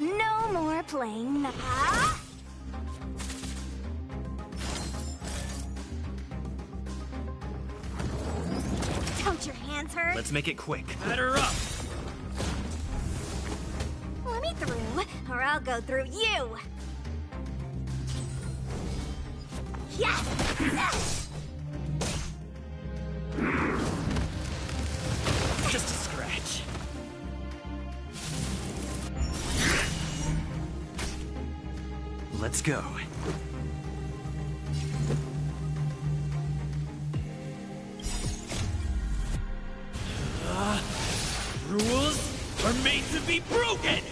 No more playing. Don't your hands hurt? Let's make it quick. Batter up! Let me through, or I'll go through you. Yes! Just a scratch. Let's go. Rules are made to be broken!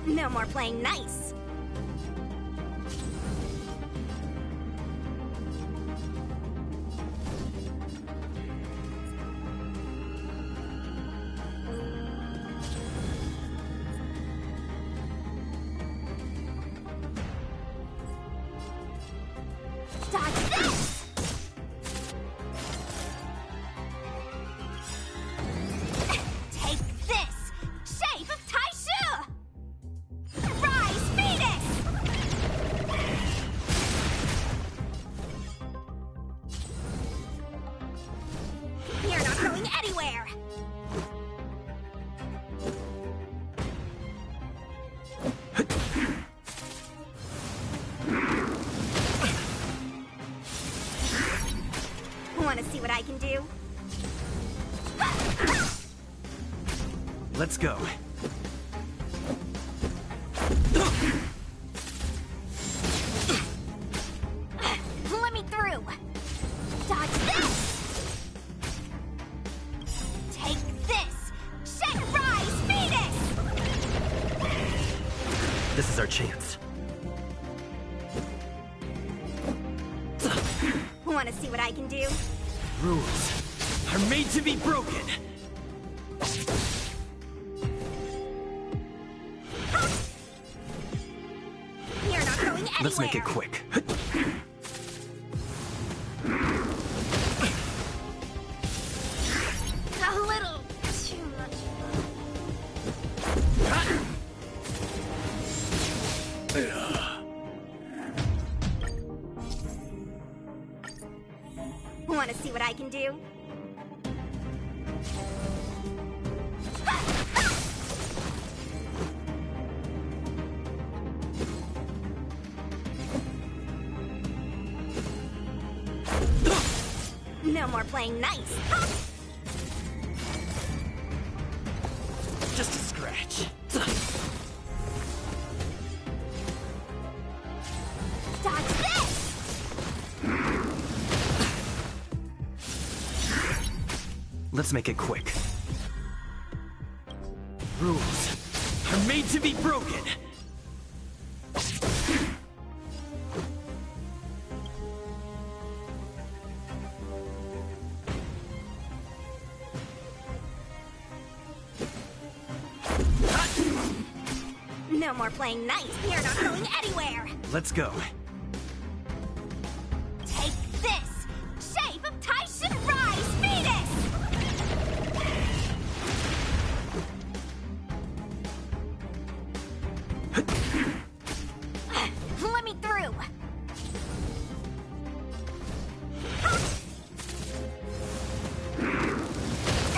No more playing nice. Dodge this! Take this! Shape of Taishu! Rise, Phoenix! You're not going anywhere! Want to see what I can do? Let's go. Let me through! Dodge this! Take this! Shed Rise, Phoenix! This is our chance. Want to see what I can do? Rules are made to be broken. You're not going anywhere! Let's make it quick. A little too much. Want to see what I can do? do? No more playing nice. Just a scratch. Dodge this! Let's make it quick. Rules are made to be broken. No more playing nice. You're not going anywhere. Let's go. Take this! Shape of Taishin Rise Venus! Let me through!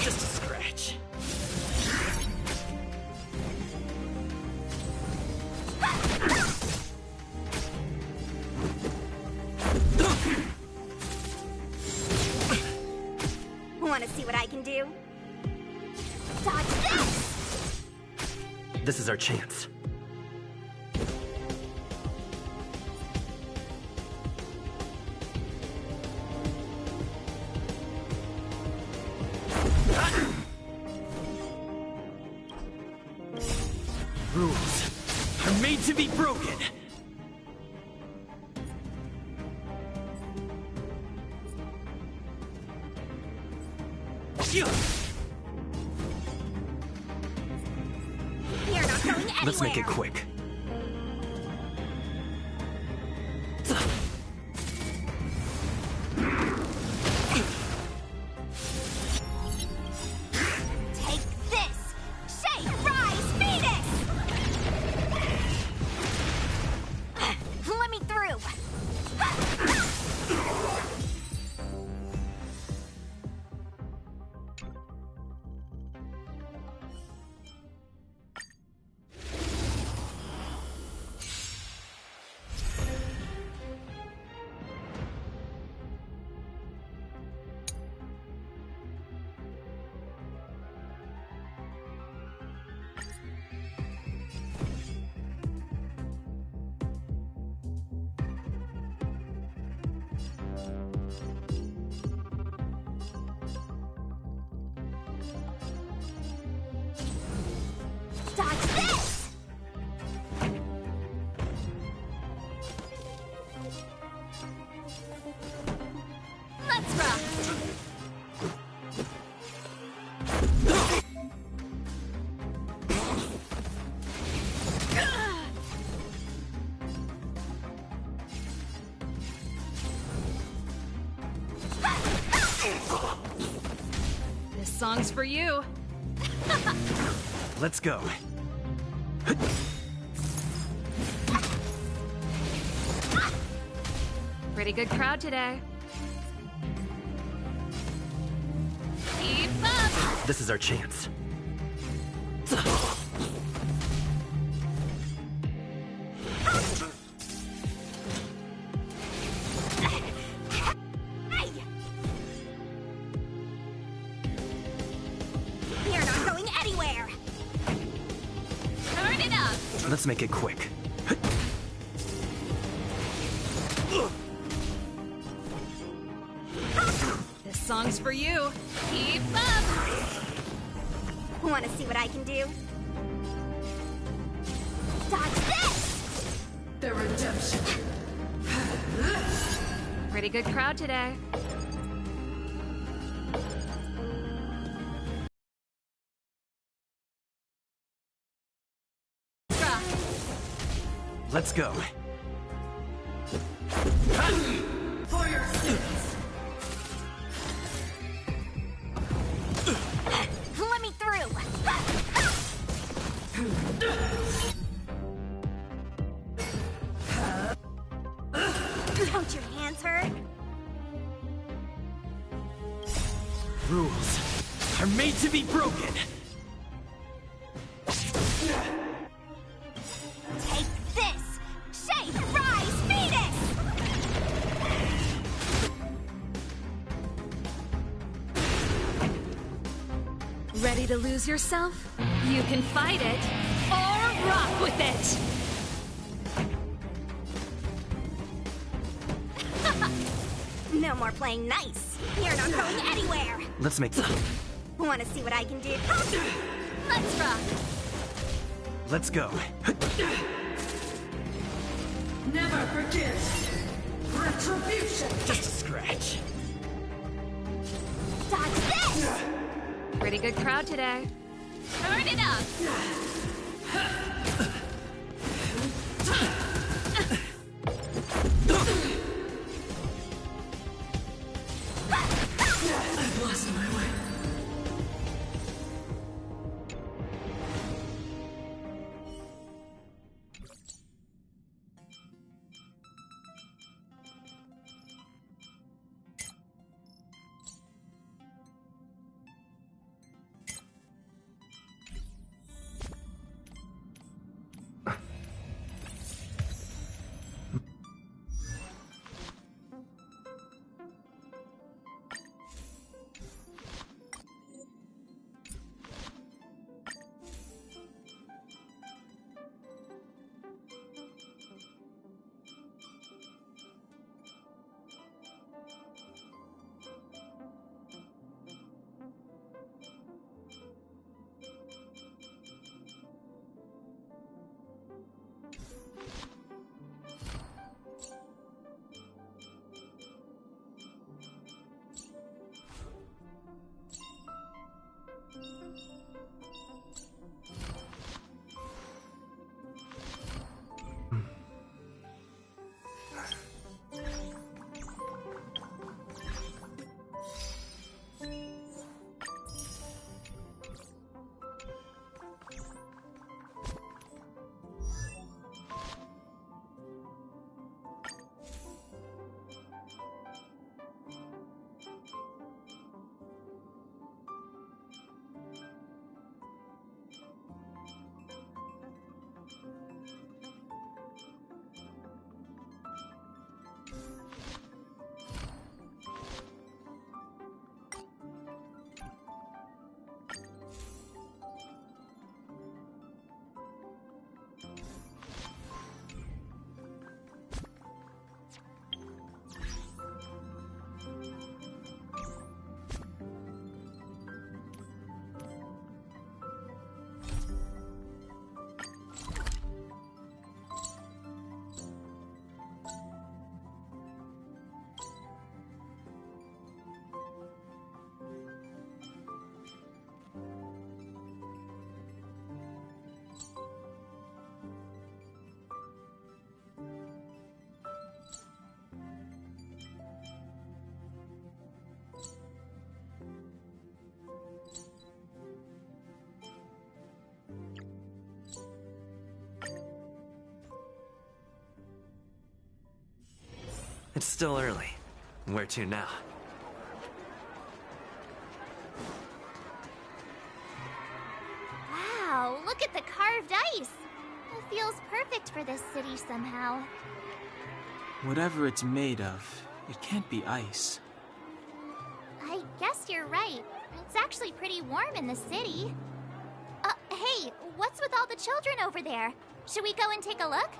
Just a scratch. Want to see what I can do? Dodge this! This is our chance. Rules are made to be broken. You're not going anywhere. Let's make it quick. Take this! Shape Rise Venus! Let me through! Dodge this! Let's rock! This song's for you. Let's go. Pretty good crowd today. Keep up! This is our chance. Hey! You're not going anywhere. Turn it up! Let's make it quick. This song's for you. Keep up! Want to see what I can do? Dodge this! The redemption. Pretty good crowd today. Rock. Let's go. For your sins. Let me through! Don't your hands hurt? Rules are made to be broken. Take this! Shape, rise, Venus! Ready to lose yourself? You can fight it, or rock with it! No more playing nice. You're not going anywhere. Let's make Want to see what I can do? Let's rock! Let's go. Never forget! Retribution! Just a scratch. Dodge this! Pretty good crowd today. Turn it up! I've lost my way. It's still early. Where to now? Wow, look at the carved ice! It feels perfect for this city somehow. Whatever it's made of, it can't be ice. I guess you're right. It's actually pretty warm in the city. Hey, what's with all the children over there? Should we go and take a look?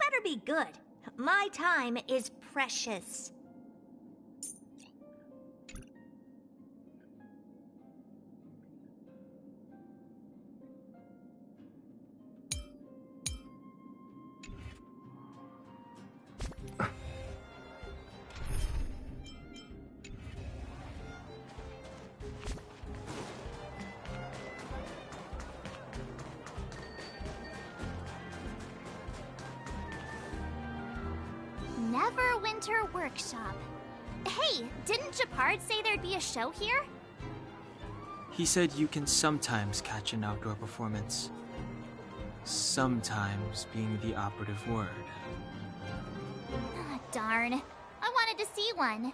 better be good. My time is precious. Neverwinter Workshop. Hey, didn't Japard say there'd be a show here? He said you can sometimes catch an outdoor performance. Sometimes being the operative word. Ah, darn. I wanted to see one.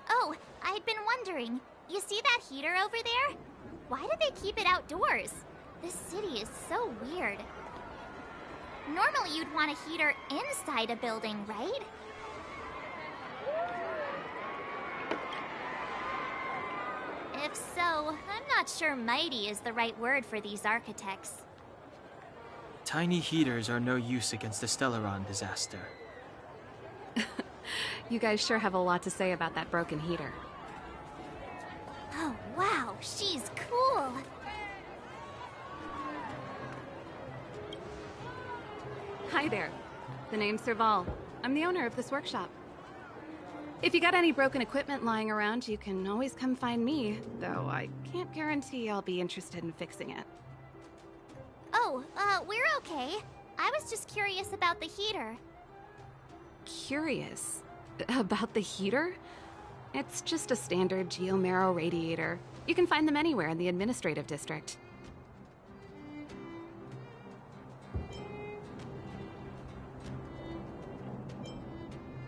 Oh, I'd been wondering. You see that heater over there? Why do they keep it outdoors? This city is so weird. Normally you'd want a heater inside a building, right? If so, I'm not sure mighty is the right word for these architects. Tiny heaters are no use against the Stellaron disaster. You guys sure have a lot to say about that broken heater. Oh, wow, she's cool. Hi there. The name's Serval. I'm the owner of this workshop. If you got any broken equipment lying around, you can always come find me, though I can't guarantee I'll be interested in fixing it. Oh, we're okay. I was just curious about the heater. Curious? About the heater? It's just a standard geomarrow radiator. You can find them anywhere in the administrative district.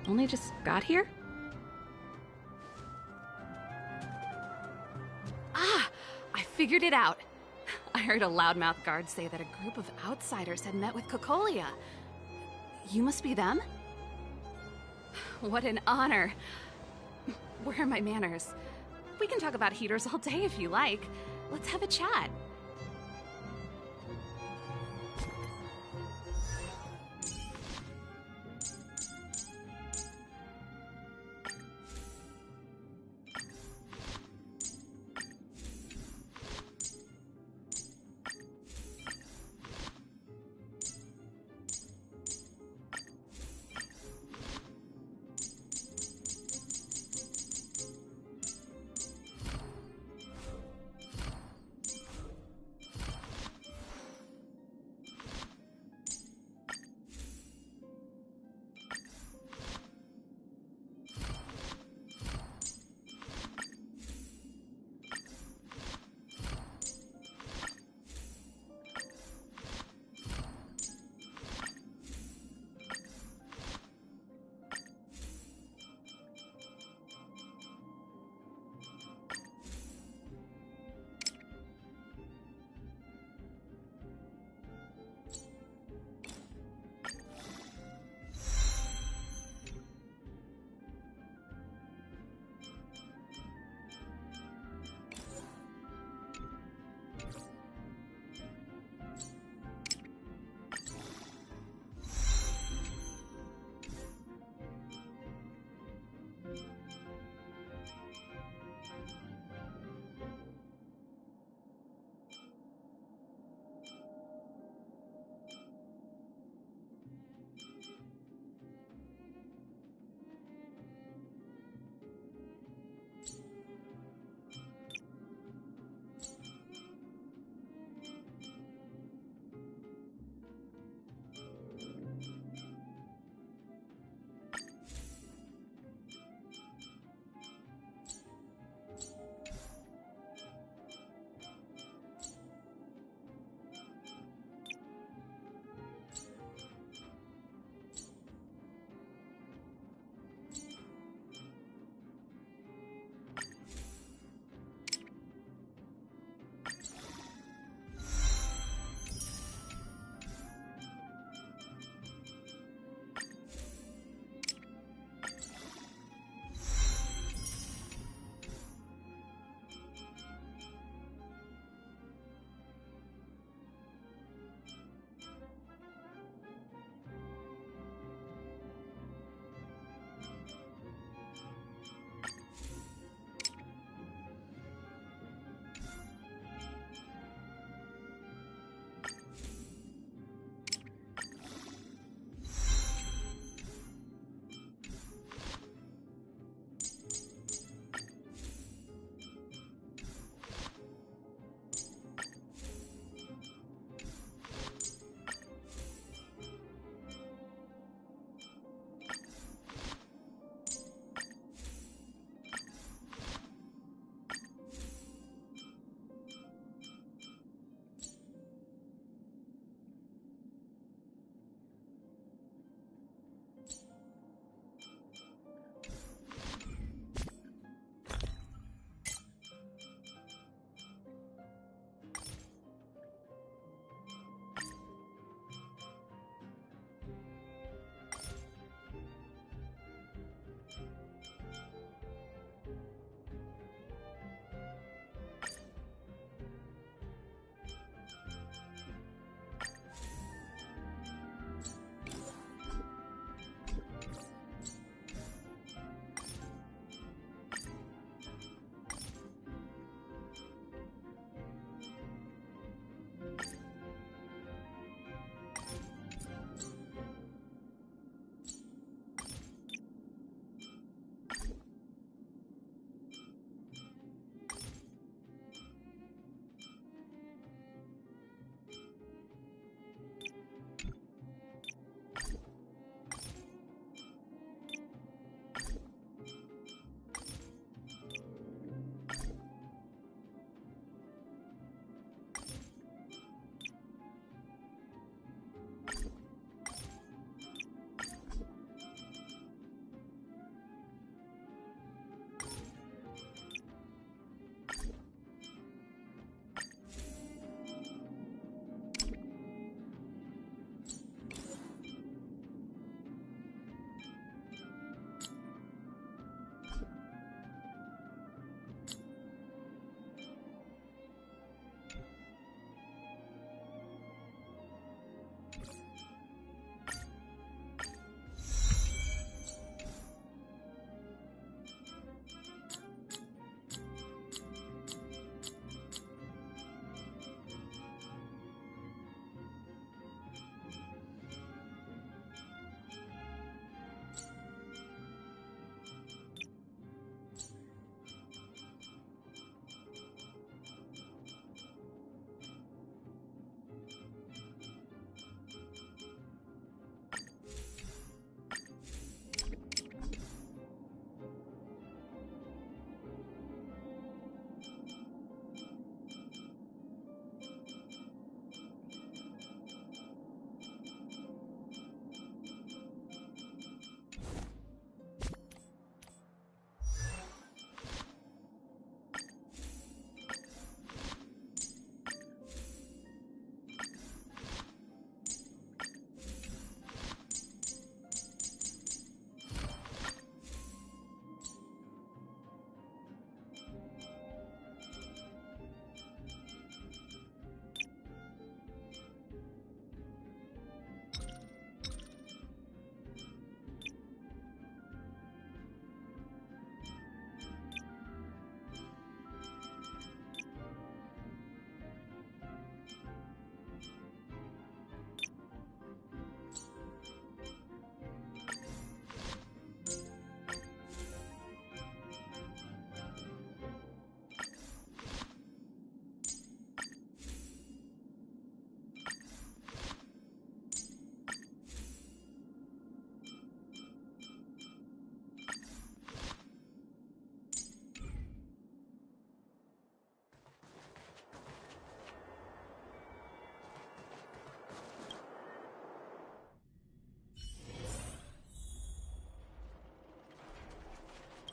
Only just got here? Ah! I figured it out! I heard a loudmouth guard say that a group of outsiders had met with Cocolia. You must be them? What an honor. Where are my manners? We can talk about heaters all day if you like. Let's have a chat.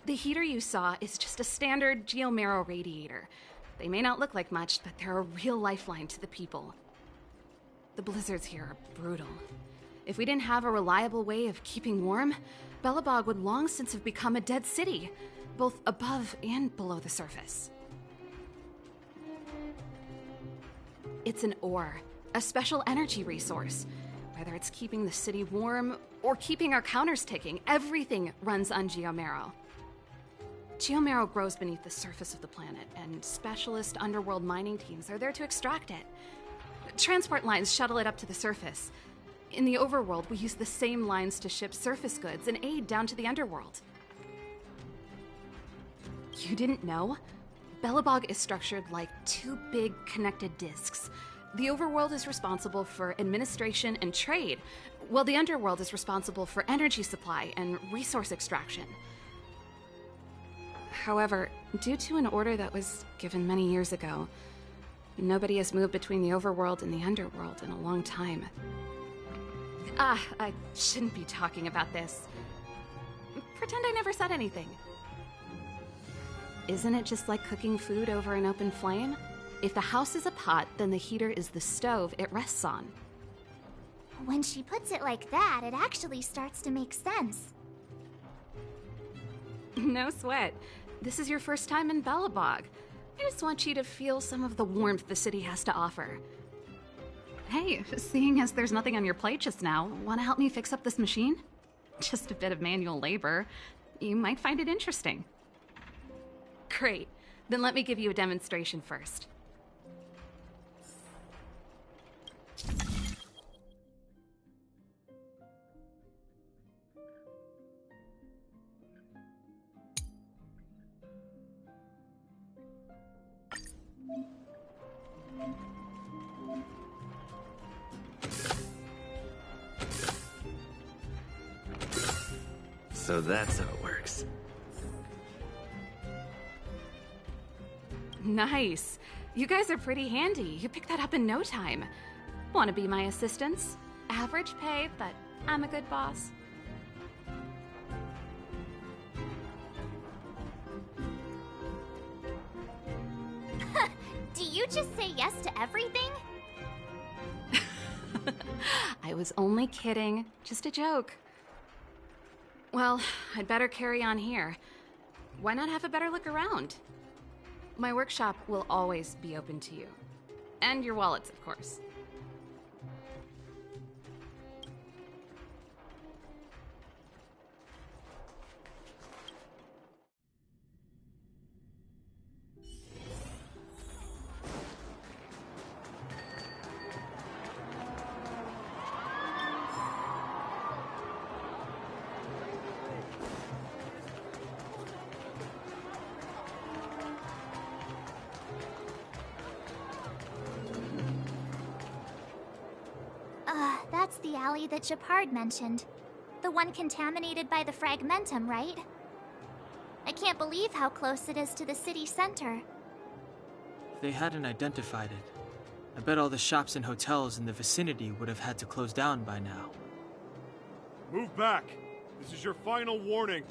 The heater you saw is just a standard geomarrow radiator. They may not look like much, but they're a real lifeline to the people. The blizzards here are brutal. If we didn't have a reliable way of keeping warm, Belobog would long since have become a dead city, both above and below the surface. It's an ore, a special energy resource. Whether it's keeping the city warm or keeping our counters ticking, everything runs on geomarrow. Geomarrow grows beneath the surface of the planet, and specialist underworld mining teams are there to extract it. Transport lines shuttle it up to the surface. In the overworld, we use the same lines to ship surface goods and aid down to the underworld. You didn't know? Belobog is structured like two big connected disks. The overworld is responsible for administration and trade, while the underworld is responsible for energy supply and resource extraction. However, due to an order that was given many years ago, nobody has moved between the overworld and the underworld in a long time. I shouldn't be talking about this. Pretend I never said anything. Isn't it just like cooking food over an open flame? If the house is a pot, then the heater is the stove it rests on. When she puts it like that, it actually starts to make sense. No sweat. This is your first time in Belobog. I just want you to feel some of the warmth the city has to offer. Hey, seeing as there's nothing on your plate just now, want to help me fix up this machine? Just a bit of manual labor. You might find it interesting. Great. Then let me give you a demonstration first. So that's how it works. Nice. You guys are pretty handy. You picked that up in no time. Want to be my assistants? Average pay, but I'm a good boss. Do you just say yes to everything? I was only kidding. Just a joke. Well, I'd better carry on here. Why not have a better look around? My workshop will always be open to you. And your wallets, of course. That's the alley that Japard mentioned. The one contaminated by the fragmentum, right? I can't believe how close it is to the city center. They hadn't identified it. I bet all the shops and hotels in the vicinity would have had to close down by now. Move back! This is your final warning.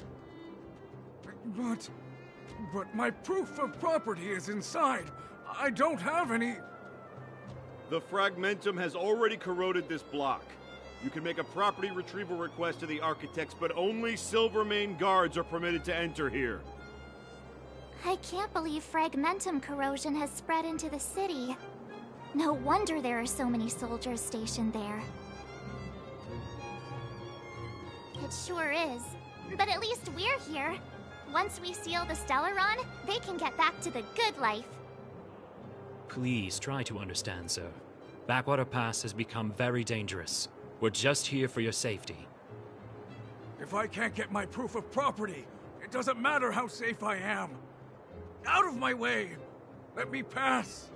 But my proof of property is inside. I don't have any... The fragmentum has already corroded this block. You can make a property retrieval request to the architects, but only Silvermane guards are permitted to enter here. I can't believe fragmentum corrosion has spread into the city. No wonder there are so many soldiers stationed there. It sure is. But at least we're here. Once we seal the Stellaron, they can get back to the good life. Please try to understand, sir. Backwater Pass has become very dangerous. We're just here for your safety. If I can't get my proof of property, it doesn't matter how safe I am. Out of my way! Let me pass!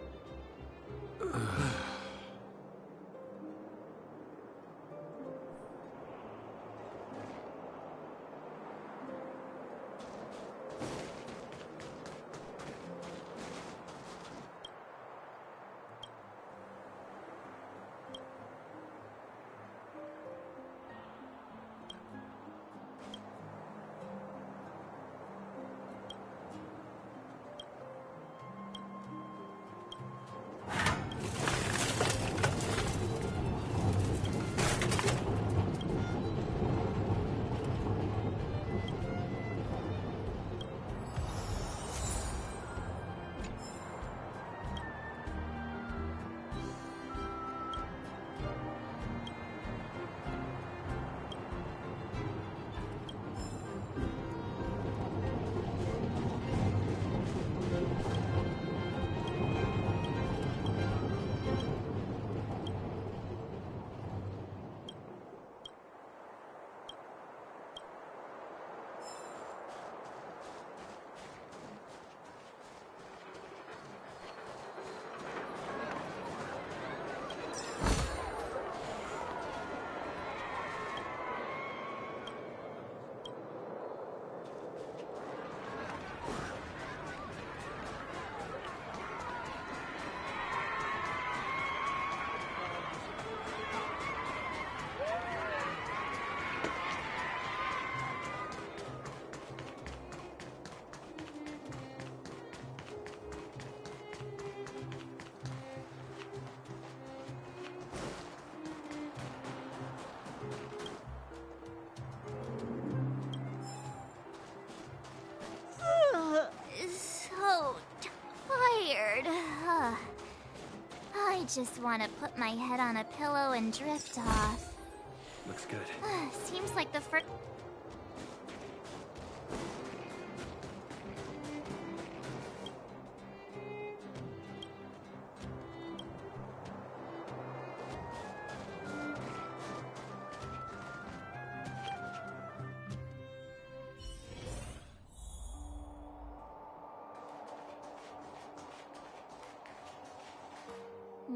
I just want to put my head on a pillow and drift off. Looks good. Seems like the first...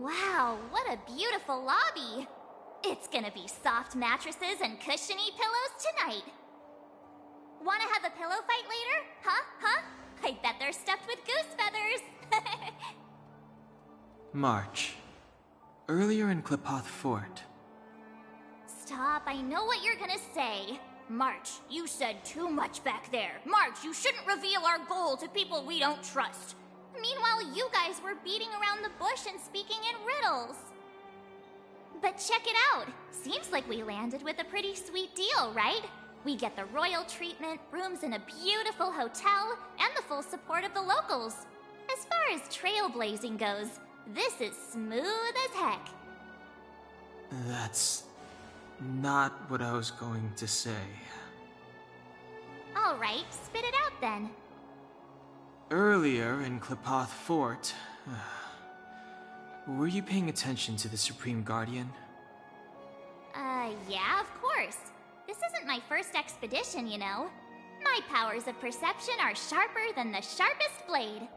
Wow, what a beautiful lobby! It's gonna be soft mattresses and cushiony pillows tonight. Wanna have a pillow fight later? Huh? I bet they're stuffed with goose feathers! March. Earlier in Klipoth Fort. Stop, I know what you're gonna say. March, you said too much back there. March, you shouldn't reveal our goal to people we don't trust. Meanwhile, you guys were beating around the bush and speaking in riddles. But check it out. Seems like we landed with a pretty sweet deal, right? We get the royal treatment, rooms in a beautiful hotel, and the full support of the locals. As far as trailblazing goes, this is smooth as heck. That's not what I was going to say. Alright, spit it out then. Earlier in Klipoth Fort, were you paying attention to the Supreme Guardian? Yeah, of course. This isn't my first expedition, you know. My powers of perception are sharper than the sharpest blade.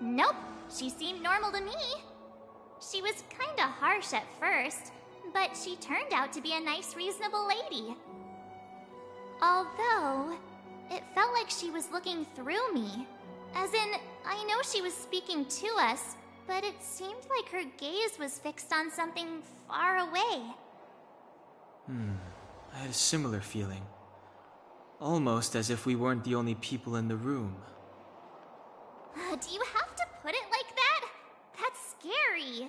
Nope, she seemed normal to me. She was kinda harsh at first, but she turned out to be a nice, reasonable lady. Although, it felt like she was looking through me. As in, I know she was speaking to us, but it seemed like her gaze was fixed on something far away. I had a similar feeling. Almost as if we weren't the only people in the room. Do you have to put it like that? That's scary.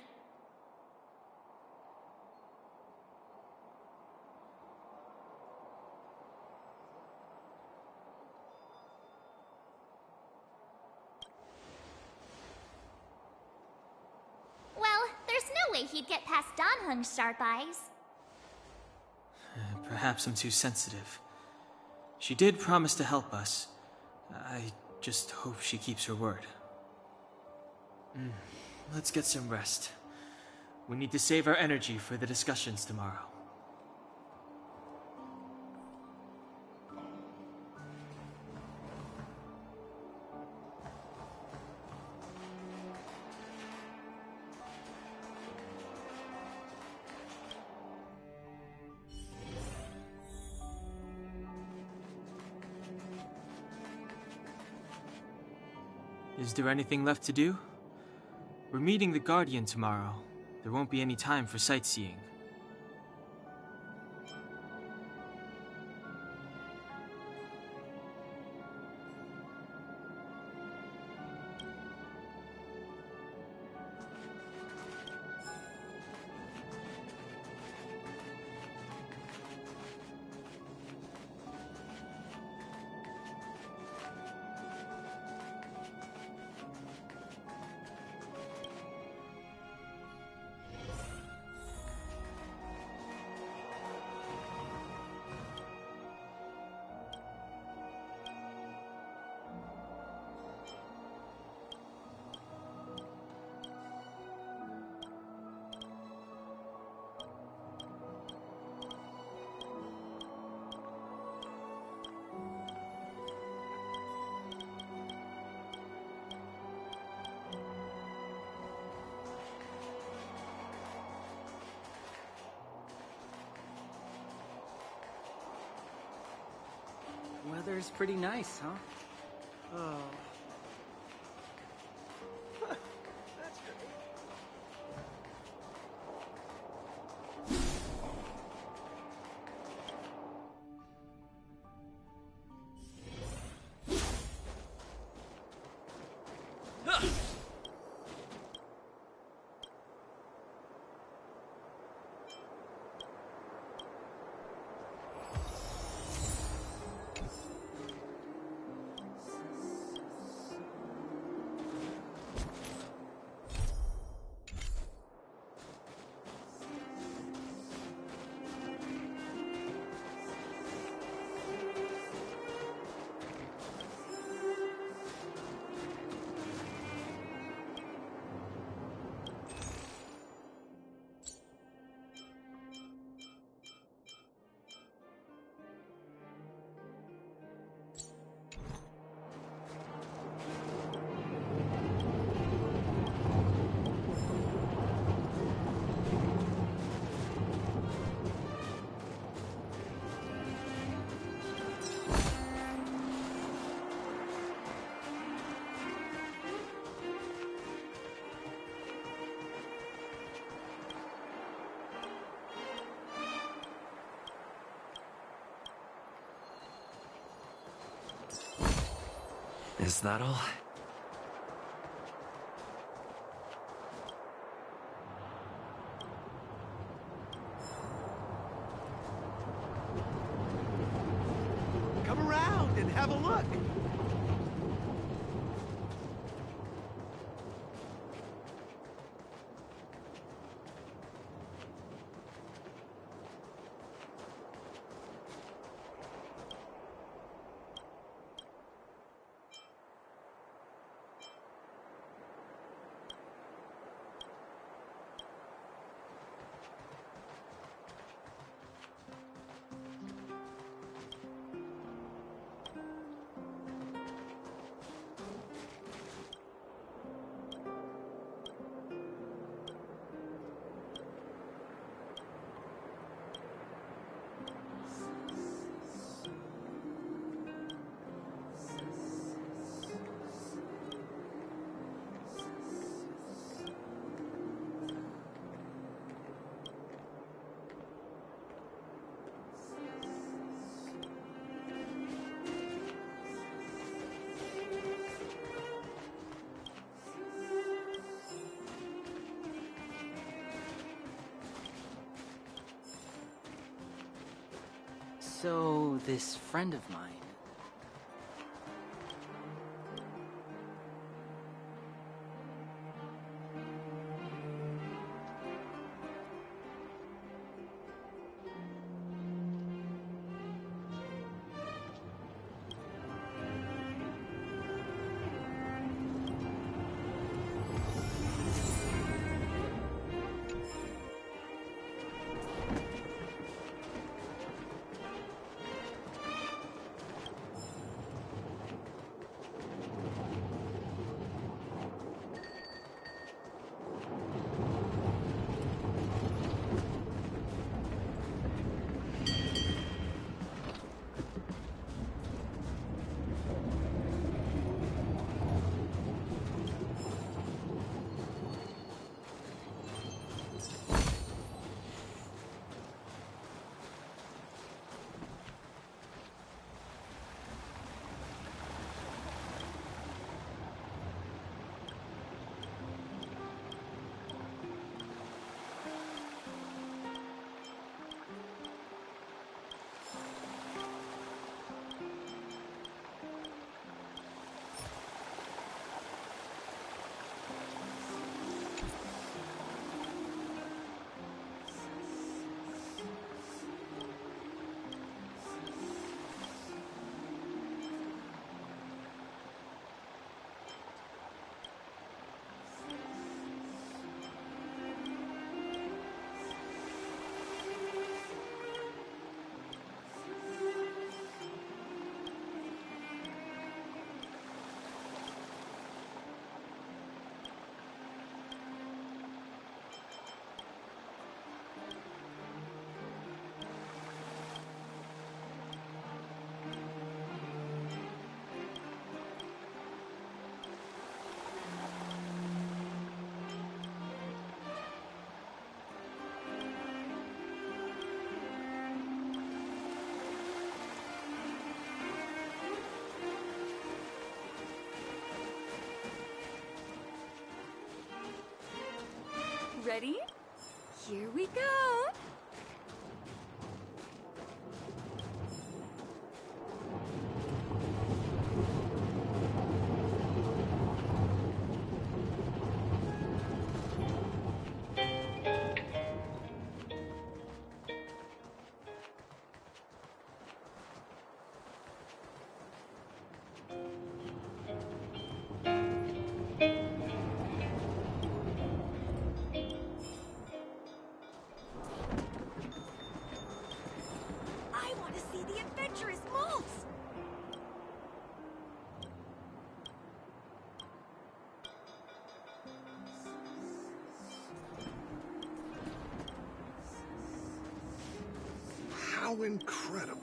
Well, there's no way he'd get past Danhung's sharp eyes. Perhaps I'm too sensitive. She did promise to help us. I just hope she keeps her word. Let's get some rest. We need to save our energy for the discussions tomorrow. Is there anything left to do? We're meeting the Guardian tomorrow. There won't be any time for sightseeing. Weather's pretty nice, huh? Oh. Is that all? Come around and have a look. So, this friend of mine... Ready? Here we go! I want to see the adventurous moves! How incredible.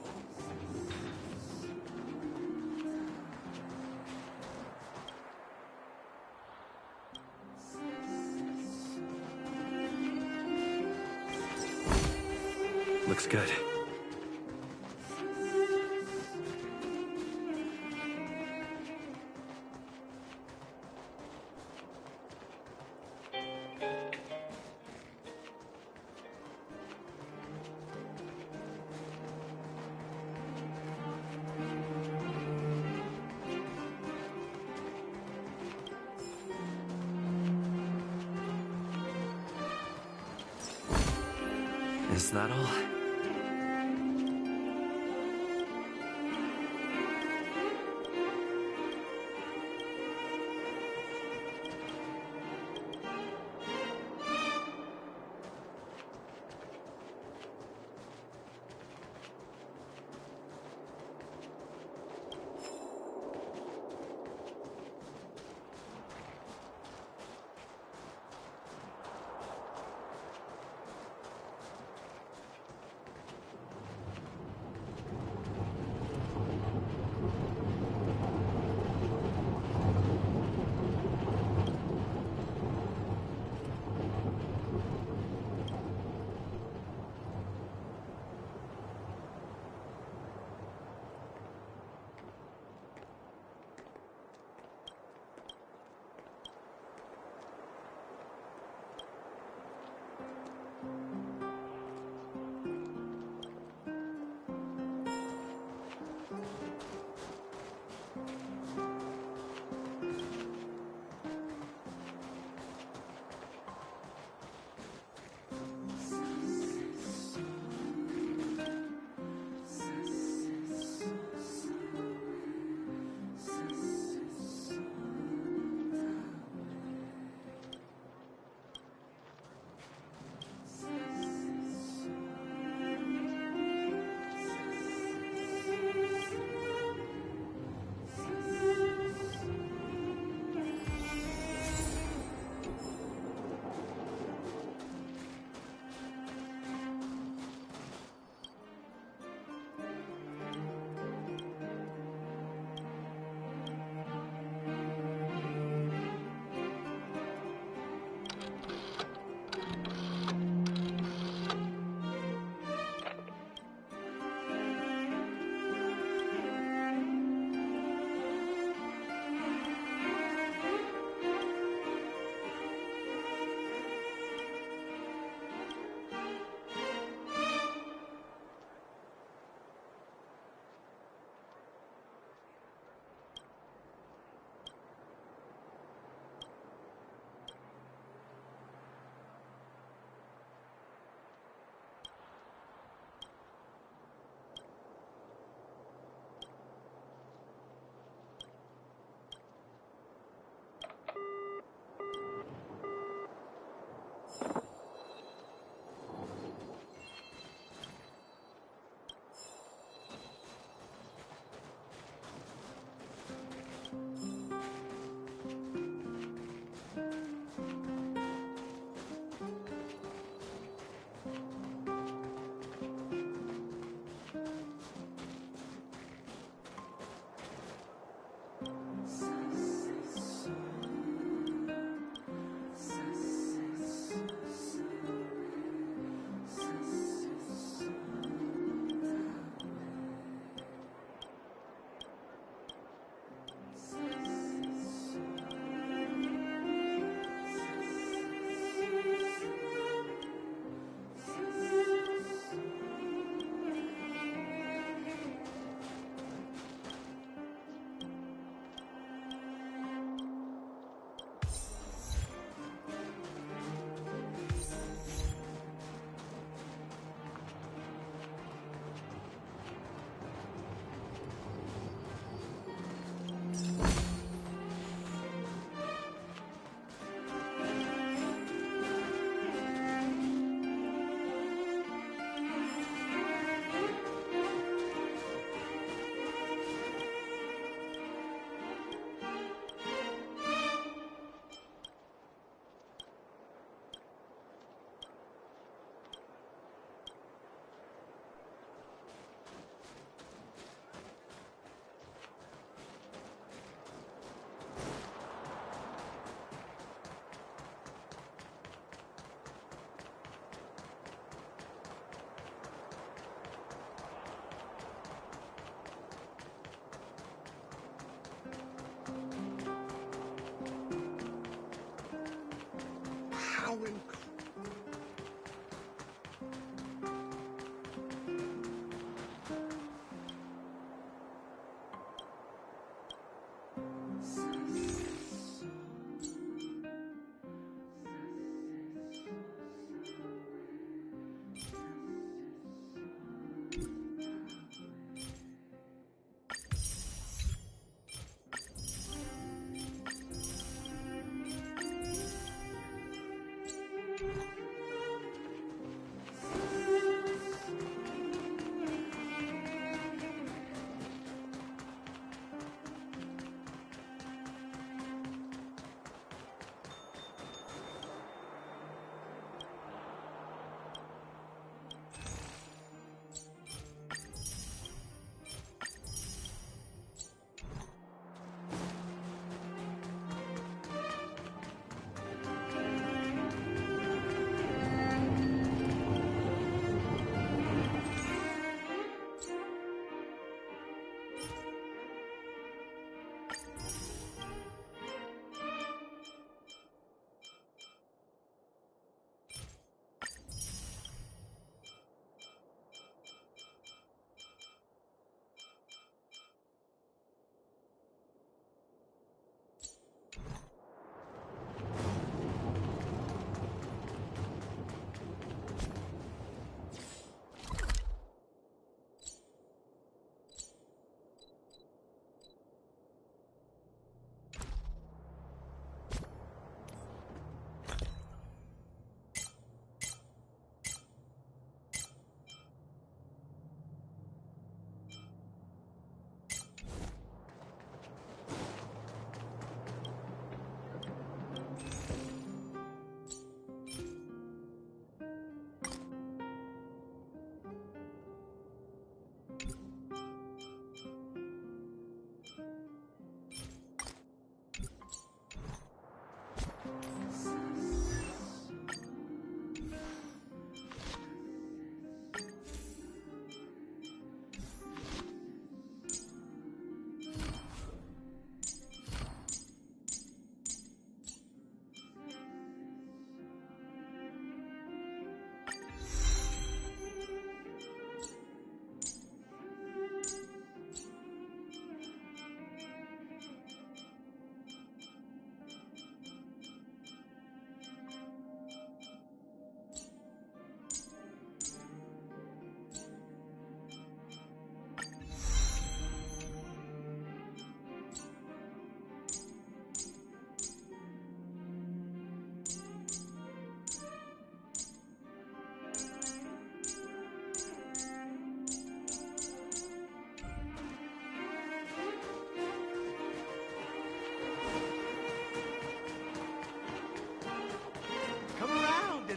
Looks good. Is that all?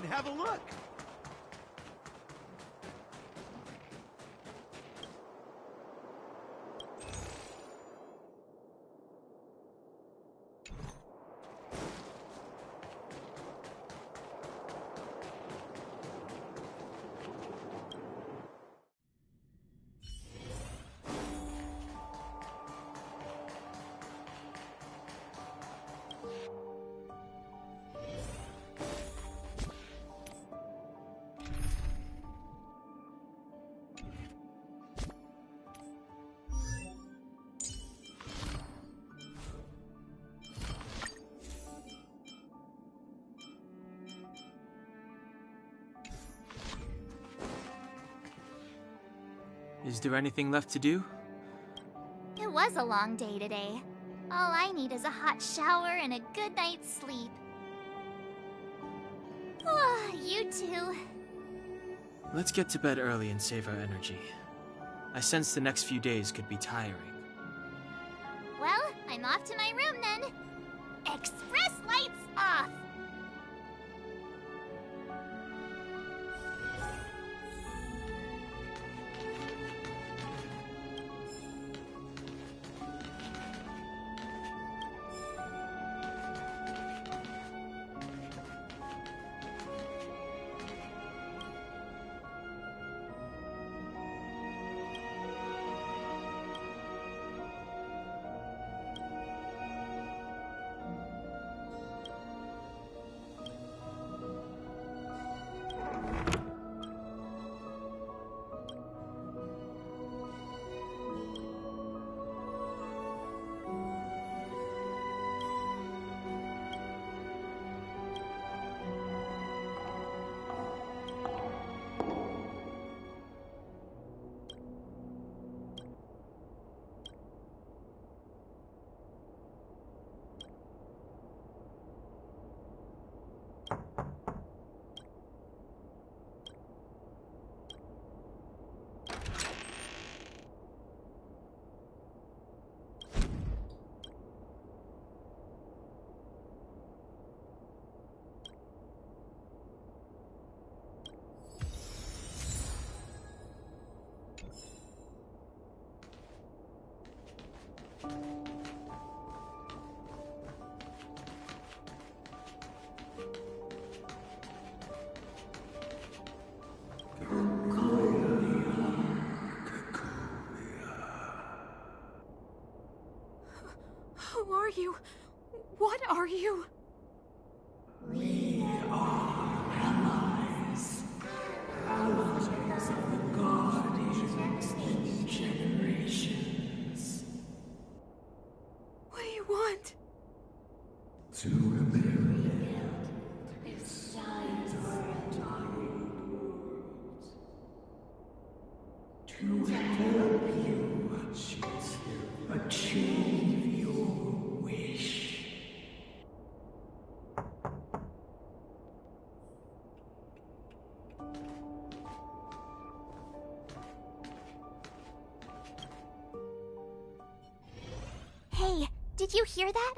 and have a look. Is there anything left to do? It was a long day today. All I need is a hot shower and a good night's sleep. Oh, you too. Let's get to bed early and save our energy. I sense the next few days could be tiring. Well, I'm off to my room then. Express lights off! Who are you? What are you? We are allies. Allies of the Guardians in generations. What do you want? To rebuild its to help you achieve your wish. Hey, did you hear that?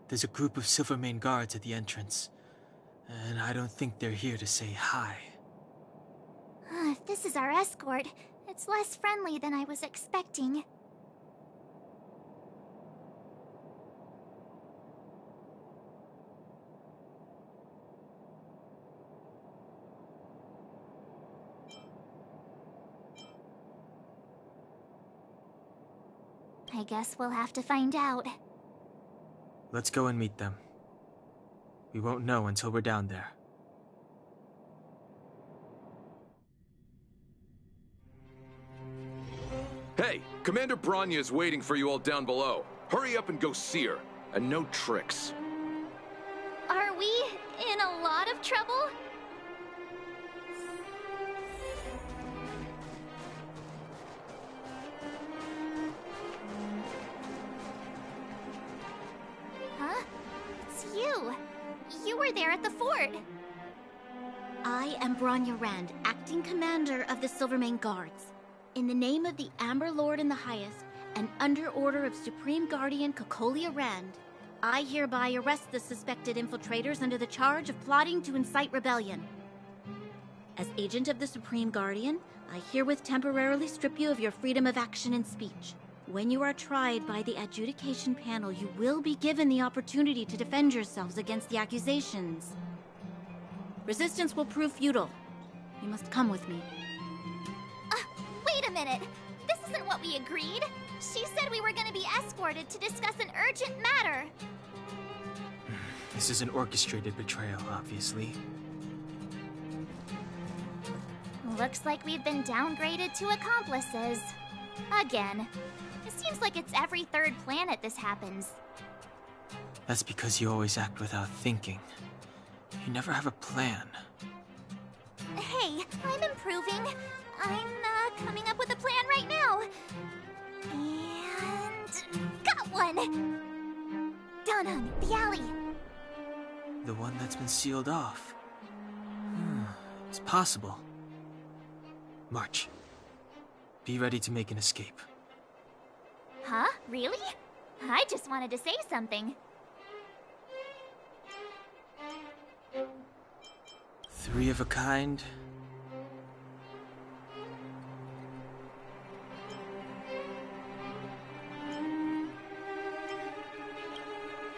There's a group of Silvermane guards at the entrance, and I don't think they're here to say hi. If this is our escort, it's less friendly than I was expecting. I guess we'll have to find out. Let's go and meet them. We won't know until we're down there. Hey, Commander Bronya is waiting for you all down below. Hurry up and go see her. And no tricks. Are we in a lot of trouble? Huh? It's you. You were there at the fort. I am Bronya Rand, acting commander of the Silvermane Guards. In the name of the Amber Lord in the Highest, and under order of Supreme Guardian Cocolia Rand, I hereby arrest the suspected infiltrators under the charge of plotting to incite rebellion. As agent of the Supreme Guardian, I herewith temporarily strip you of your freedom of action and speech. When you are tried by the adjudication panel, you will be given the opportunity to defend yourselves against the accusations. Resistance will prove futile. You must come with me. Wait a minute! This isn't what we agreed! She said we were gonna be escorted to discuss an urgent matter! This is an orchestrated betrayal, obviously. Looks like we've been downgraded to accomplices. Again. It seems like it's every third planet this happens. That's because you always act without thinking. You never have a plan. Hey, I'm improving. I'm coming up with a plan right now. And... got one! Down the alley. The one that's been sealed off. It's possible. March. Be ready to make an escape. Huh? Really? I just wanted to say something. Three of a kind.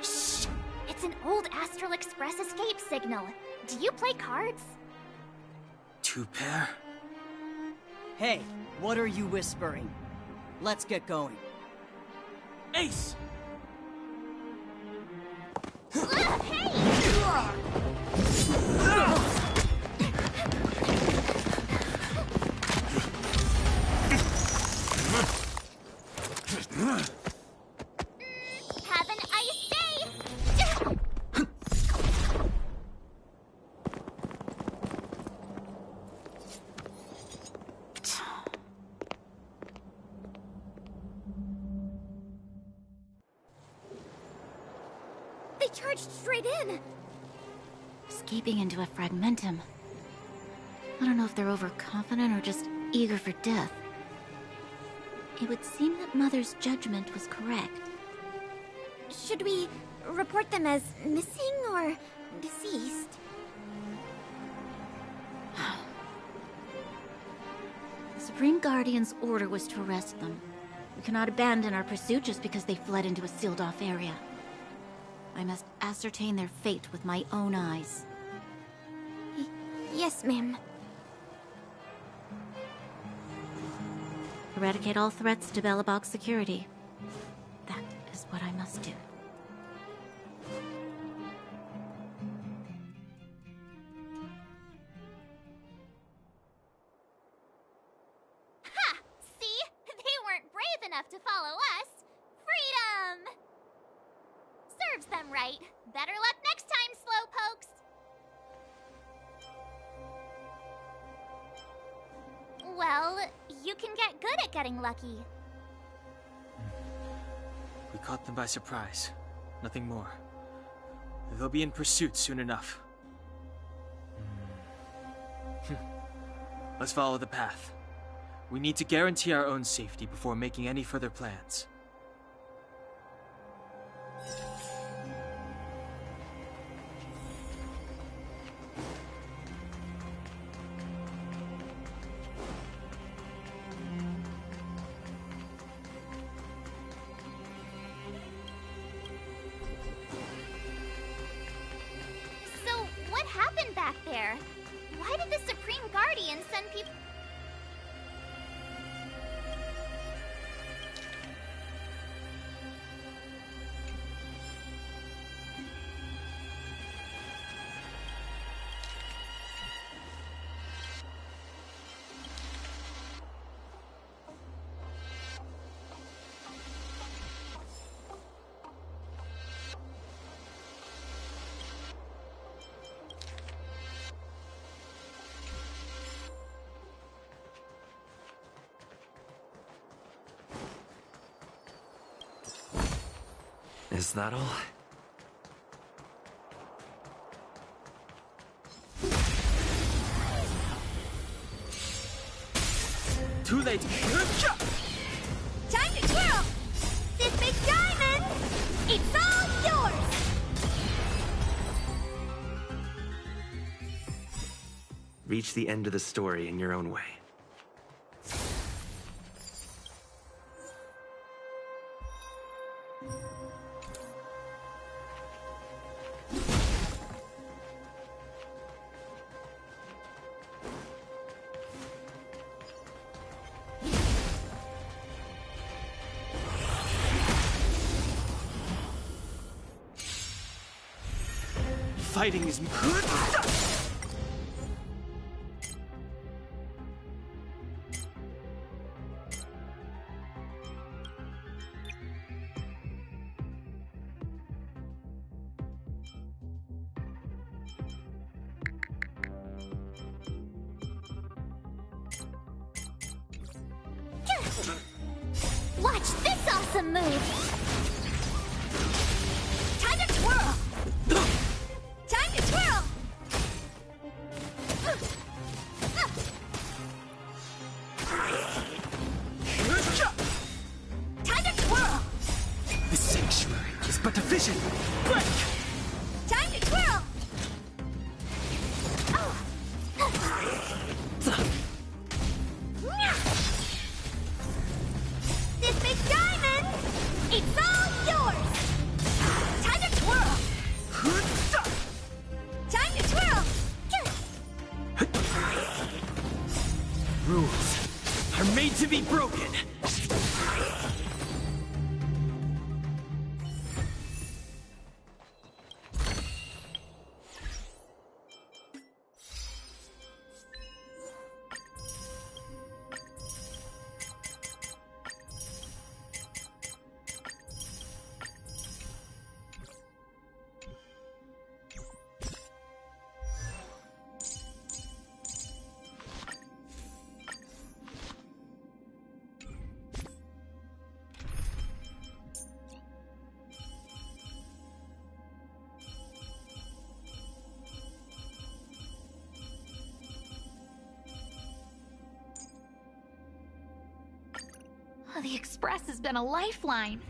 Shh! It's an old Astral Express escape signal. Do you play cards? Two pair? Hey, what are you whispering? Let's get going. Ace! Hey! Have an ice day! They charged straight in! Escaping into a fragmentum. I don't know if they're overconfident or just eager for death. It would seem that Mother's judgment was correct. Should we report them as missing or deceased? The Supreme Guardian's order was to arrest them. We cannot abandon our pursuit just because they fled into a sealed-off area. I must ascertain their fate with my own eyes. Yes, ma'am. Eradicate all threats to Belobog's security. That is what I must do. Ha! See? They weren't brave enough to follow us. Freedom! Serves them right. Better luck next time, slowpokes. Well, you can get good at getting lucky. We caught them by surprise. Nothing more. They'll be in pursuit soon enough. Let's follow the path. We need to guarantee our own safety before making any further plans. So, what happened back there? Why did the Supreme Guardian send people... Is that all? Too late! Time to twirl! This big diamond! It's all yours! Reach the end of the story in your own way. Fighting is... Watch this awesome move! Time to twirl! Time to twirl! Time to twirl! The sanctuary is but a vision! Break! Time to twirl! This big diamond! It's all yours! Time to twirl! Time to twirl! Rules are made to be broken! Oh, the Express has been a lifeline.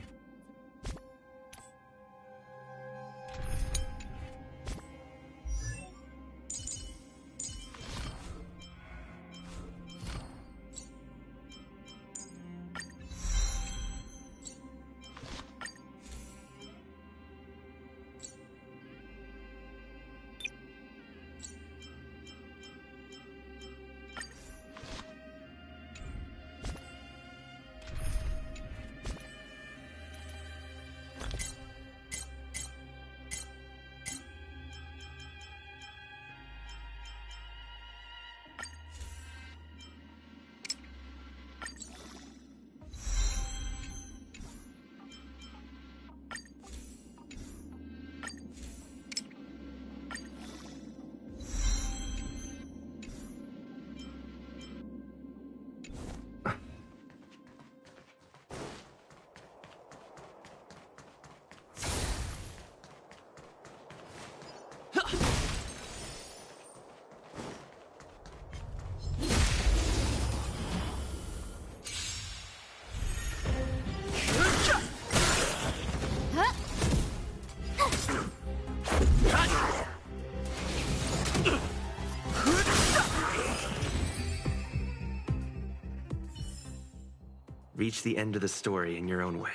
Reach the end of the story in your own way.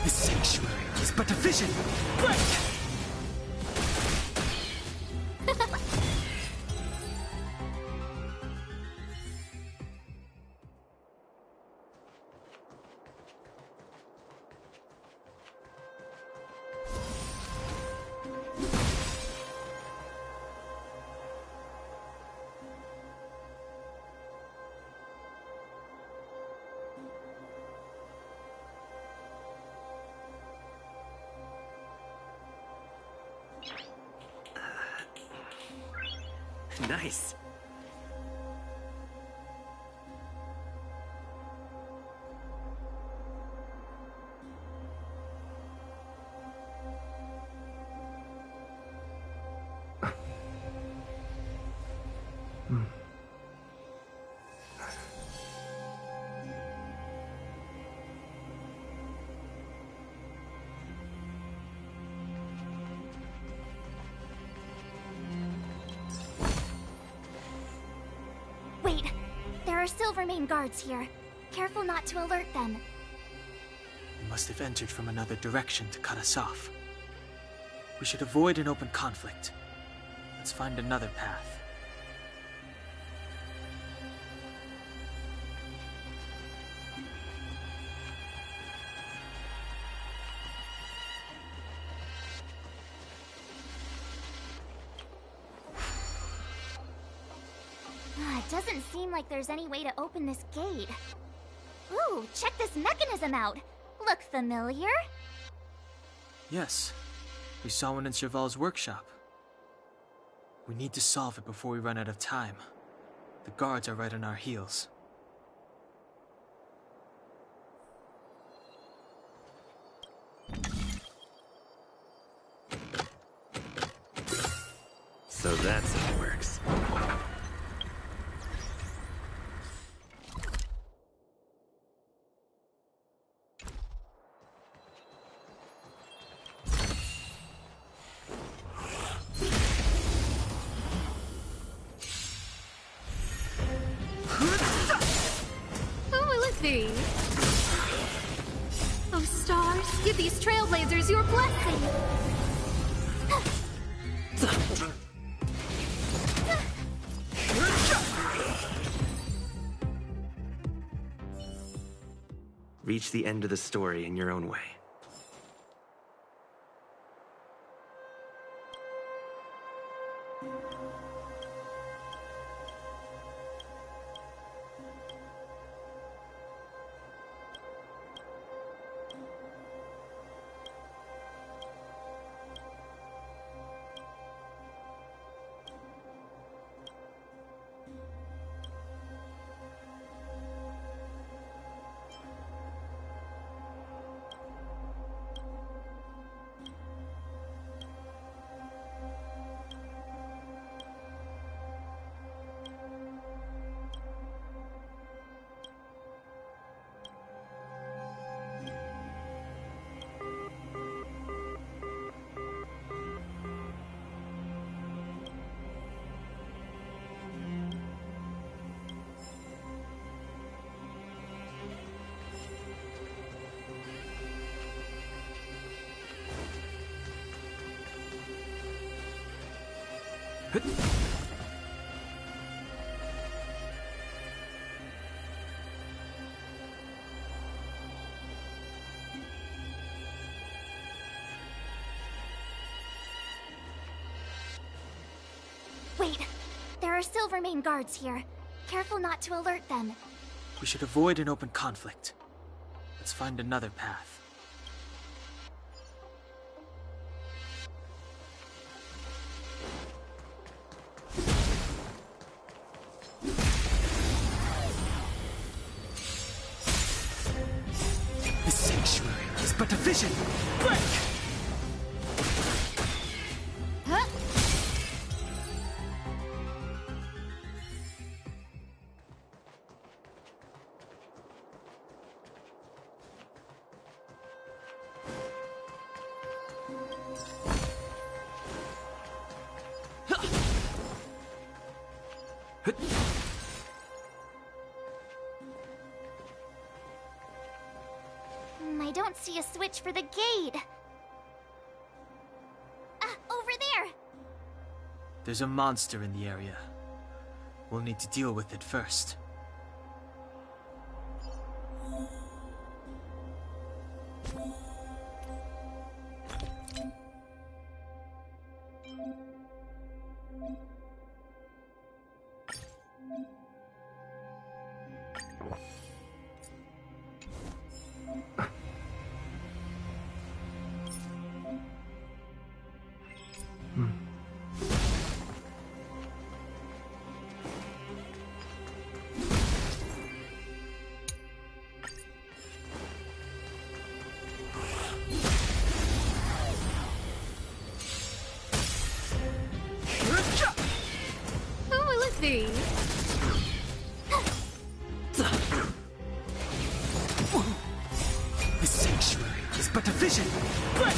The sanctuary is but a vision! Break! Nice. Silvermane guards here. Careful not to alert them. They must have entered from another direction to cut us off. We should avoid an open conflict. Let's find another path. It doesn't seem like there's any way to open this gate. Ooh, check this mechanism out. Look familiar? Yes, we saw one in Serval's workshop. We need to solve it before we run out of time. The guards are right on our heels. So that's how it works. Oh, stars, give these trailblazers your blessing! Reach the end of the story in your own way. Wait, there are Silvermane guards here. Careful not to alert them. We should avoid an open conflict. Let's find another path. The sanctuary is but a vision. Break! I don't see a switch for the gate. Over there! There's a monster in the area. We'll need to deal with it first. The sanctuary is but a vision. Break!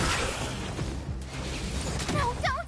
No, don't!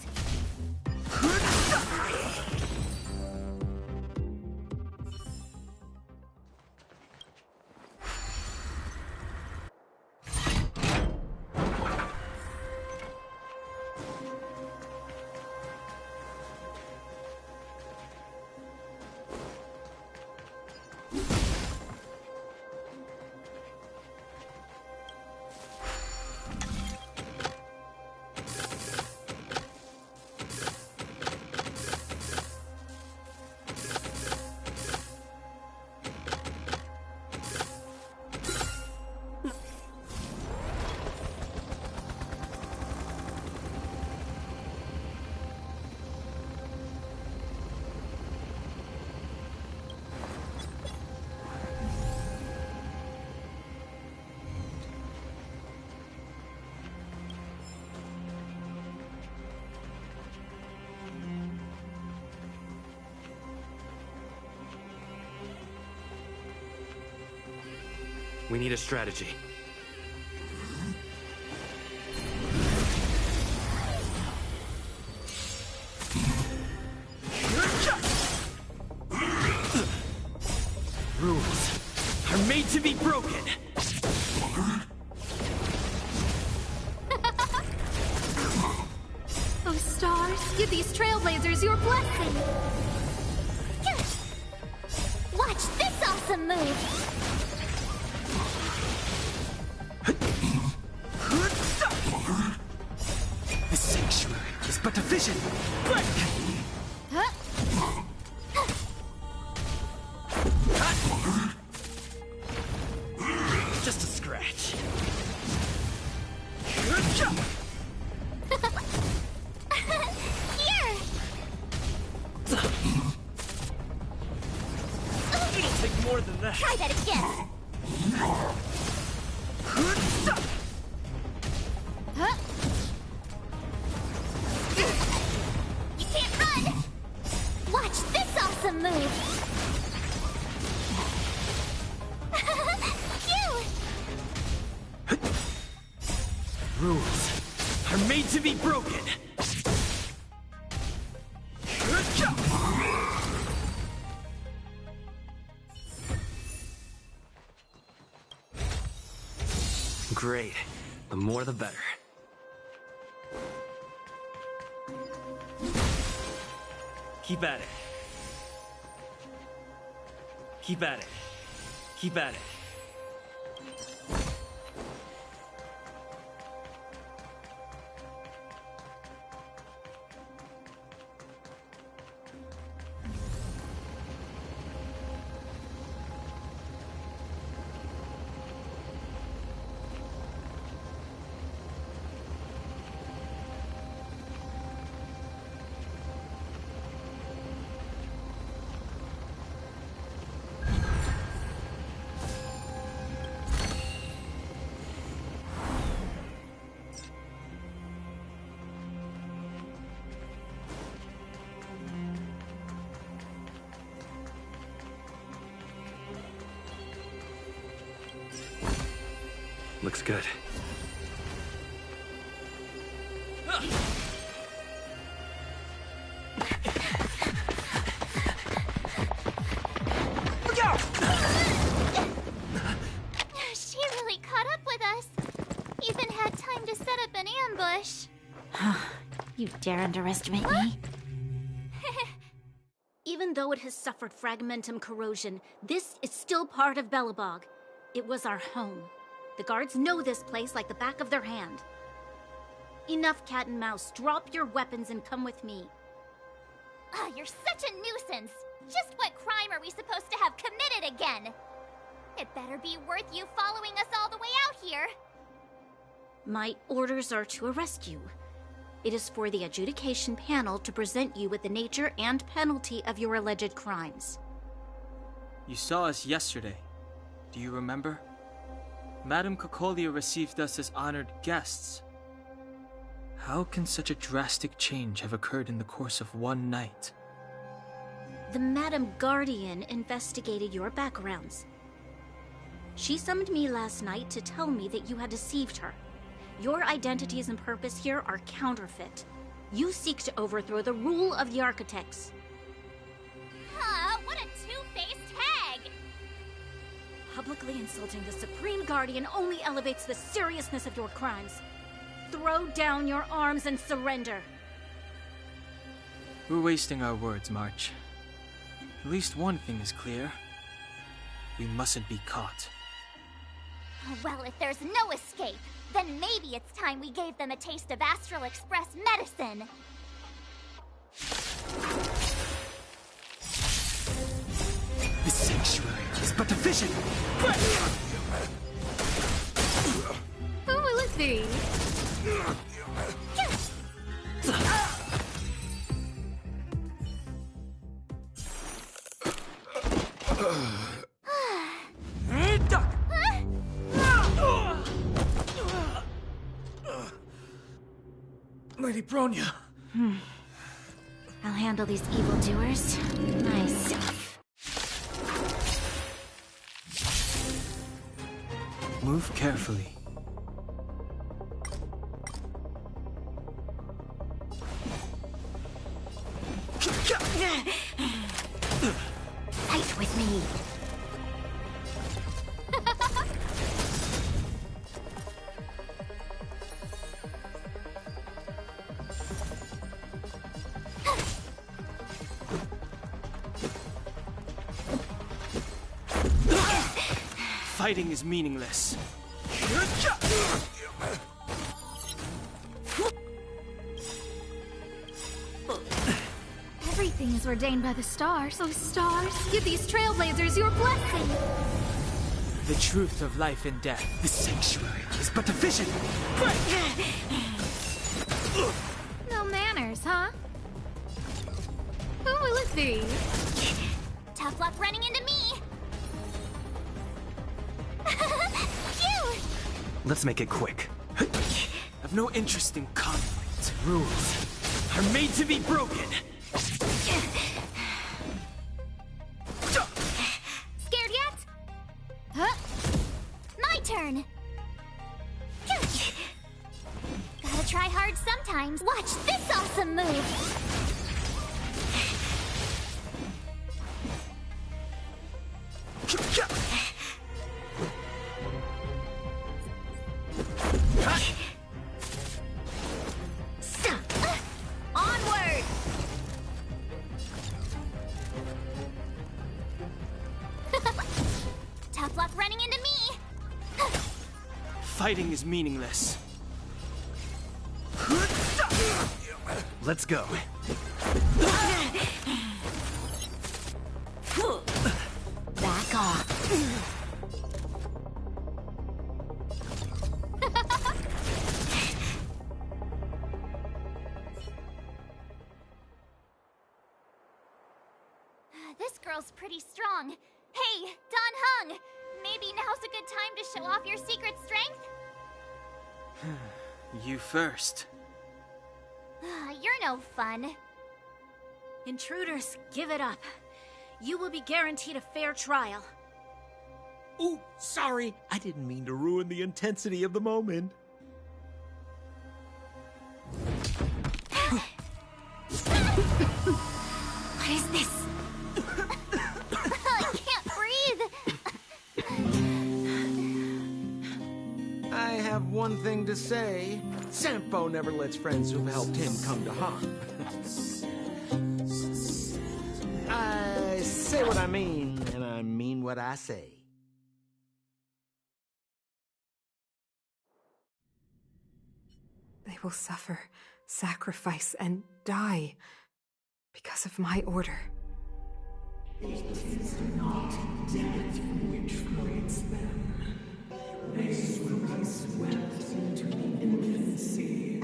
We need a strategy. Rules are made to be broken. Oh, stars, give these trailblazers your blessing. Watch this awesome move! The sanctuary is but a vision. Break! Just a scratch. Here! It'll take more than that. Try that again! You can't run! Watch this awesome move! Phew! Rules are made to be broken. Great. The more the better. Keep at it. Keep at it. Keep at it. Looks good. Look out! She really caught up with us. Even had time to set up an ambush. You dare underestimate me? Even though it has suffered fragmentum corrosion, this is still part of Belobog. It was our home. The guards know this place like the back of their hand. Enough cat and mouse. Drop your weapons and come with me. You're such a nuisance. Just what crime are we supposed to have committed again? It better be worth you following us all the way out here. My orders are to arrest you. It is for the adjudication panel to present you with the nature and penalty of your alleged crimes. You saw us yesterday. Do you remember? Madame Cocolia received us as honored guests. How can such a drastic change have occurred in the course of one night? The Madame Guardian investigated your backgrounds. She summoned me last night to tell me that you had deceived her. Your identities and purpose here are counterfeit. You seek to overthrow the rule of the Architects. What a two-faced hag! Publicly insulting the Supreme Guardian only elevates the seriousness of your crimes. Throw down your arms and surrender. We're wasting our words, March. At least one thing is clear. We mustn't be caught. Well, if there's no escape, then maybe it's time we gave them a taste of Astral Express medicine. The sanctuary is but a vision. Oh, let's see. Lady Bronya. I'll handle these evildoers myself. carefully. Fight with me. Fighting is meaningless. Everything is ordained by the stars, so stars, give these trailblazers your blessing. The truth of life and death. The sanctuary is but a vision. No manners, huh? Who will it be? Tough luck running into me. Phew! Let's make it quick. I've no interest in conflict. Rules are made to be broken. Scared yet? Huh? My turn. Gotta try hard sometimes. Watch this awesome move. Onward! Tough luck running into me. Fighting is meaningless. Let's go. Back off. This girl's pretty strong. Hey, Don Hung! Maybe now's a good time to show off your secret strength? You first. You're no fun. Intruders, give it up. You will be guaranteed a fair trial. Ooh, sorry. I didn't mean to ruin the intensity of the moment. What is this? I can't breathe. I have one thing to say. Sampo never lets friends who've helped him come to harm. I say what I mean, and I mean what I say. They will suffer, sacrifice, and die because of my order. It is not death which creates them. They will be swept into the infancy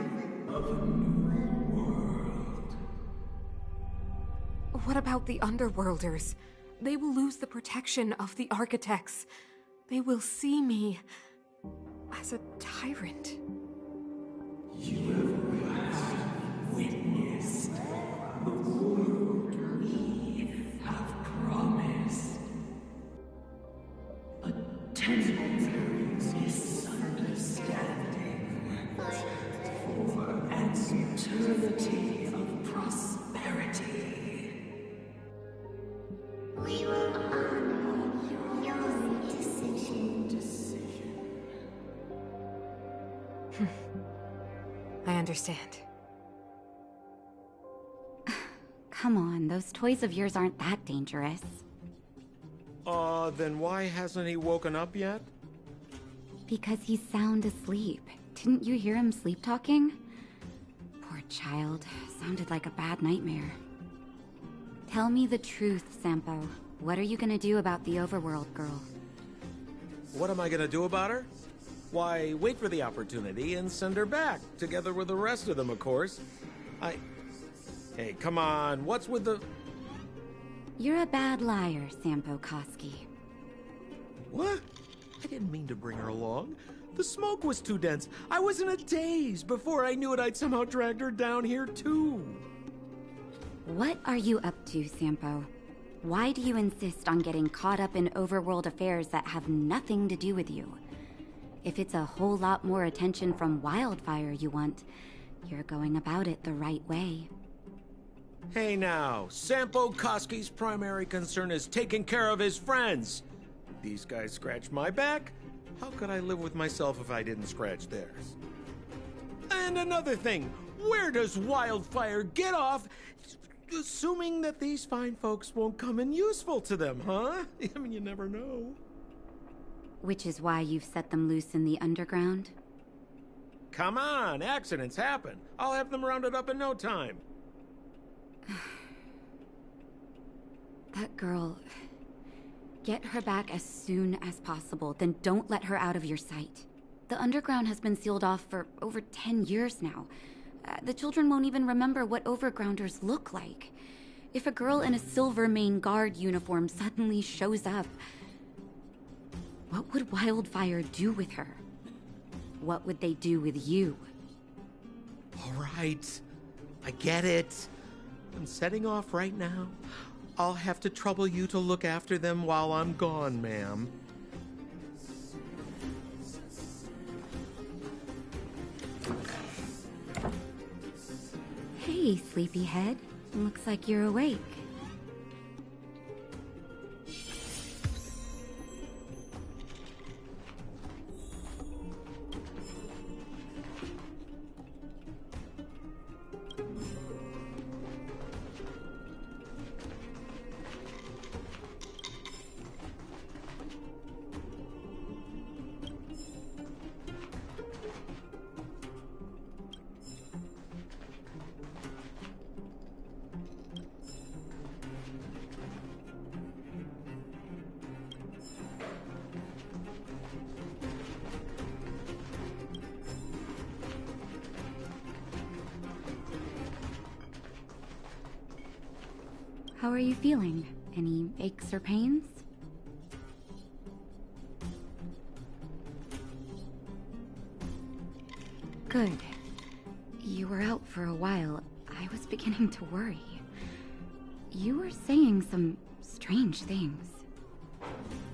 of a new world. What about the Underworlders? They will lose the protection of the Architects. They will see me as a tyrant. You have witnessed the world we have promised. A temporary misunderstanding for an eternity of prosperity. We will honor your decision. I understand. Come on, those toys of yours aren't that dangerous. Then why hasn't he woken up yet? Because he's sound asleep. Didn't you hear him sleep talking? Poor child. Sounded like a bad nightmare. Tell me the truth, Sampo. What are you gonna do about the Overworld girl? What am I gonna do about her? Why, wait for the opportunity and send her back, together with the rest of them, of course. Hey, come on, what's with the... You're a bad liar, Sampo Koski. What? I didn't mean to bring her along. The smoke was too dense. I was in a daze. Before I knew it, I'd somehow dragged her down here, too. What are you up to, Sampo? Why do you insist on getting caught up in overworld affairs that have nothing to do with you? If it's a whole lot more attention from Wildfire you want, you're going about it the right way. Hey now, Sampo Koski's primary concern is taking care of his friends. These guys scratch my back. How could I live with myself if I didn't scratch theirs? And another thing, where does Wildfire get off assuming that these fine folks won't come in useful to them, huh? I mean, you never know. Which is why you've set them loose in the underground? Come on, accidents happen. I'll have them rounded up in no time. That girl... Get her back as soon as possible, then don't let her out of your sight. The underground has been sealed off for over 10 years now. The children won't even remember what overgrounders look like. If a girl in a Silvermane Guard uniform suddenly shows up, what would Wildfire do with her? What would they do with you? All right, I get it. I'm setting off right now. I'll have to trouble you to look after them while I'm gone, ma'am. Hey, sleepyhead. Looks like you're awake. How are you feeling? Any aches or pains? Good. You were out for a while. I was beginning to worry. You were saying some strange things.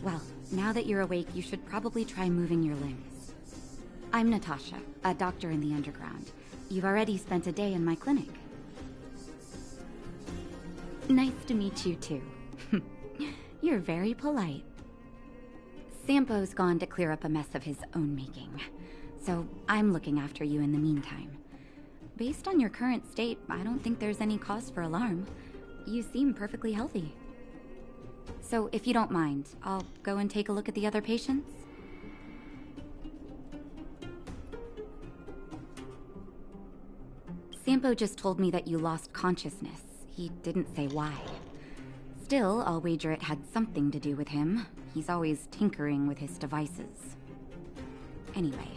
Well, now that you're awake, you should probably try moving your limbs. I'm Natasha, a doctor in the underground. You've already spent a day in my clinic. Nice to meet you, too. You're very polite. Sampo's gone to clear up a mess of his own making, so I'm looking after you in the meantime. Based on your current state, I don't think there's any cause for alarm. You seem perfectly healthy. So if you don't mind, I'll go and take a look at the other patients? Sampo just told me that you lost consciousness. He didn't say why. Still, I'll wager it had something to do with him. He's always tinkering with his devices. Anyway,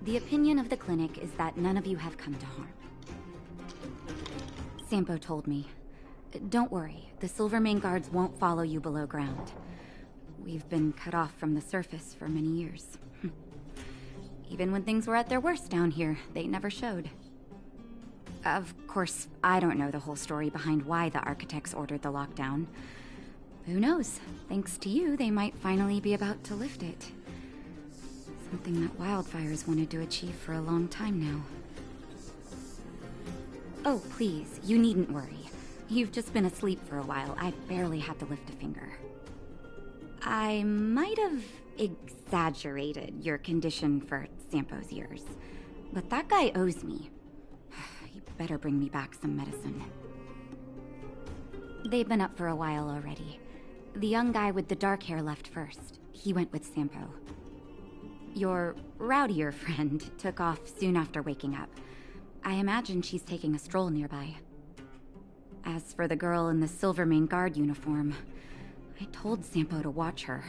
the opinion of the clinic is that none of you have come to harm. Sampo told me. Don't worry, the Silvermane Guards won't follow you below ground. We've been cut off from the surface for many years. Even when things were at their worst down here, they never showed. Of course, I don't know the whole story behind why the architects ordered the lockdown. Who knows? Thanks to you, they might finally be about to lift it. Something that Wildfire's wanted to achieve for a long time now. Oh, please, you needn't worry. You've just been asleep for a while. I barely had to lift a finger. I might have exaggerated your condition for Sampo's ears, but that guy owes me. Better bring me back some medicine. They've been up for a while already. The young guy with the dark hair left first. He went with Sampo. Your rowdier friend took off soon after waking up. I imagine she's taking a stroll nearby. As for the girl in the Silvermane Guard uniform, I told Sampo to watch her,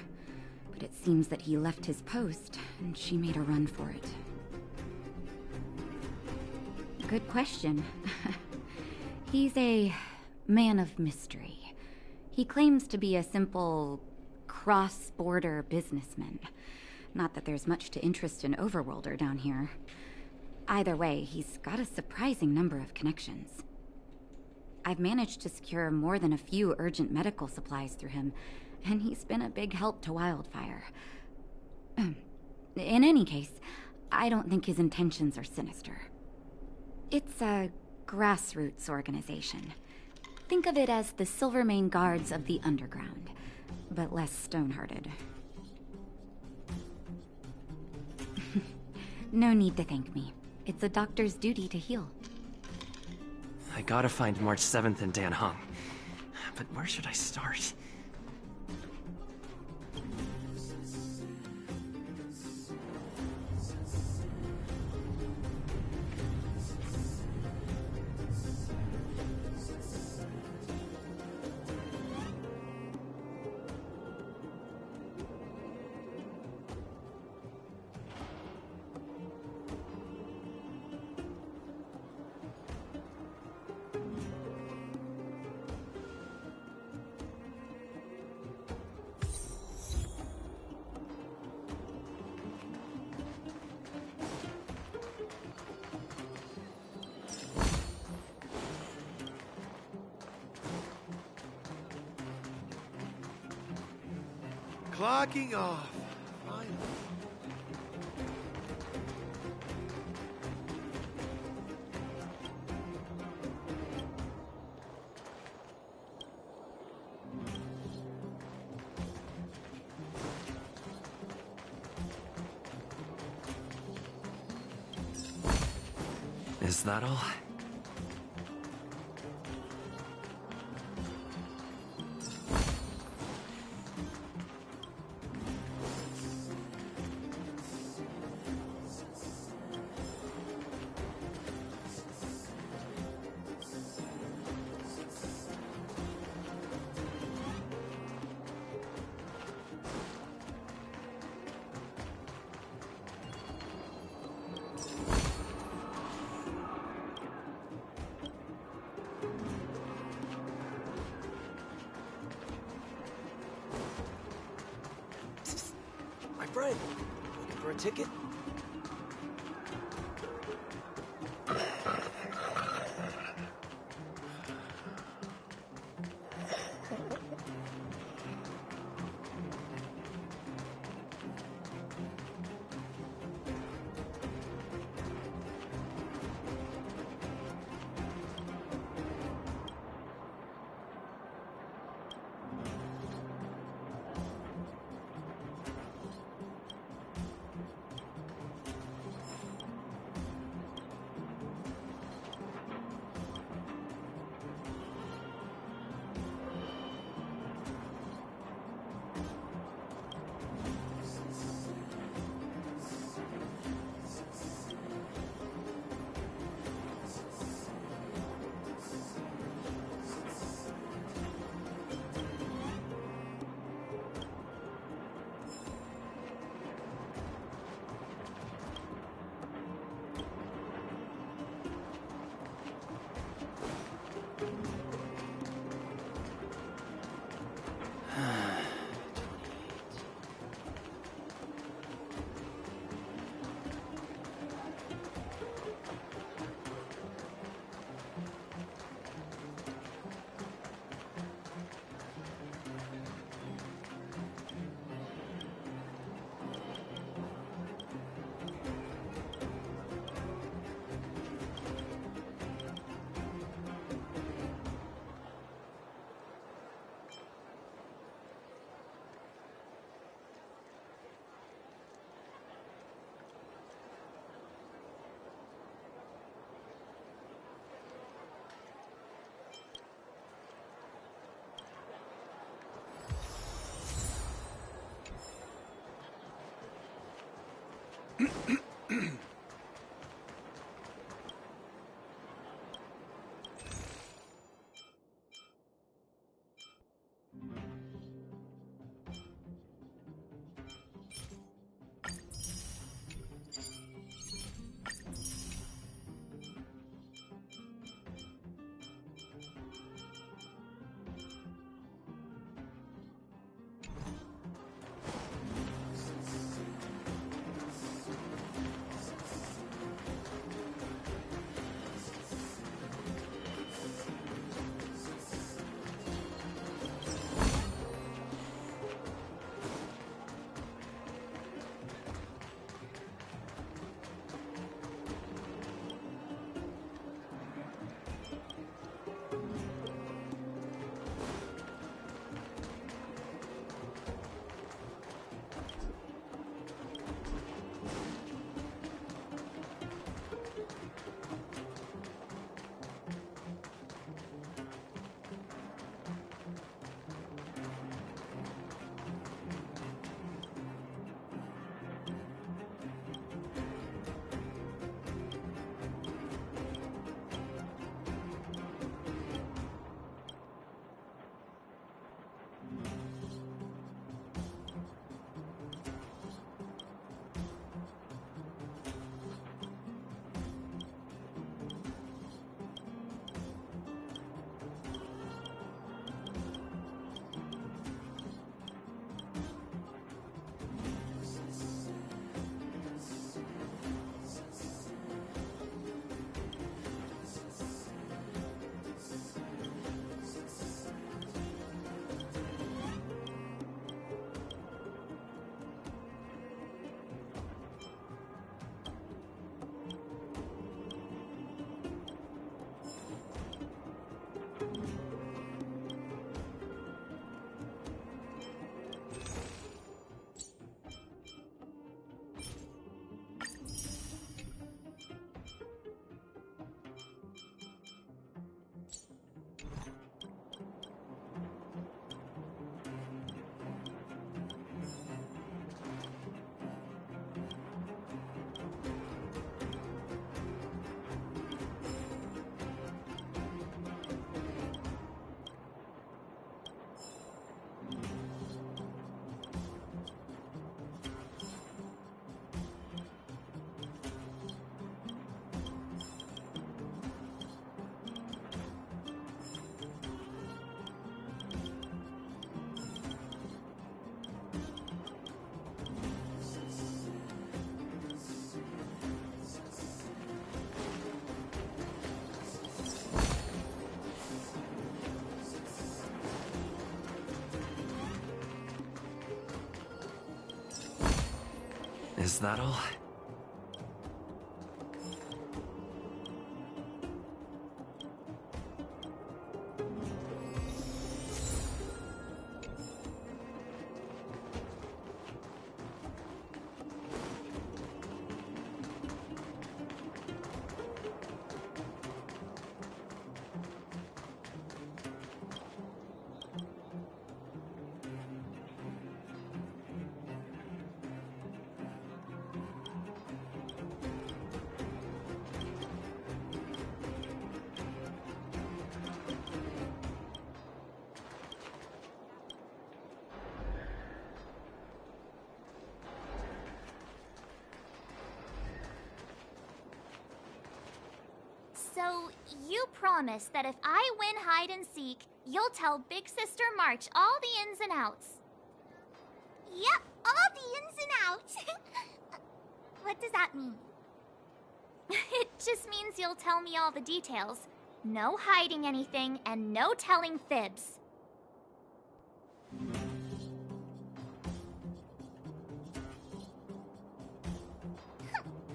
but it seems that he left his post, and she made a run for it. Good question. He's a man of mystery. He claims to be a simple cross-border businessman. Not that there's much to interest an overworlder down here. Either way, he's got a surprising number of connections. I've managed to secure more than a few urgent medical supplies through him, and he's been a big help to Wildfire. In any case, I don't think his intentions are sinister. It's a grassroots organization. Think of it as the Silvermane Guards of the Underground, but less stone-hearted. No need to thank me. It's a doctor's duty to heal. I gotta find March 7th in Dan Hung. But where should I start? Clocking off. Finally. Is that all? My friend, looking for a ticket? Is that all? So, you promise that if I win hide and seek, you'll tell Big Sister March all the ins and outs. Yep, all the ins and outs. What does that mean? It just means you'll tell me all the details. No hiding anything, and no telling fibs.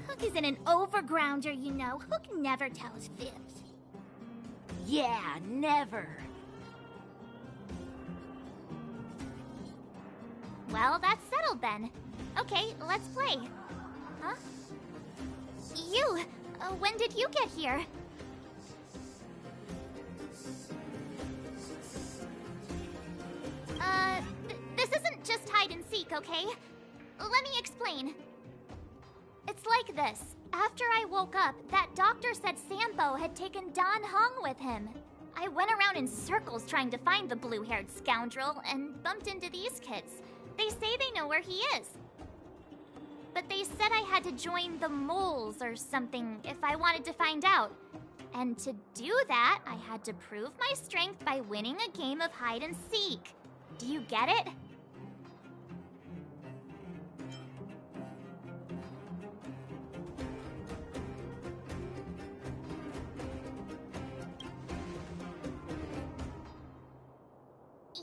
Hook isn't an overgrounder, you know. Hook never tells fibs. Yeah, never. Well, that's settled then. Okay, let's play. Huh? You! When did you get here? This isn't just hide and seek, okay? Let me explain. It's like this. After I woke up, that doctor said Sampo had taken Dan Hong with him. I went around in circles trying to find the blue-haired scoundrel and bumped into these kids. They say they know where he is. But they said I had to join the moles or something if I wanted to find out. And to do that, I had to prove my strength by winning a game of hide and seek. Do you get it?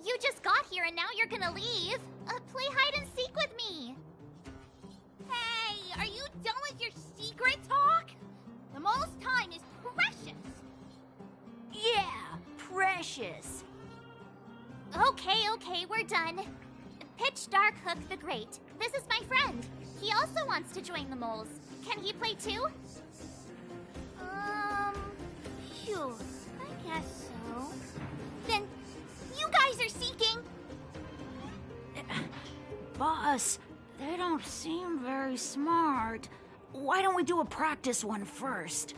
You just got here and now you're gonna leave. Play hide and seek with me. Hey, are you done with your secret talk? The mole's time is precious. Yeah, precious. Okay, we're done. Pitch Dark Hook the Great. This is my friend. He also wants to join the moles. Can he play too? Sure. I guess so. Then, you guys are seeking. Boss, they don't seem very smart. Why don't we do a practice one first?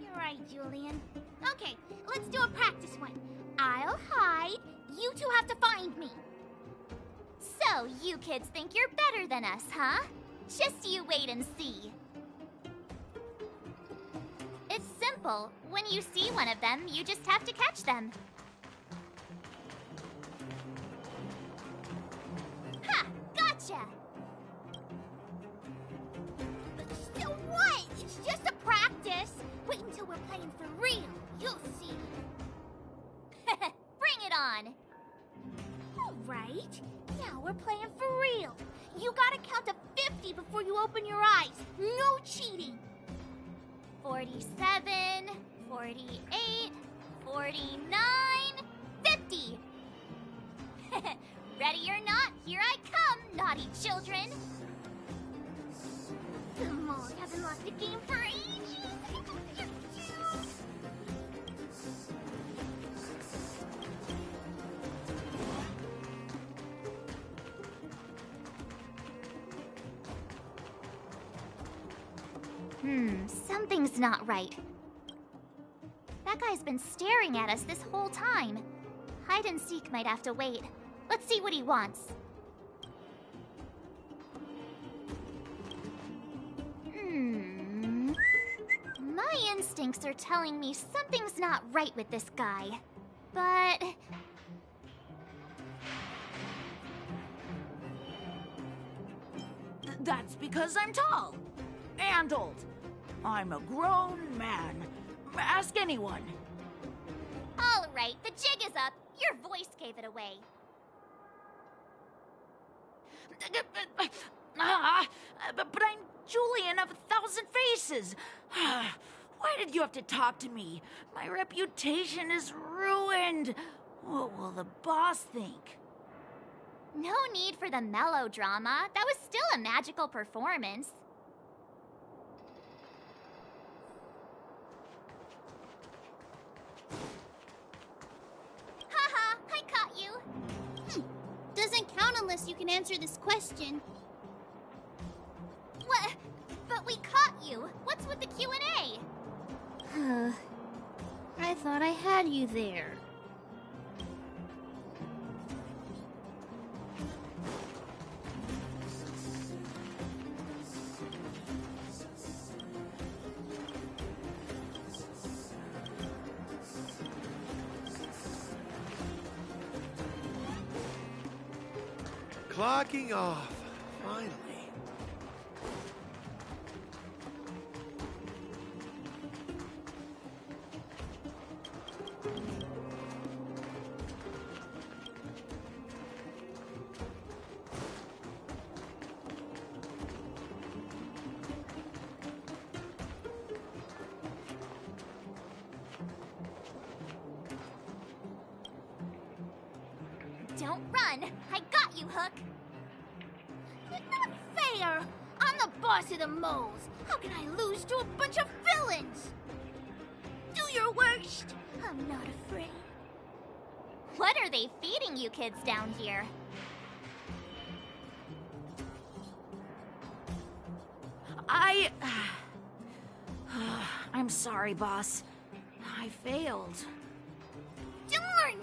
You're right, Julian. Okay, let's do a practice one. I'll hide. You two have to find me. So, you kids think you're better than us, huh? Just you wait and see. It's simple. When you see one of them, you just have to catch them. Ha! Gotcha! But so what? It's just a practice. Wait until we're playing for real. You'll see. Bring it on! All right. Now we're playing for real. You gotta count to 50 before you open your eyes. No cheating. 47, 48, 49, 50! Ready or not, here I come, naughty children! The mole hasn't lost a game for ages. Something's not right. That guy's been staring at us this whole time. Hide and seek might have to wait. Let's see what he wants. My instincts are telling me something's not right with this guy. But... That's because I'm tall. And old. I'm a grown man. Ask anyone. All right, the jig is up. Your voice gave it away. But I'm Julian of 1,000 Faces. Why did you have to talk to me? My reputation is ruined. What will the boss think? No need for the melodrama. That was still a magical performance. Haha, I caught you. Doesn't count unless you can answer this question. What? But we caught you. What's with the Q&A? I thought I had you there. Clocking off, finally. Don't run! I got you, Hook! Not fair! I'm the boss of the moles! How can I lose to a bunch of villains? Do your worst! I'm not afraid. What are they feeding you kids down here? I'm sorry, boss. I failed. Darn!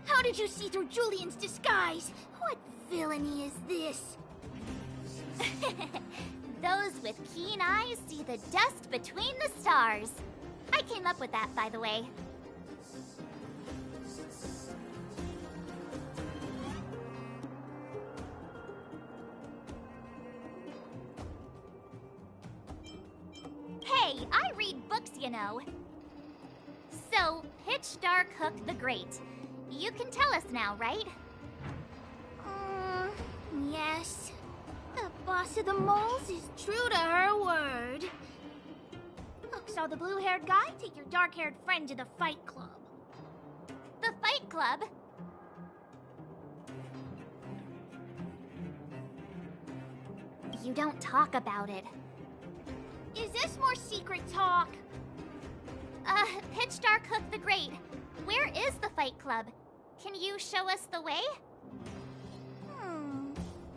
How did you see through Julian's disguise? What villainy is this? Those with keen eyes see the dust between the stars. I came up with that, by the way. Hey, I read books, you know. So, Pitch Dark Hook the Great. You can tell us now, right? Yes. The boss of the moles is true to her word. Hook saw the blue-haired guy take your dark-haired friend to the fight club. The Fight Club? You don't talk about it. Is this more secret talk? Pitch Dark Hook the Great. Where is the Fight Club? Can you show us the way?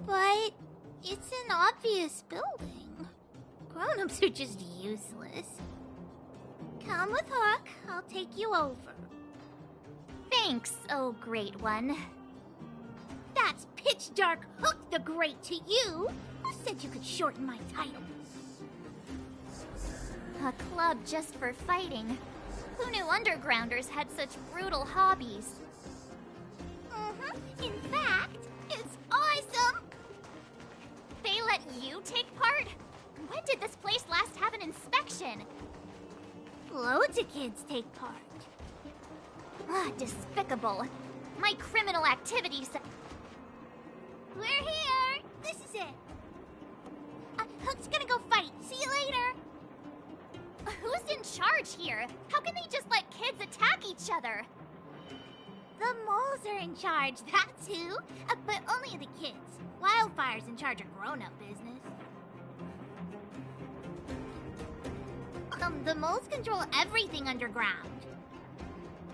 But it's an obvious building. Grown-ups are just useless. Come with Hook. I'll take you over. Thanks, oh great one. That's Pitch Dark Hook the Great to you. Who said you could shorten my title? A club just for fighting. Who knew undergrounders had such brutal hobbies? In fact, it's awesome! They let you take part? When did this place last have an inspection? Loads of kids take part. Despicable. My criminal activities... We're here! This is it. Hook's gonna go fight. See you later! Who's in charge here? How can they just let kids attack each other? The moles are in charge, that's who. But only the kids. Wildfire's in charge of grown-up business. The moles control everything underground.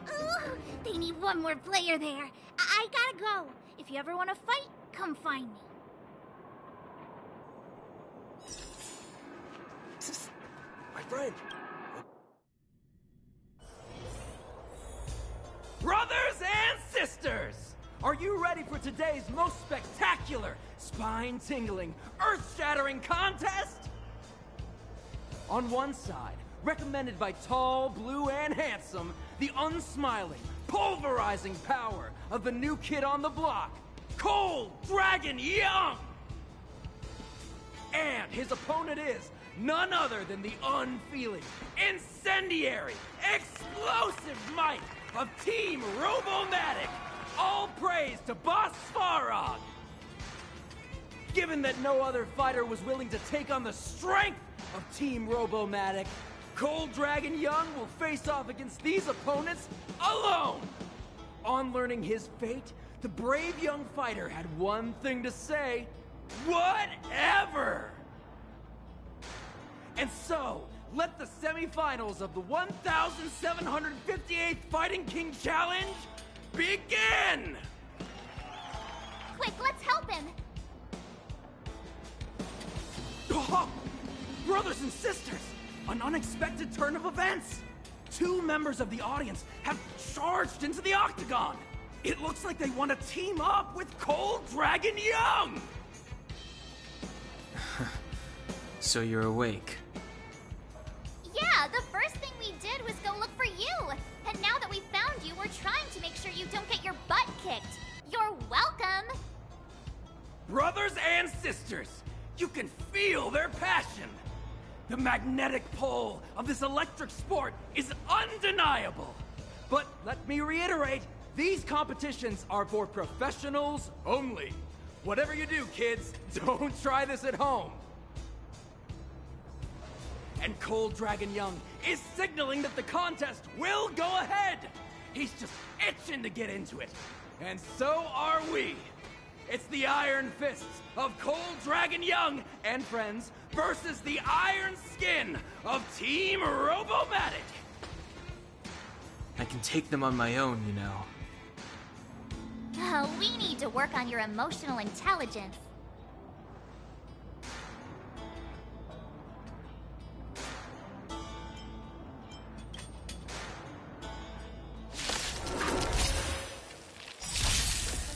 Ooh, they need one more player there. I gotta go. If you ever want to fight, come find me. My friend. Brothers and sisters! Are you ready for today's most spectacular, spine-tingling, earth-shattering contest? On one side, recommended by tall, blue, and handsome, the unsmiling, pulverizing power of the new kid on the block, Cold Dragon Young! And his opponent is none other than the unfeeling, incendiary, explosive might of Team Robomatic! All praise to Boss Svarog! Given that no other fighter was willing to take on the strength of Team Robomatic, Cold Dragon Young will face off against these opponents alone! On learning his fate, the brave young fighter had one thing to say: whatever! And so, let the semifinals of the 1758th Fighting King Challenge begin! Quick, let's help him! Oh, brothers and sisters, an unexpected turn of events! 2 members of the audience have charged into the octagon! It looks like they want to team up with Cold Dragon Young! So you're awake. Yeah, the first thing we did was go look for you! And now that we found you, we're trying to make sure you don't get your butt kicked! You're welcome! Brothers and sisters, you can feel their passion! The magnetic pull of this electric sport is undeniable! But let me reiterate, these competitions are for professionals only. Whatever you do, kids, don't try this at home. And Cold Dragon Young is signaling that the contest will go ahead! He's just itching to get into it. And so are we! It's the Iron Fists of Cold Dragon Young and friends versus the Iron Skin of Team Robomatic! I can take them on my own, you know. Oh, we need to work on your emotional intelligence.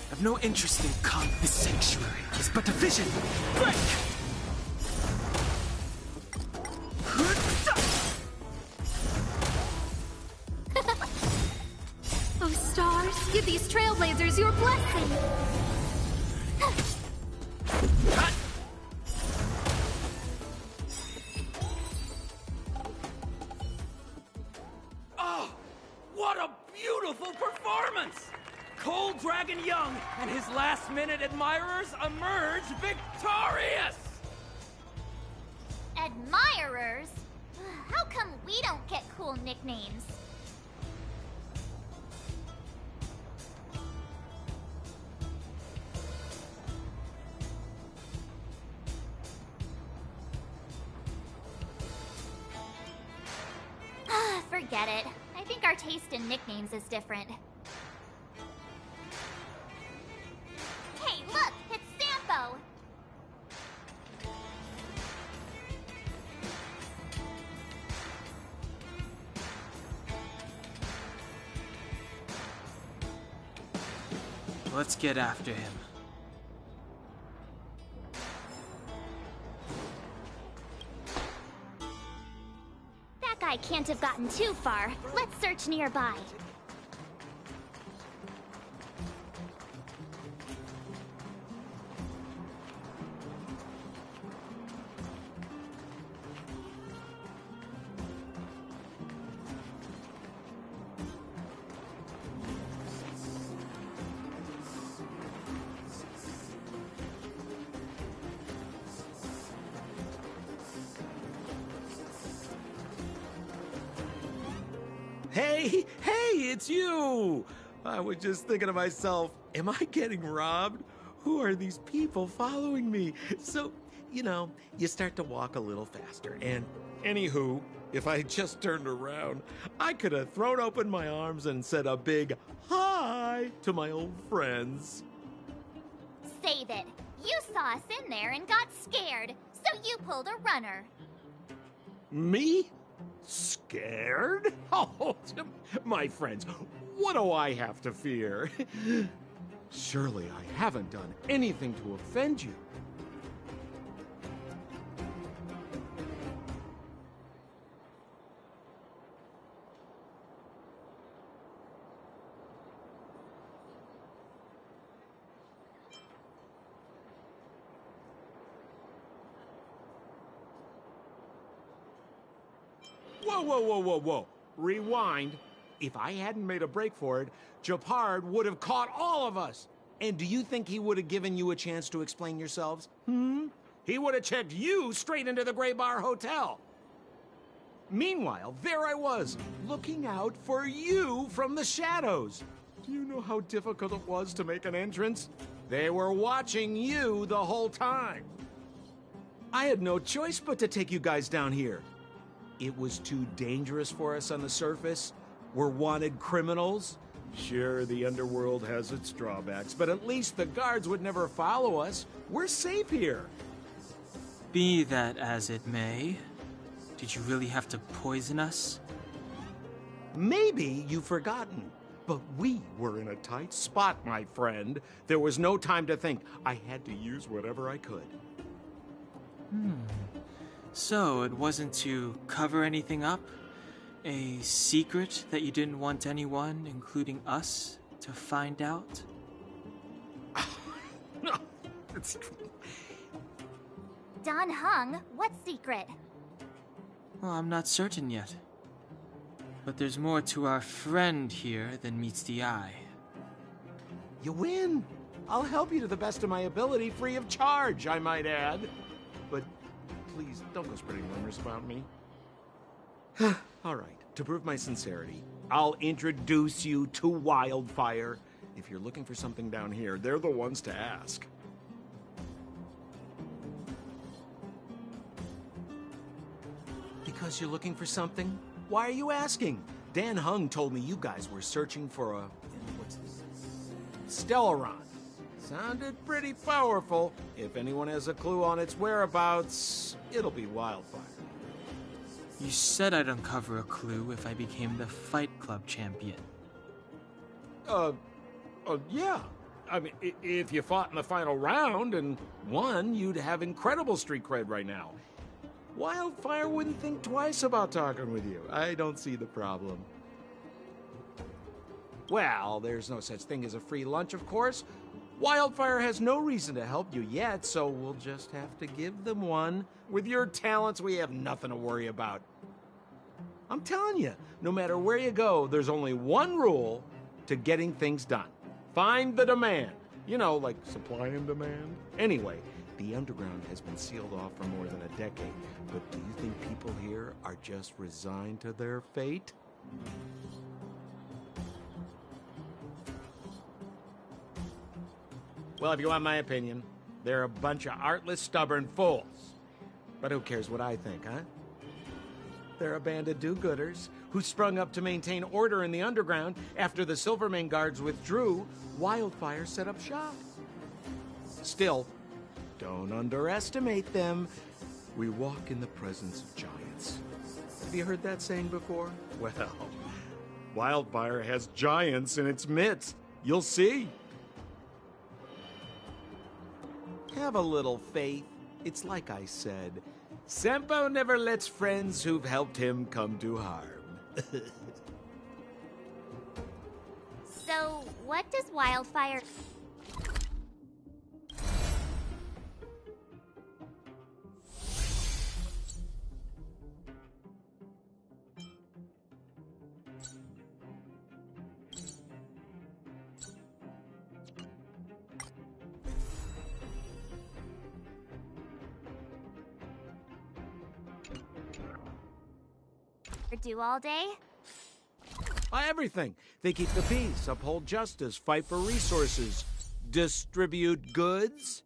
I've no interest in This sanctuary is but a vision. Break! Oh, stars, give these trailblazers your blessing! Oh, what a beautiful performance! Cold Dragon Young and his last-minute admirers emerge victorious! Admirers? How come we don't get cool nicknames? Forget it. I think our taste in nicknames is different. Hey, look! It's Sampo! Let's get after him. That guy can't have gotten too far. Let's search nearby. Hey, it's you! I was just thinking to myself, am I getting robbed? Who are these people following me? So, you know, you start to walk a little faster, and anywho, if I just turned around, I could have thrown open my arms and said a big hi to my old friends. Save it. You saw us in there and got scared, so you pulled a runner. Me? Scared? Oh, my friends, what do I have to fear? Surely I haven't done anything to offend you. Whoa. Rewind. If I hadn't made a break for it, Japard would have caught all of us. And do you think he would have given you a chance to explain yourselves? He would have checked you straight into the Gray Bar Hotel. Meanwhile, there I was, looking out for you from the shadows. Do you know how difficult it was to make an entrance? They were watching you the whole time. I had no choice but to take you guys down here. It was too dangerous for us on the surface. We're wanted criminals. Sure, the underworld has its drawbacks, but at least the guards would never follow us. We're safe here. Be that as it may, did you really have to poison us? Maybe you've forgotten, but we were in a tight spot, my friend. There was no time to think. I had to use whatever I could. So, it wasn't to cover anything up? A secret that you didn't want anyone, including us, to find out? No, it's... Dan Heng, what secret? Well, I'm not certain yet. But there's more to our friend here than meets the eye. You win. I'll help you to the best of my ability, free of charge, I might add. But please, don't go spreading rumors about me. All right, to prove my sincerity, I'll introduce you to Wildfire. If you're looking for something down here, they're the ones to ask. Because you're looking for something? Why are you asking? Dan Heng told me you guys were searching for a... what's this? Stellaron. Sounded pretty powerful. If anyone has a clue on its whereabouts, it'll be Wildfire. You said I'd uncover a clue if I became the Fight Club champion. Yeah. I mean, if you fought in the final round and won, you'd have incredible street cred right now. Wildfire wouldn't think twice about talking with you. I don't see the problem. Well, there's no such thing as a free lunch, of course. Wildfire has no reason to help you yet, so we'll just have to give them one. With your talents, we have nothing to worry about. I'm telling you, no matter where you go, there's only one rule to getting things done. Find the demand. You know, like supply and demand. Anyway, the underground has been sealed off for more than a decade. But do you think people here are just resigned to their fate? Well, if you want my opinion, they're a bunch of artless, stubborn fools. But who cares what I think, huh? They're a band of do-gooders who sprung up to maintain order in the underground. After the Silvermane guards withdrew, Wildfire set up shop. Still, don't underestimate them. We walk in the presence of giants. Have you heard that saying before? Well, Wildfire has giants in its midst. You'll see. Have a little faith. It's like I said, Sampo never lets friends who've helped him come to harm. So, what does Wildfire... do all day? Everything. They keep the peace, uphold justice, fight for resources, distribute goods.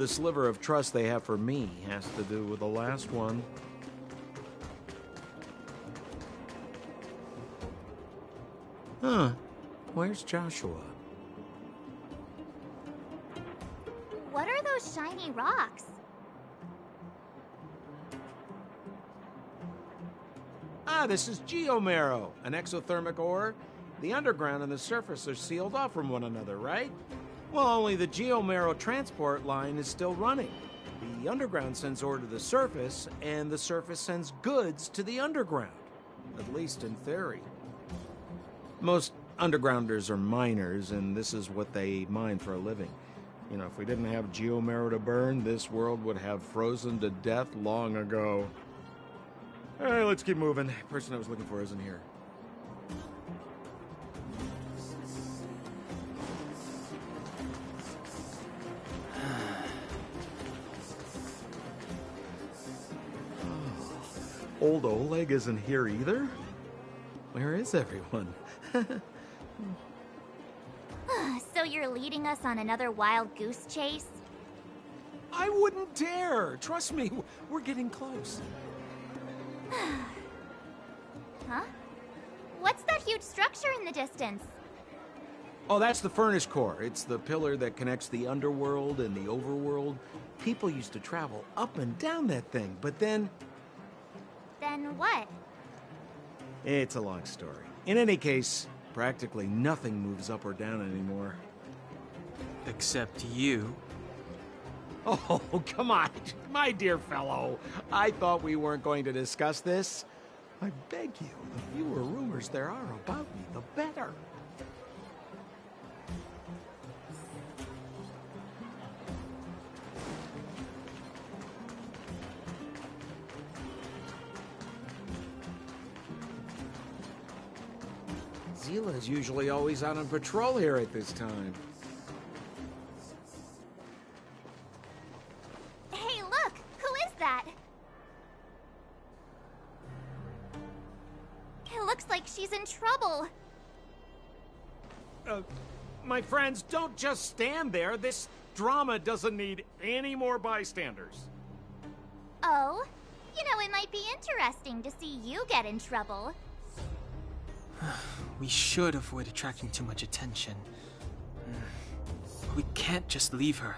the sliver of trust they have for me has to do with the last one. Huh. Where's Joshua? What are those shiny rocks? Ah, this is geomarrow, an exothermic ore. The underground and the surface are sealed off from one another, right? Well, only the geomarrow transport line is still running. The underground sends ore to the surface, and the surface sends goods to the underground. At least in theory. Most undergrounders are miners, and this is what they mine for a living. You know, if we didn't have geomarrow to burn, this world would have frozen to death long ago. Alright, let's keep moving. The person I was looking for isn't here. Old Oleg isn't here either? Where is everyone? So you're leading us on another wild goose chase? I wouldn't dare! Trust me, we're getting close. Huh? What's that huge structure in the distance? Oh, that's the furnace core. It's the pillar that connects the underworld and the overworld. People used to travel up and down that thing, but then... Then what? It's a long story. In any case, practically nothing moves up or down anymore. Except you. Oh, come on, my dear fellow. I thought we weren't going to discuss this. I beg you, the fewer rumors there are about me, the better. Zila's usually always out on patrol here at this time. Hey, look! Who is that? It looks like she's in trouble. My friends, don't just stand there. This drama doesn't need any more bystanders. Oh? You know, it might be interesting to see you get in trouble. We should avoid attracting too much attention. We can't just leave her.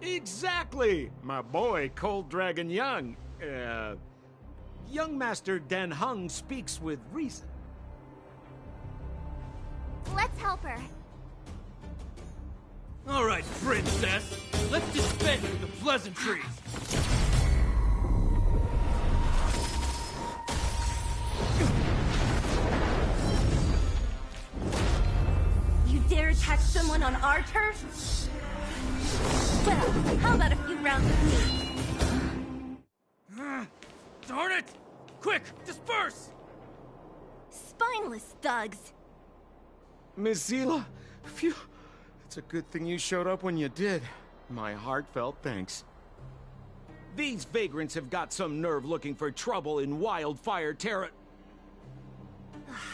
Exactly! My boy, Cold Dragon Young. Young Master Dan Hung speaks with reason. Let's help her. All right, princess. Let's dispense with the pleasantries. You dare attack someone on our turf? Well, how about a few rounds with me? Darn it! Quick, disperse! Spineless thugs. Miss Zila, phew. It's a good thing you showed up when you did. My heartfelt thanks. These vagrants have got some nerve looking for trouble in Wildfire Terra.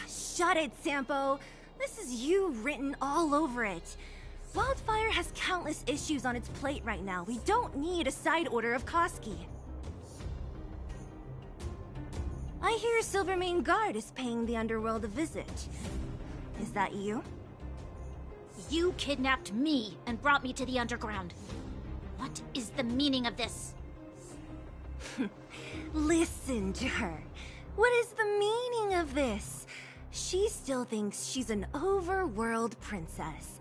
Shut it, Sampo. This is you written all over it. Wildfire has countless issues on its plate right now. We don't need a side order of Koski. I hear Silvermane Guard is paying the underworld a visit. Is that you? You kidnapped me and brought me to the underground. What is the meaning of this? Listen to her. What is the meaning of this? She still thinks she's an overworld princess.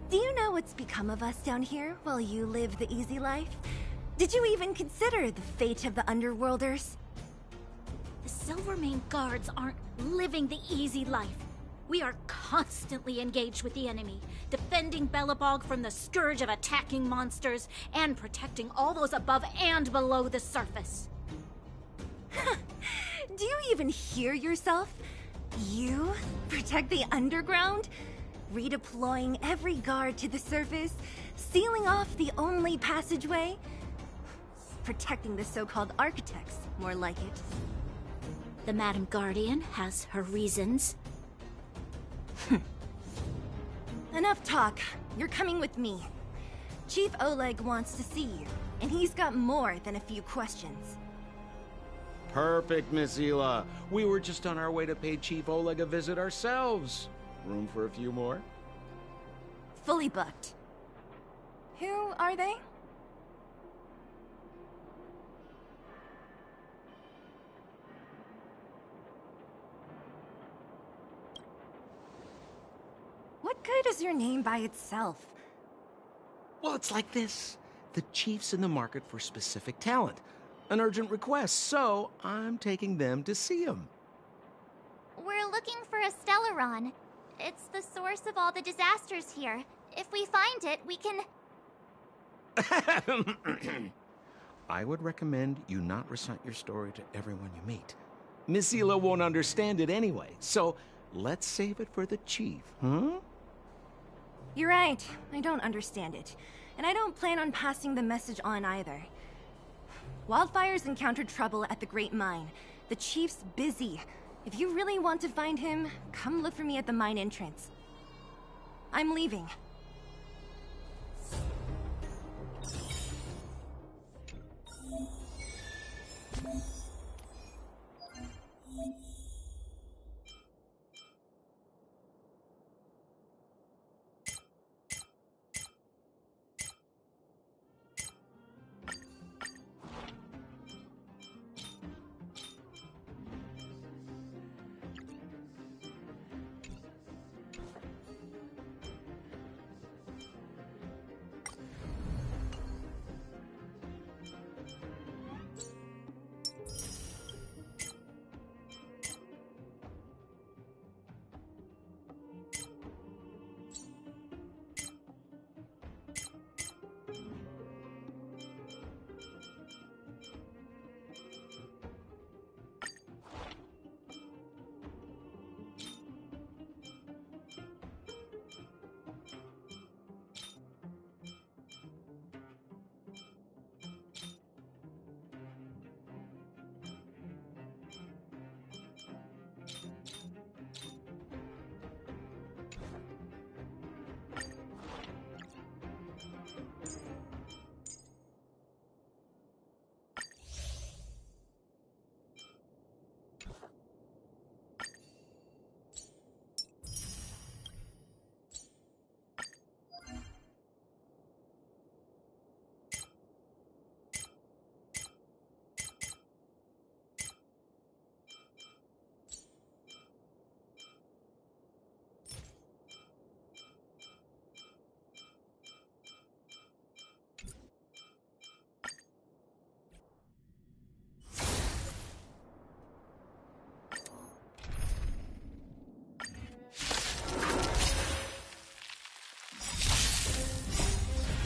Do you know what's become of us down here while you live the easy life? Did you even consider the fate of the underworlders? The Silvermane Guards aren't living the easy life. We are constantly engaged with the enemy, defending Belobog from the scourge of attacking monsters and protecting all those above and below the surface. Do you even hear yourself? You protect the underground? Redeploying every guard to the surface, sealing off the only passageway. Protecting the so-called architects, more like it. The Madam Guardian has her reasons. Enough talk. You're coming with me. Chief Oleg wants to see you, and he's got more than a few questions. Perfect, Miss Hila. We were just on our way to pay Chief Oleg a visit ourselves. Room for a few more? Fully booked. Who are they? What good is your name by itself? Well, it's like this. The Chief's in the market for specific talent. An urgent request, so I'm taking them to see him. We're looking for a Stellaron. It's the source of all the disasters here. If we find it, we can... I would recommend you not recite your story to everyone you meet. Miss Hila won't understand it anyway, so let's save it for the Chief, huh? You're right. I don't understand it. And I don't plan on passing the message on either. Wildfire's encountered trouble at the Great Mine. The Chief's busy. If you really want to find him, come look for me at the mine entrance. I'm leaving.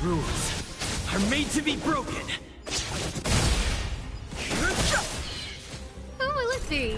Rules are made to be broken. Who will it be?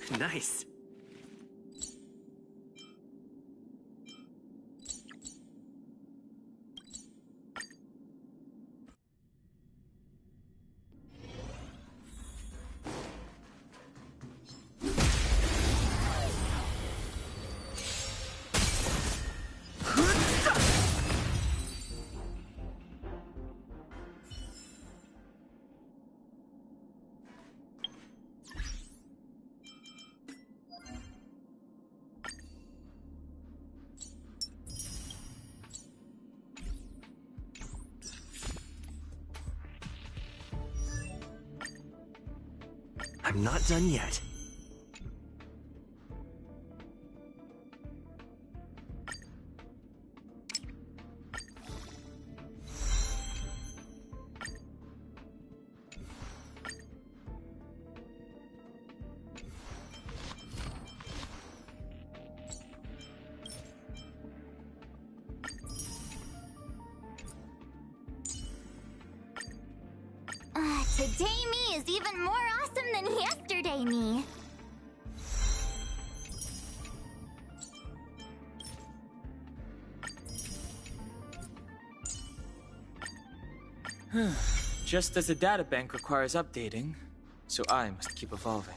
Nice. I'm not done yet. Today me is even more awesome than yesterday me. Just as the databank requires updating, so I must keep evolving.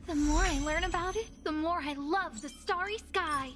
The more I learn about it, the more I love the starry sky.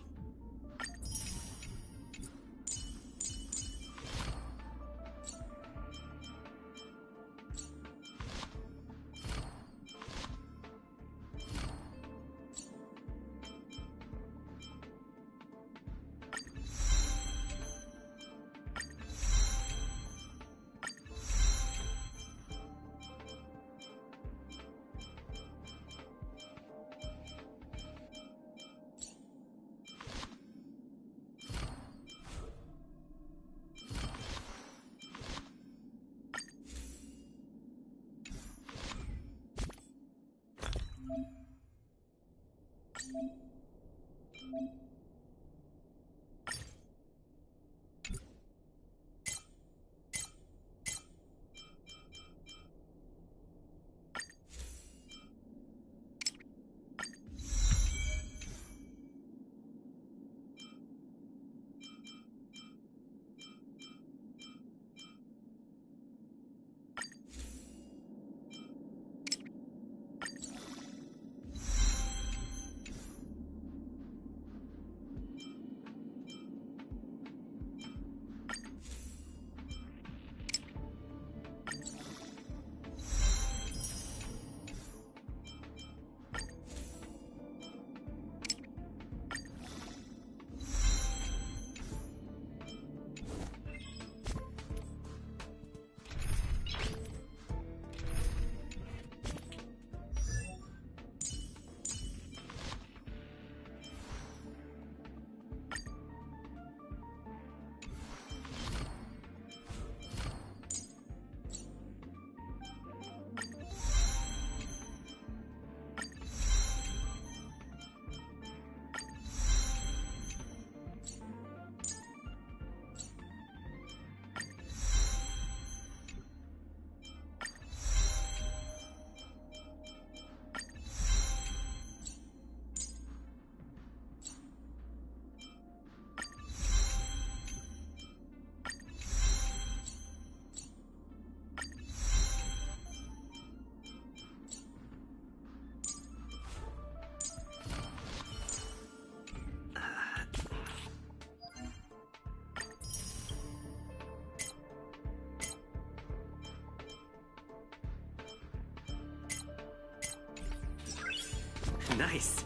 Nice.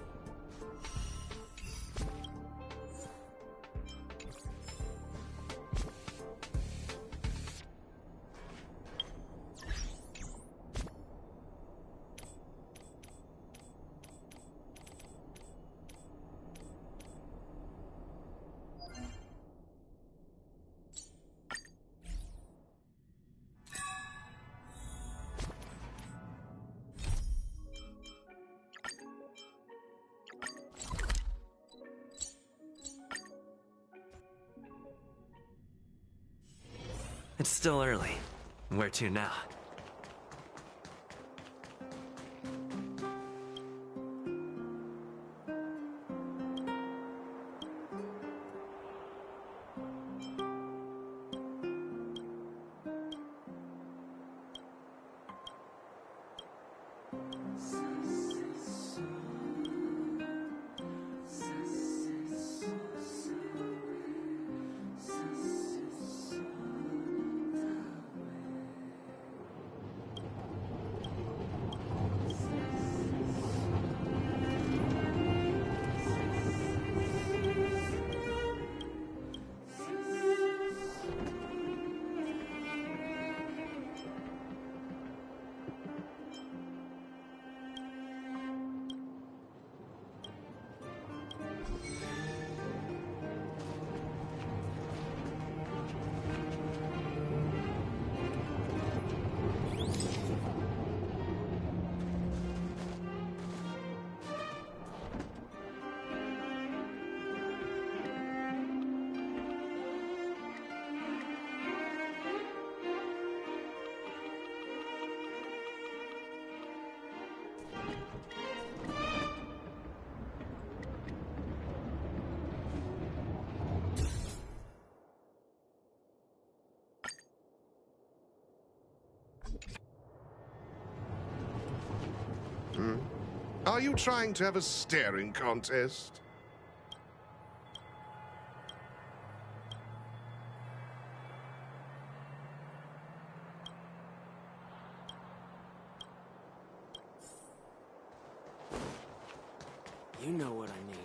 It's still early. Where to now? Are you trying to have a staring contest? You know what I mean.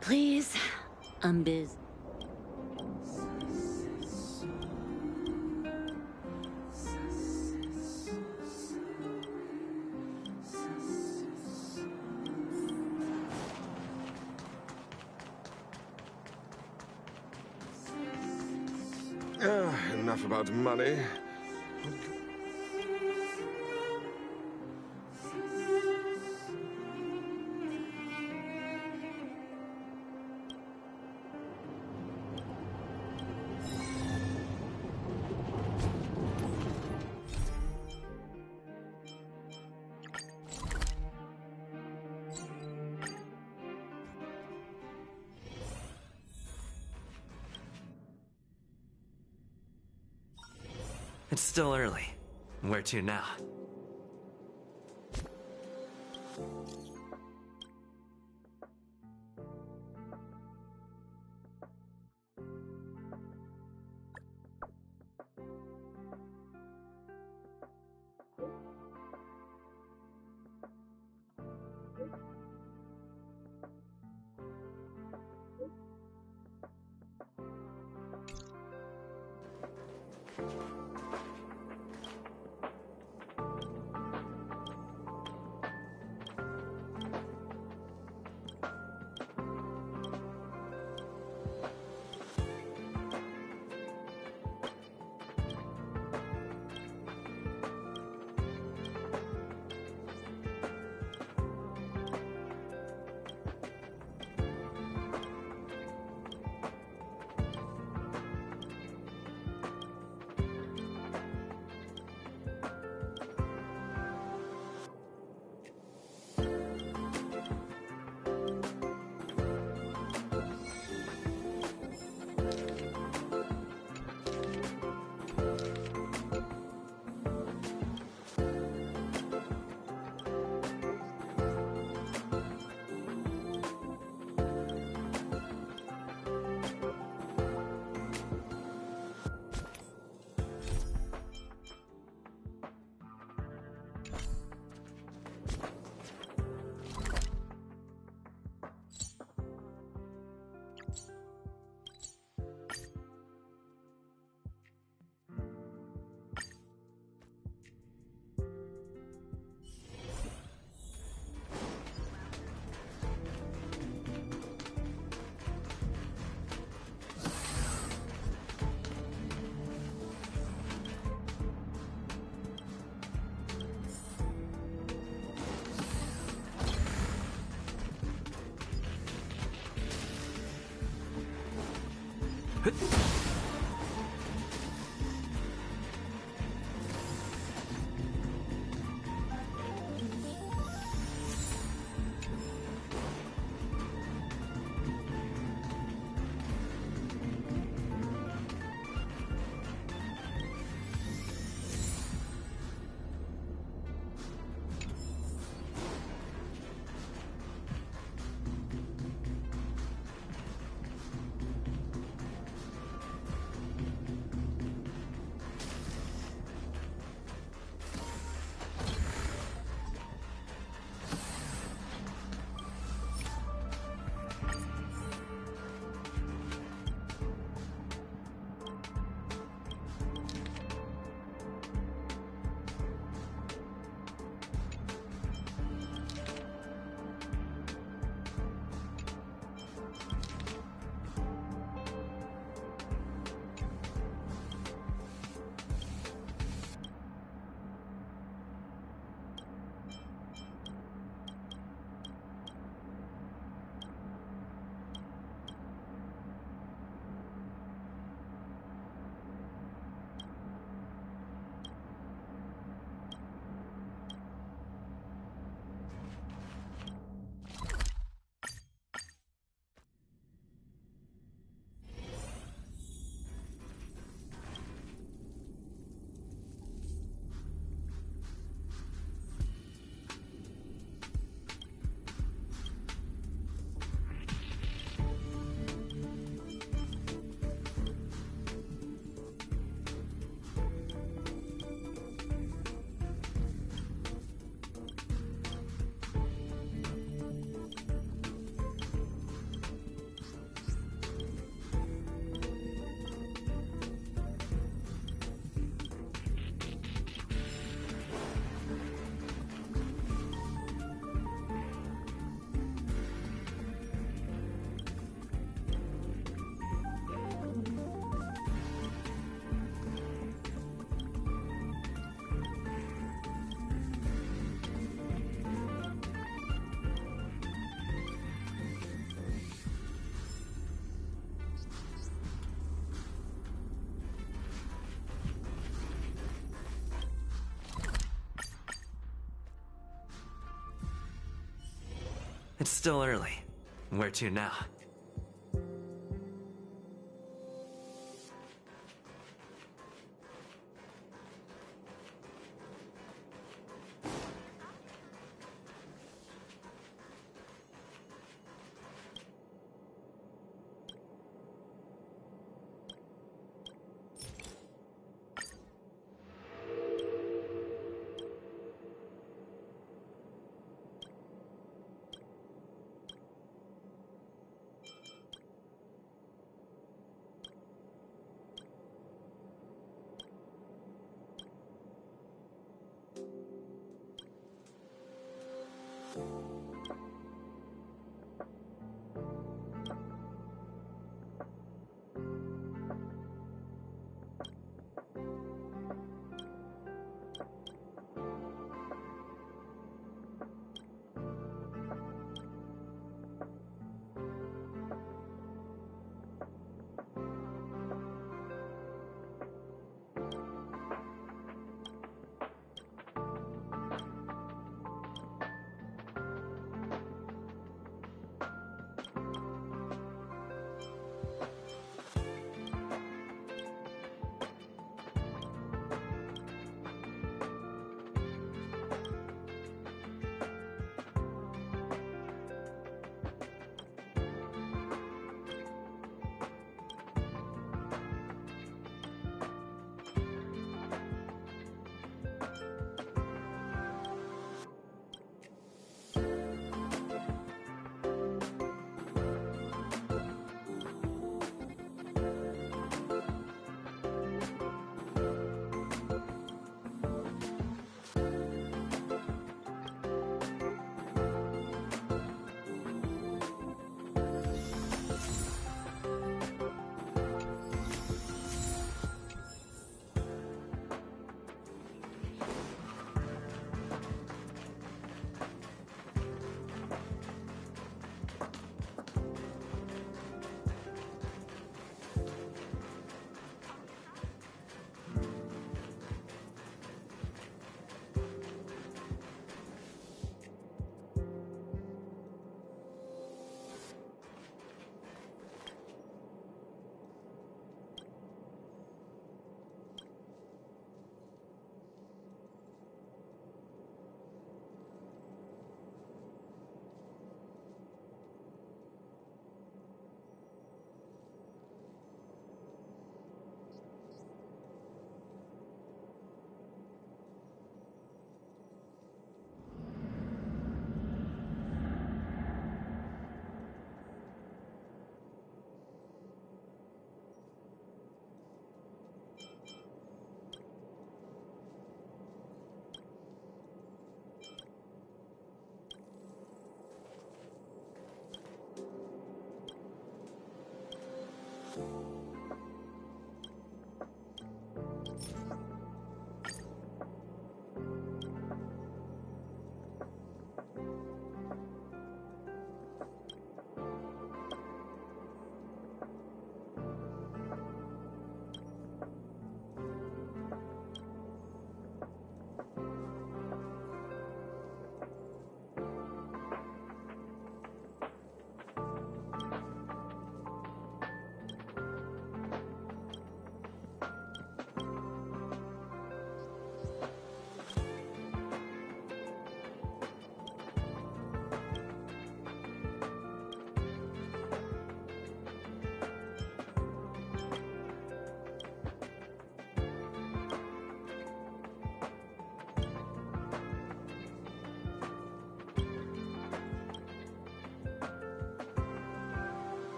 Please, I'm busy. Enough about money. It's still early. Where to now? It's still early. Where to now?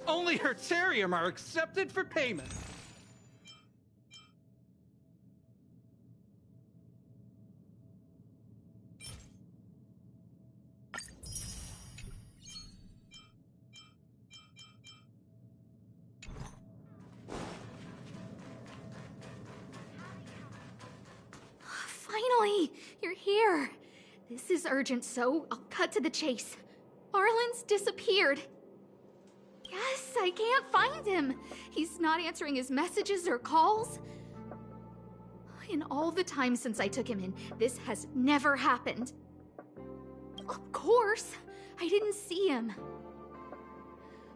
Only Hertarium are accepted for payment. Finally! You're here! This is urgent, so I'll cut to the chase. Arlen's disappeared. Yes, I can't find him. He's not answering his messages or calls. In all the time since I took him in, this has never happened. Of course, I didn't see him.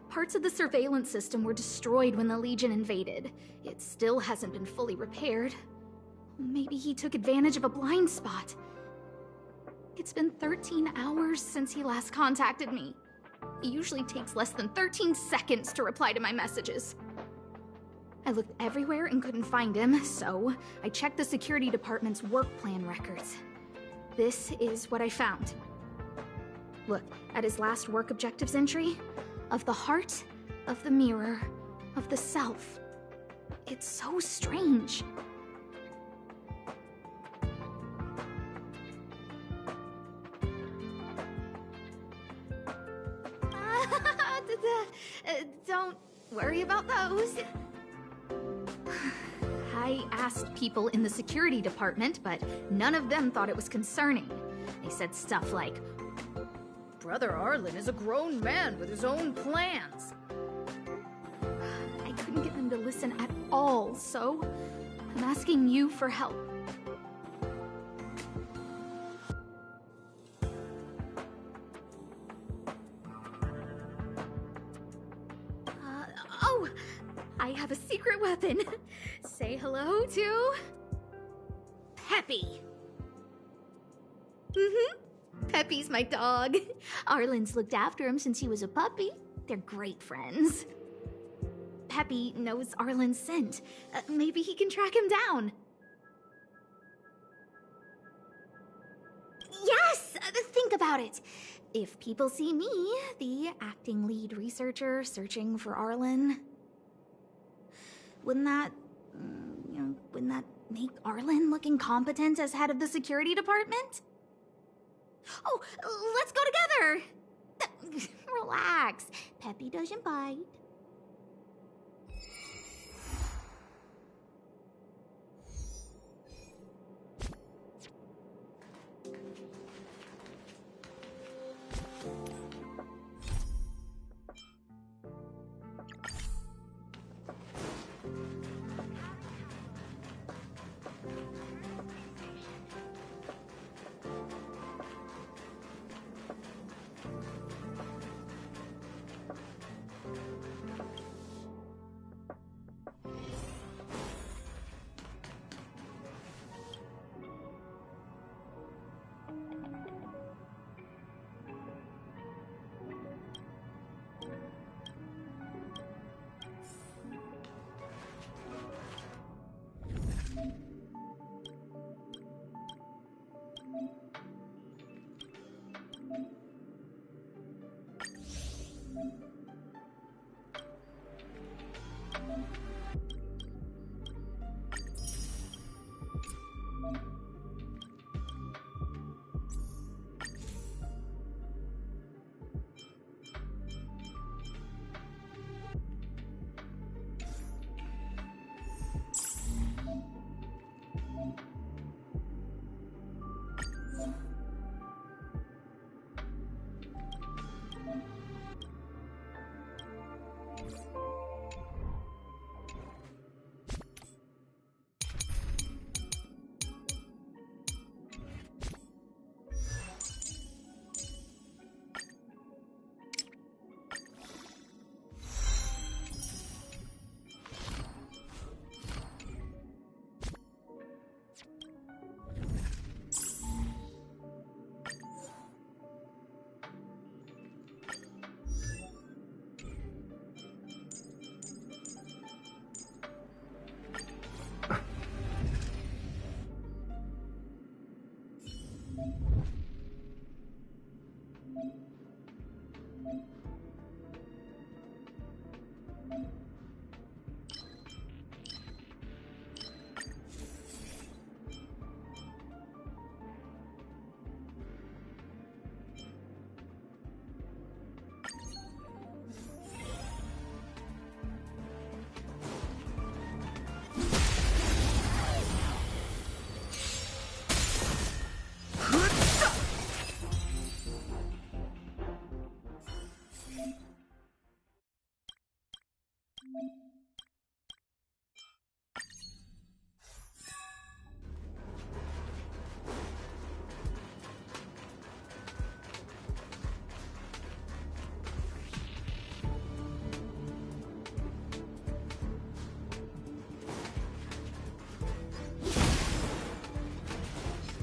Parts of the surveillance system were destroyed when the Legion invaded. It still hasn't been fully repaired. Maybe he took advantage of a blind spot. It's been 13 hours since he last contacted me. He usually takes less than 13 seconds to reply to my messages. I looked everywhere and couldn't find him, so I checked the security department's work plan records. This is what I found. Look at his last work objectives entry. Of the heart, of the mirror, of the self. It's so strange. Don't worry about those. I asked people in the security department, but none of them thought it was concerning. They said stuff like, "Brother Arlen is a grown man with his own plans." I couldn't get them to listen at all, so I'm asking you for help. Oh! I have a secret weapon. Say hello to... Peppy. Peppy's my dog. Arlen's looked after him since he was a puppy. They're great friends. Peppy knows Arlen's scent. Maybe he can track him down. Yes! Think about it. If people see me, the acting lead researcher searching for Arlen, wouldn't that make Arlen look incompetent as head of the security department? Oh, let's go together! Relax. Peppy doesn't bite.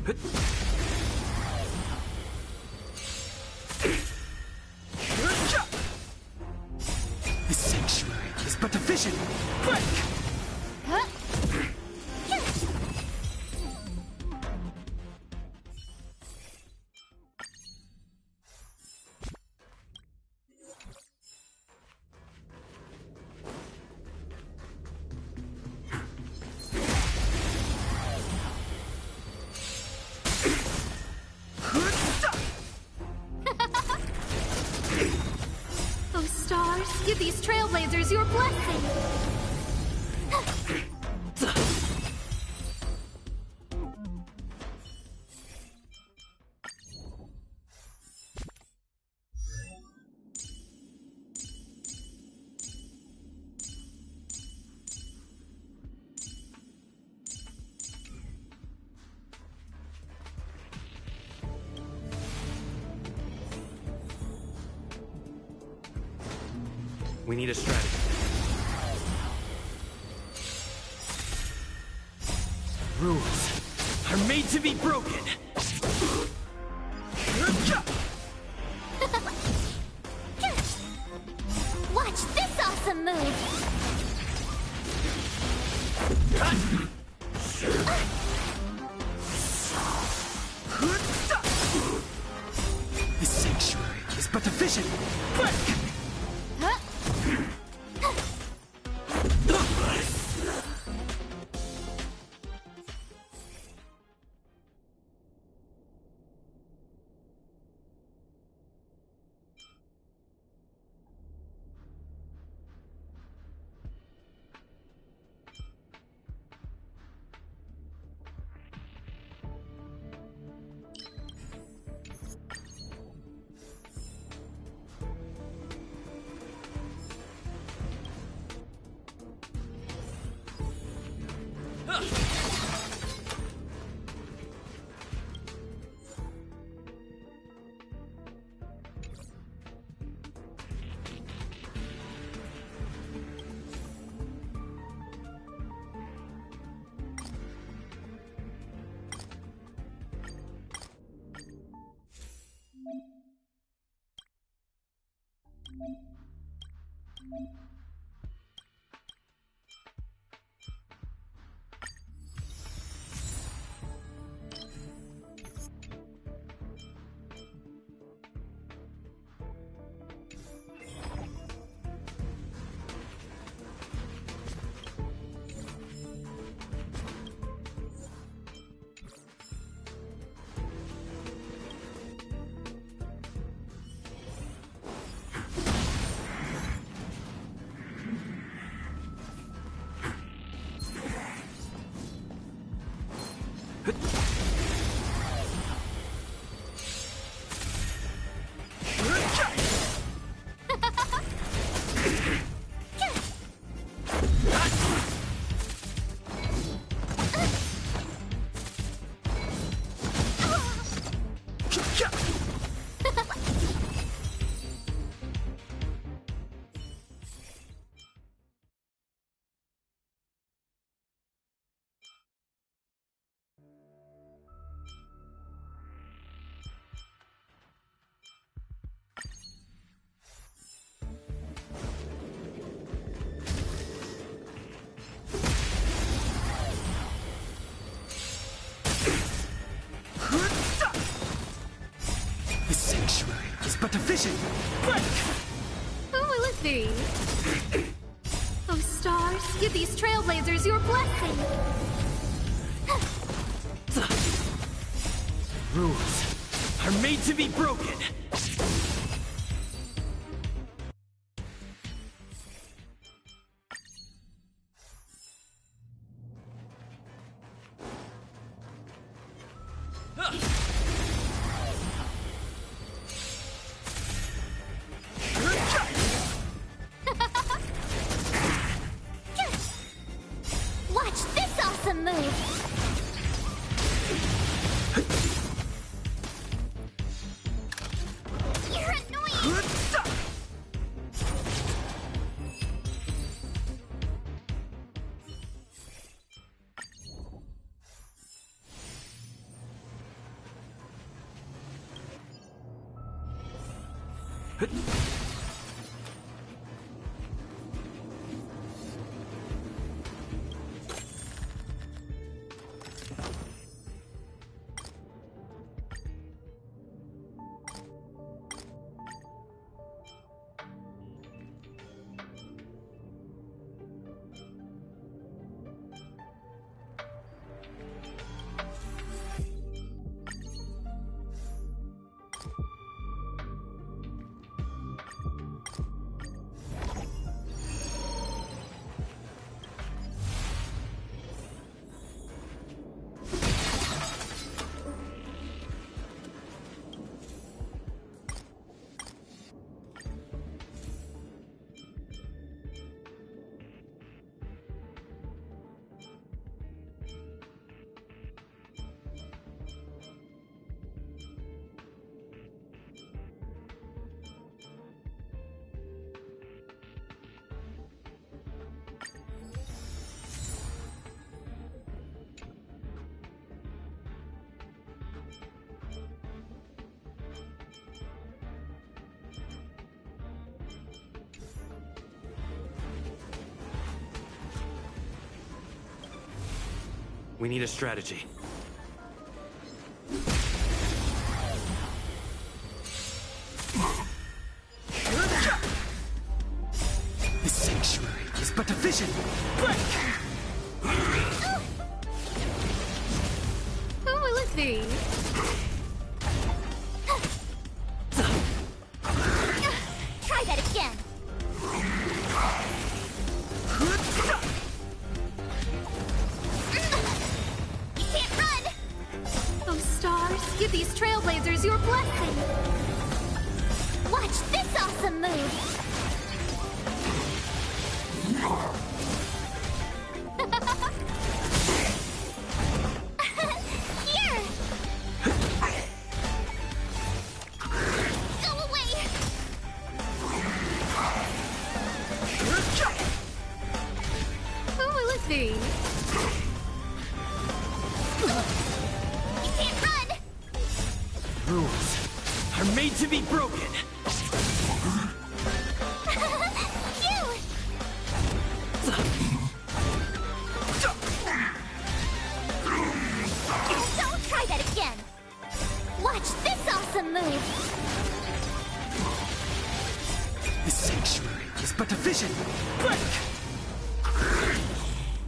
The sanctuary is but a vision. Break! Those stars, give these trailblazers your blessing! We need a strategy. Rules are made to be broken. Watch this awesome move! The sanctuary is but a vision. Break! The sanctuary is but a vision. Break! Who will it be? Those stars, give these trailblazers your blessing! Rules are made to be broken. Watch this awesome move! You're annoying! We need a strategy. The sanctuary is but a vision. Who will it be? Try that again. You can't run. Oh, stars, give these trailblazers your blessing. Watch this awesome move. Here. Go away. Who will it be? You can't run. Rules are made to be broken. You. Don't try that again. Watch this awesome move. The sanctuary is but a vision.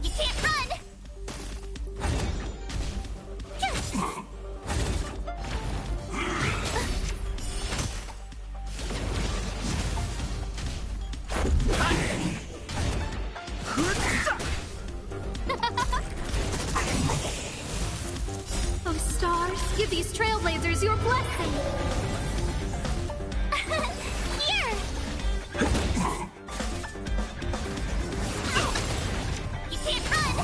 You can't run. Oh, stars, give these trailblazers your blessing. Here. You can't run.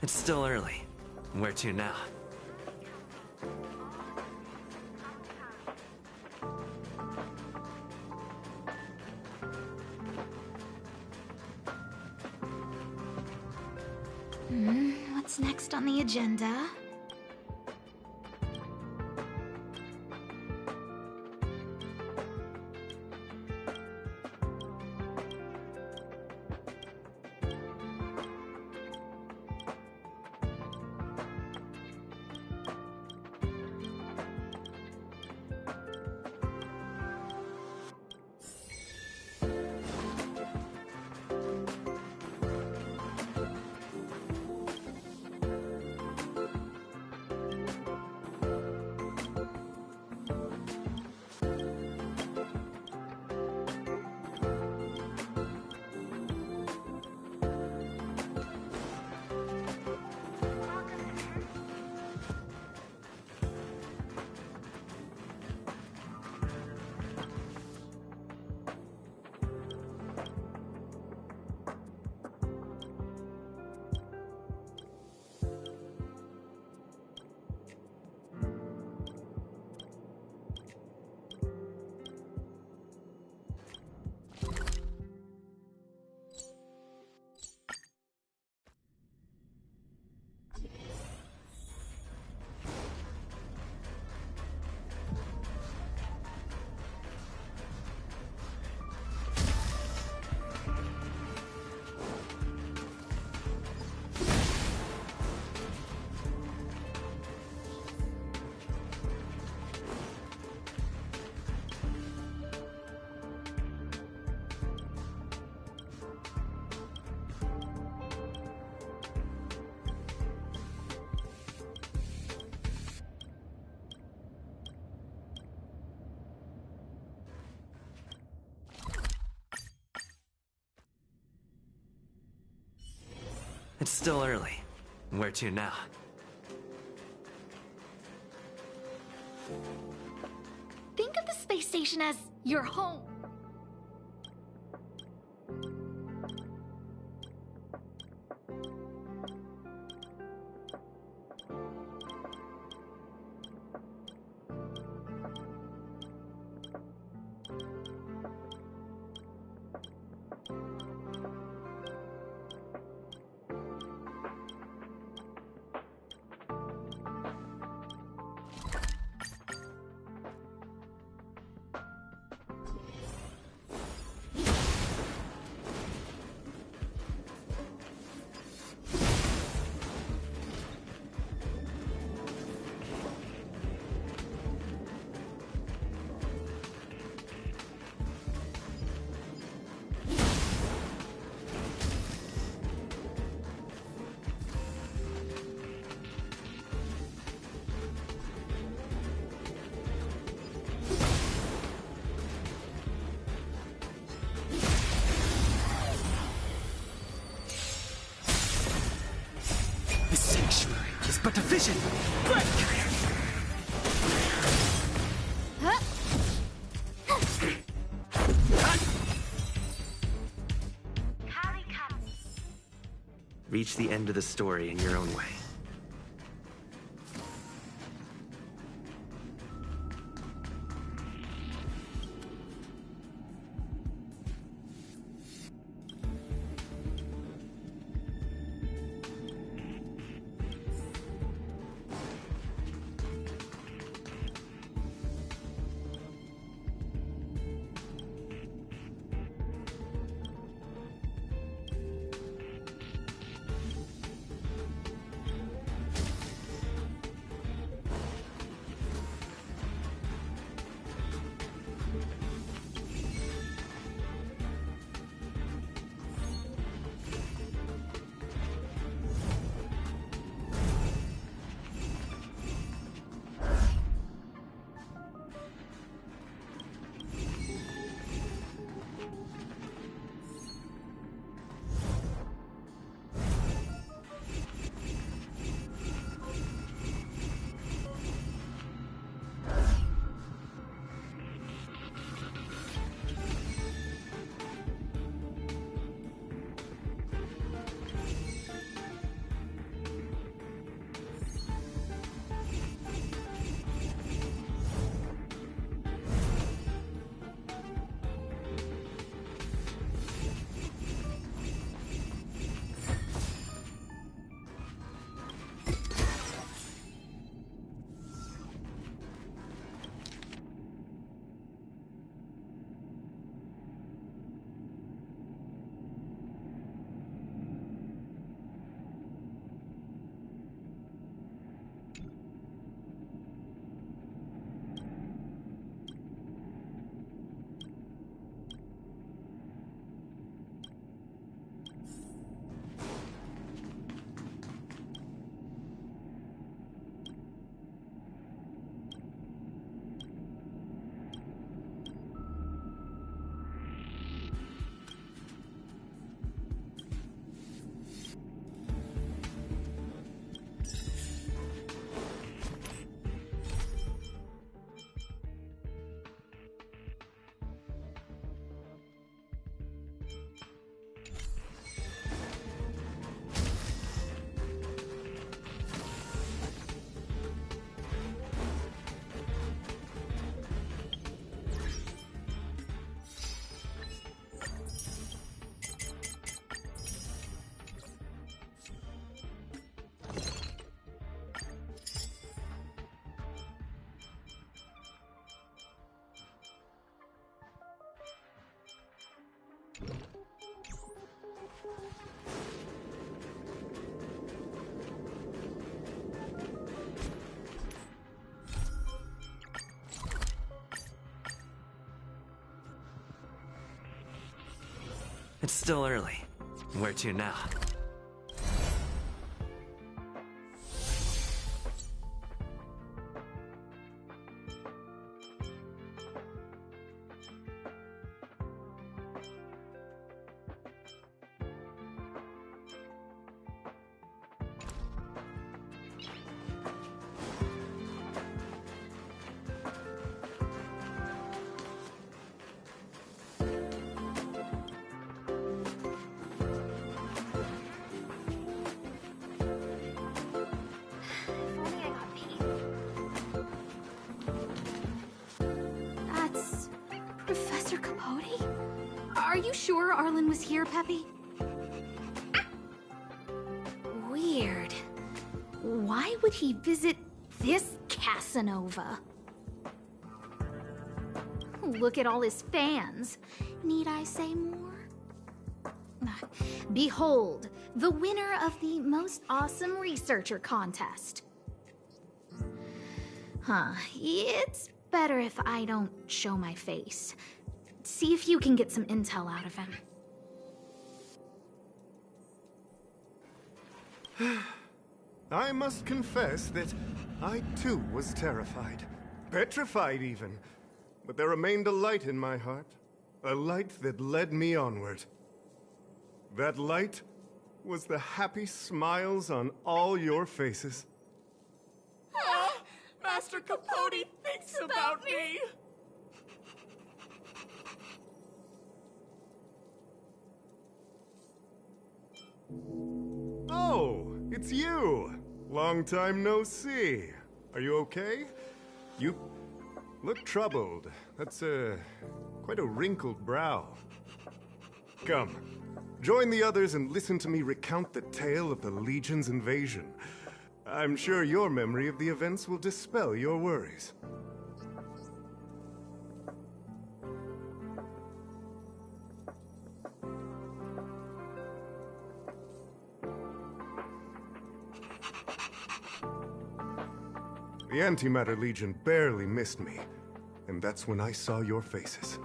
It's still early. Where to now? What's next on the agenda? It's still early. Where to now? Think of the space station as your home. The sanctuary is but a vision. Break! Reach the end of the story in your own way. It's still early. Where to now? That's Professor Capote? Are you sure Arlen was here, Peppy? Weird. Why would he visit this Casanova? Look at all his fans. Need I say more? Behold, the winner of the Most Awesome Researcher contest. It's better if I don't show my face. See if you can get some intel out of him. I must confess that I too was terrified. Petrified even. But there remained a light in my heart. A light that led me onward. That light was the happy smiles on all your faces. Master Capote thinks about me! Oh, it's you! Long time no see. Are you okay? You look troubled. That's quite a wrinkled brow. Come, join the others and listen to me recount the tale of the Legion's invasion. I'm sure your memory of the events will dispel your worries. The Antimatter Legion barely missed me, and that's when I saw your faces.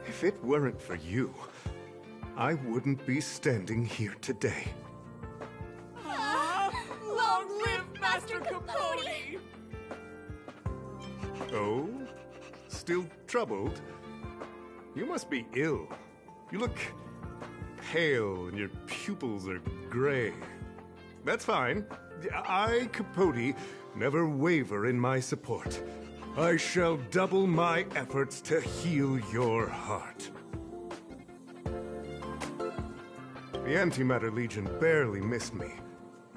If it weren't for you, I wouldn't be standing here today. Long live Master Capote! Oh? Still troubled? You must be ill. You look pale and your pupils are gray. That's fine. I, Capote, never waver in my support. I shall double my efforts to heal your heart. The Antimatter Legion barely missed me,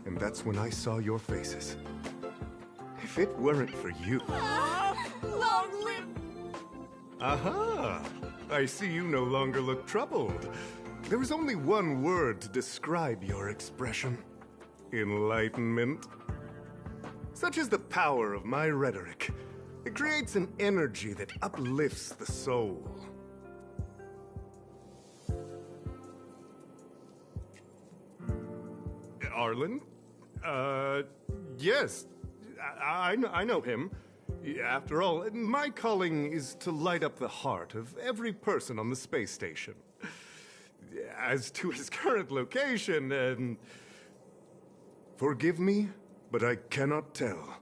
and that's when I saw your faces. If it weren't for you... Long live... Aha! I see you no longer look troubled. There is only one word to describe your expression. Enlightenment. Such is the power of my rhetoric. It creates an energy that uplifts the soul. Arlen? Yes. I know him. After all, my calling is to light up the heart of every person on the space station. As to his current location, forgive me, but I cannot tell.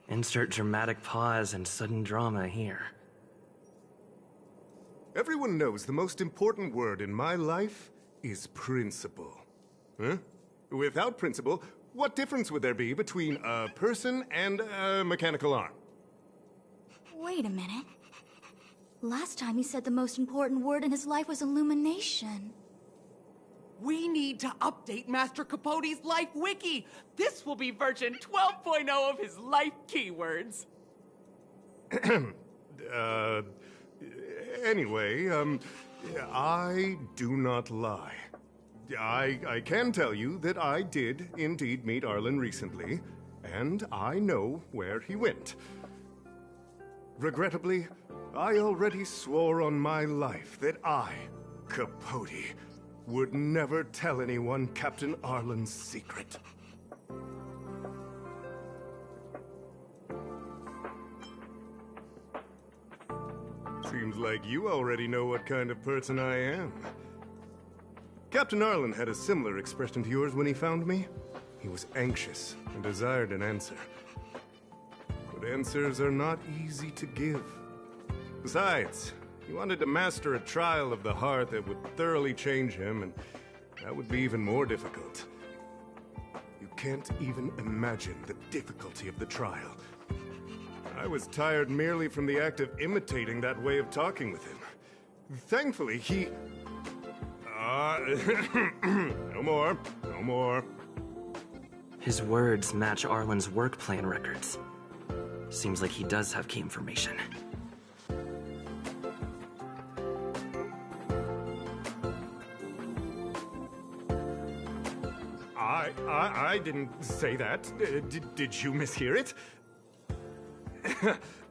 Insert dramatic pause and sudden drama here. Everyone knows the most important word in my life is principle. Huh? Without principle, what difference would there be between a person and a mechanical arm? Wait a minute. Last time he said the most important word in his life was illumination. We need to update Master Capote's Life Wiki! This will be version 12.0 of his life keywords! Anyway, I do not lie. I can tell you that I did indeed meet Arlen recently, and I know where he went. Regrettably, I already swore on my life that I, Capote, would never tell anyone Captain Arlen's secret. Seems like you already know what kind of person I am. Captain Arlen had a similar expression to yours when he found me. He was anxious and desired an answer. But answers are not easy to give. Besides, he wanted to master a trial of the heart that would thoroughly change him, and that would be even more difficult. You can't even imagine the difficulty of the trial. I was tired merely from the act of imitating that way of talking with him. Thankfully, he... no more. No more. His words match Arlen's work plan records. Seems like he does have key information. I didn't say that. Did you mishear it?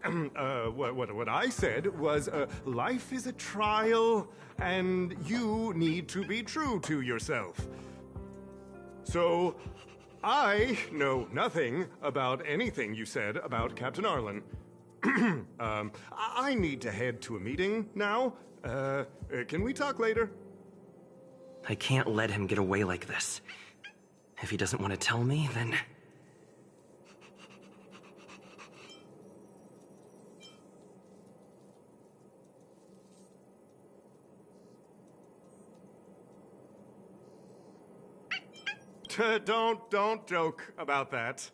What I said was, life is a trial, and you need to be true to yourself. So, I know nothing about anything you said about Captain Arlen. I need to head to a meeting now. Can we talk later? I can't let him get away like this. If he doesn't want to tell me, then... Don't joke about that.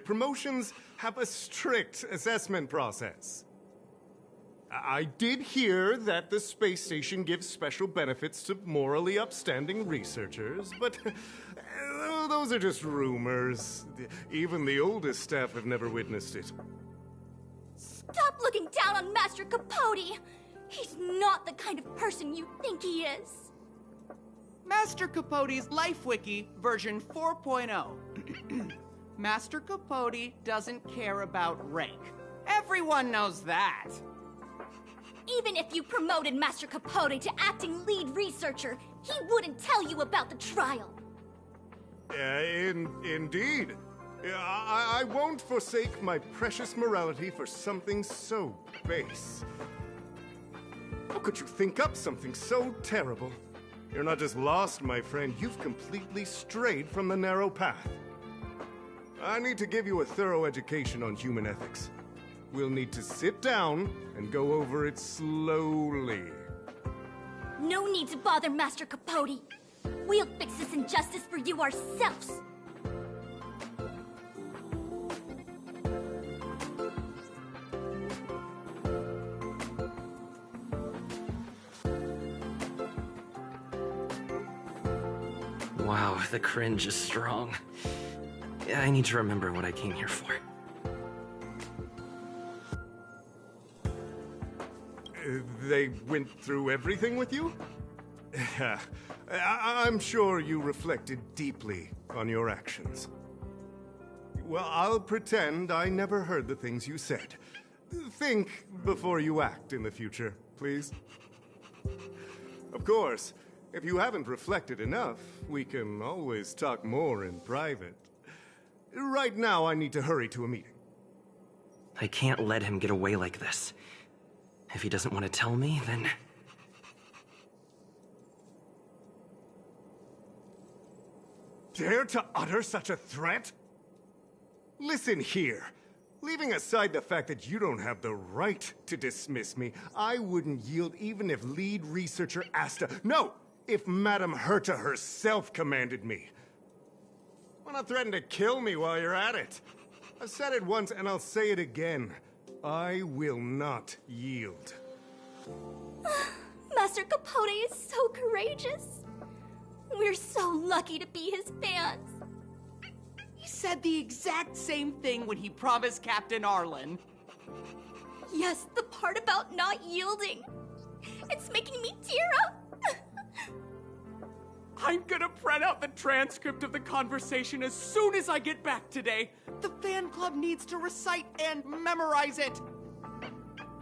Promotions have a strict assessment process. I did hear that the space station gives special benefits to morally upstanding researchers, but those are just rumors. Even the oldest staff have never witnessed it. Stop looking down on Master Capote! He's not the kind of person you think he is. Master Capote's Life Wiki version 4.0. Master Capote doesn't care about rank. Everyone knows that. Even if you promoted Master Capote to acting lead researcher, he wouldn't tell you about the trial. Indeed. I won't forsake my precious morality for something so base. How could you think up something so terrible? You're not just lost, my friend, you've completely strayed from the narrow path. I need to give you a thorough education on human ethics. We'll need to sit down and go over it slowly. No need to bother Master Capote. We'll fix this injustice for you ourselves. Wow, the cringe is strong. I need to remember what I came here for. They went through everything with you? I'm sure you reflected deeply on your actions. Well, I'll pretend I never heard the things you said. Think before you act in the future, please. Of course, if you haven't reflected enough, we can always talk more in private. Right now, I need to hurry to a meeting. I can't let him get away like this. If he doesn't want to tell me, then... Dare to utter such a threat? Listen here. Leaving aside the fact that you don't have the right to dismiss me, I wouldn't yield even if lead researcher Asta... No! If Madame Herta herself commanded me. Why not threaten to kill me while you're at it? I've said it once and I'll say it again. I will not yield. Master Capote is so courageous. We're so lucky to be his fans. He said the exact same thing when he promised Captain Arlen. Yes, the part about not yielding. It's making me tear up. I'm gonna print out the transcript of the conversation as soon as I get back today. The fan club needs to recite and memorize it.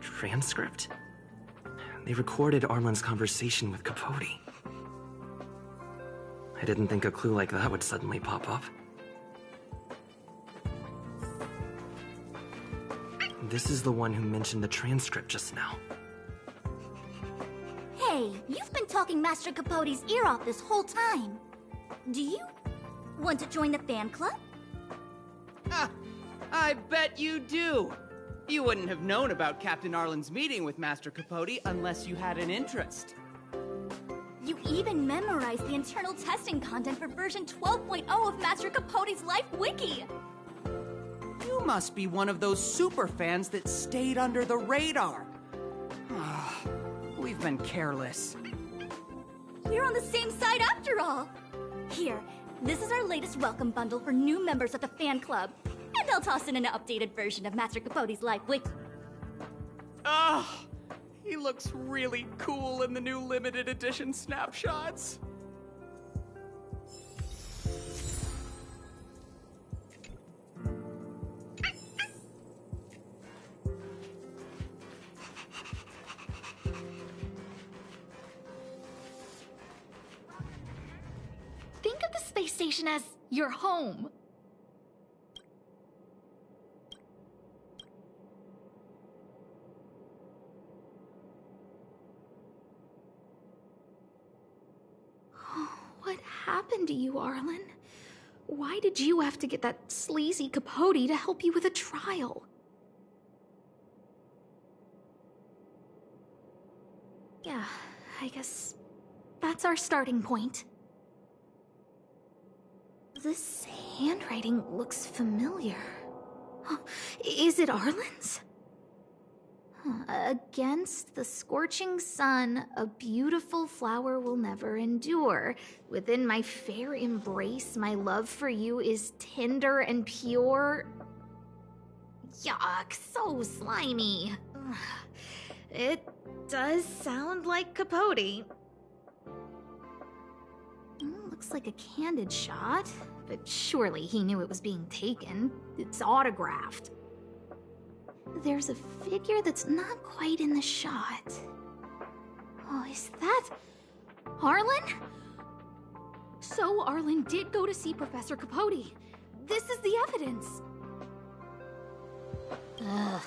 Transcript? They recorded Arlen's conversation with Capote. I didn't think a clue like that would suddenly pop up. This is the one who mentioned the transcript just now. Hey, you've been talking Master Capote's ear off this whole time. Do you want to join the fan club? I bet you do. You wouldn't have known about Captain Arlen's meeting with Master Capote unless you had an interest. You even memorized the internal testing content for version 12.0 of Master Capote's Life Wiki. You must be one of those super fans that stayed under the radar. We've been careless. We're on the same side after all. Here, this is our latest welcome bundle for new members of the fan club. And I'll toss in an updated version of Master Capote's Life Wiki. He looks really cool in the new limited edition snapshots. Think of the space station as your home. What happened to you, Arlen? Why did you have to get that sleazy Capote to help you with a trial? Yeah, I guess that's our starting point. This handwriting looks familiar. Is it Arlen's? Against the scorching sun, a beautiful flower will never endure. Within my fair embrace, my love for you is tender and pure. Yuck, so slimy. It does sound like Capote. Looks like a candid shot, but surely he knew it was being taken. It's autographed. There's a figure that's not quite in the shot. Oh, is that Arlen? So Arlen did go to see Professor Capote. This is the evidence. Ugh,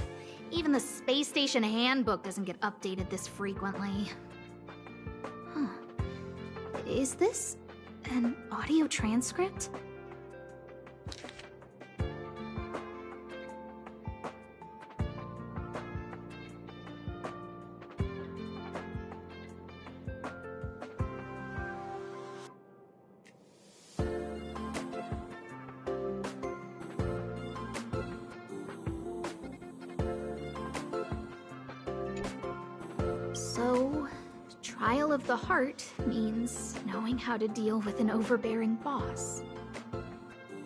even the space station handbook doesn't get updated this frequently. Huh. Is this an audio transcript? So, trial of the heart means knowing how to deal with an overbearing boss.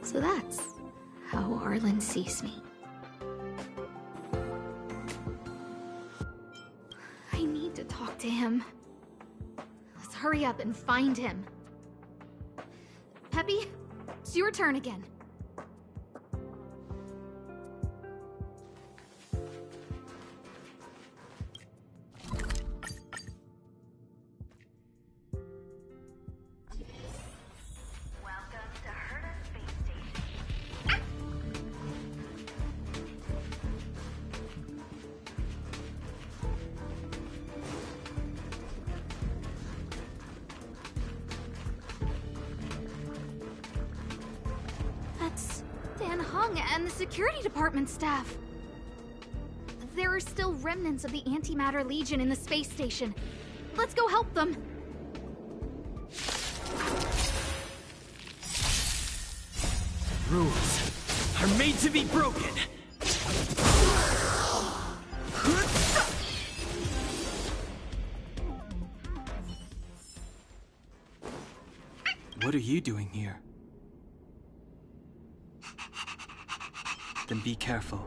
So that's how Arlen sees me. I need to talk to him. Let's hurry up and find him. Peppy, it's your turn again. And the security department staff. There are still remnants of the Antimatter Legion in the space station. Let's go help them. Rules are made to be broken. What are you doing here? Then be careful.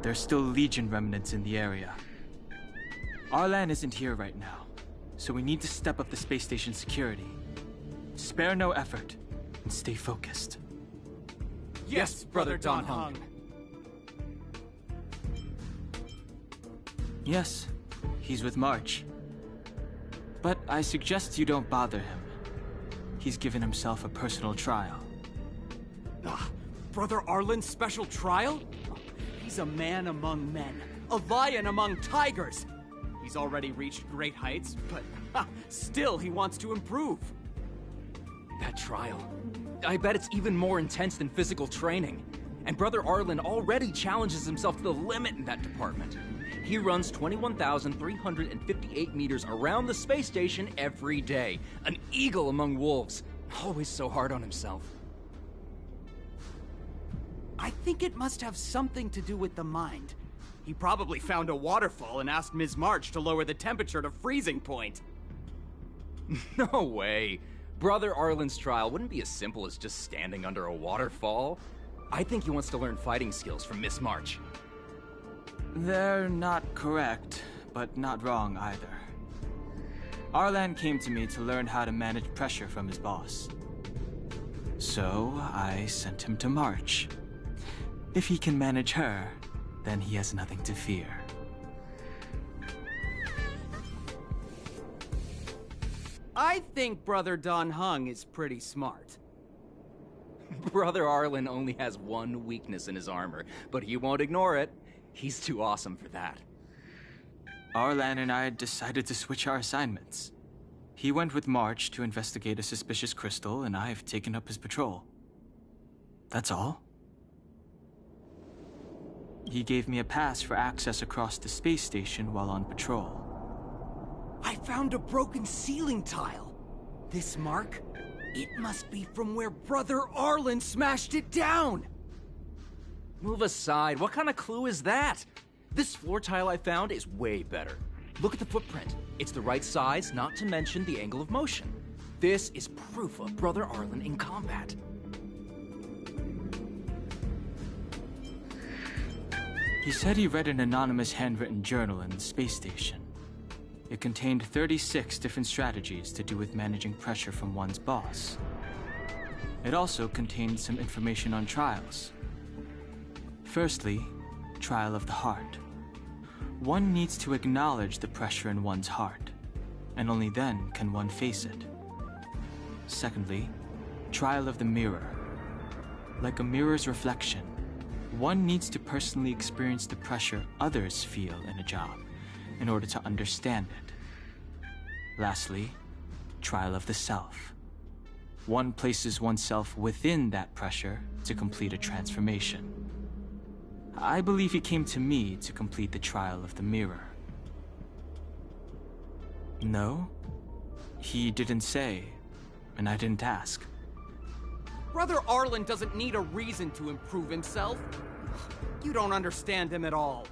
There's still Legion remnants in the area. Arlan isn't here right now, so we need to step up the space station security. Spare no effort, and stay focused. Yes, Brother Don Hung. Yes, he's with March. But I suggest you don't bother him. He's given himself a personal trial. Brother Arlen's special trial? He's a man among men, a lion among tigers. He's already reached great heights, but still he wants to improve. That trial. I bet it's even more intense than physical training. And Brother Arlen already challenges himself to the limit in that department. He runs 21,358 meters around the space station every day. An eagle among wolves. Always so hard on himself. I think it must have something to do with the mind. He probably found a waterfall and asked Ms. March to lower the temperature to freezing point. No way. Brother Arlen's trial wouldn't be as simple as just standing under a waterfall. I think he wants to learn fighting skills from Miss March. They're not correct, but not wrong either. Arlan came to me to learn how to manage pressure from his boss. So I sent him to March. If he can manage her, then he has nothing to fear. I think Brother Don Hung is pretty smart. Brother Arlen only has one weakness in his armor, but he won't ignore it. He's too awesome for that. Arlan and I decided to switch our assignments. He went with March to investigate a suspicious crystal, and I've taken up his patrol. That's all. He gave me a pass for access across the space station while on patrol. I found a broken ceiling tile. This mark? It must be from where Brother Arlen smashed it down! Move aside. What kind of clue is that? This floor tile I found is way better. Look at the footprint. It's the right size, not to mention the angle of motion. This is proof of Brother Arlen in combat. He said he read an anonymous handwritten journal in the space station. It contained 36 different strategies to do with managing pressure from one's boss. It also contained some information on trials. Firstly, trial of the heart. One needs to acknowledge the pressure in one's heart, and only then can one face it. Secondly, trial of the mirror. Like a mirror's reflection, one needs to personally experience the pressure others feel in a job in order to understand it. Lastly, trial of the self. One places oneself within that pressure to complete a transformation. I believe he came to me to complete the trial of the mirror. No, he didn't say, and I didn't ask. Brother Arlen doesn't need a reason to improve himself. You don't understand him at all.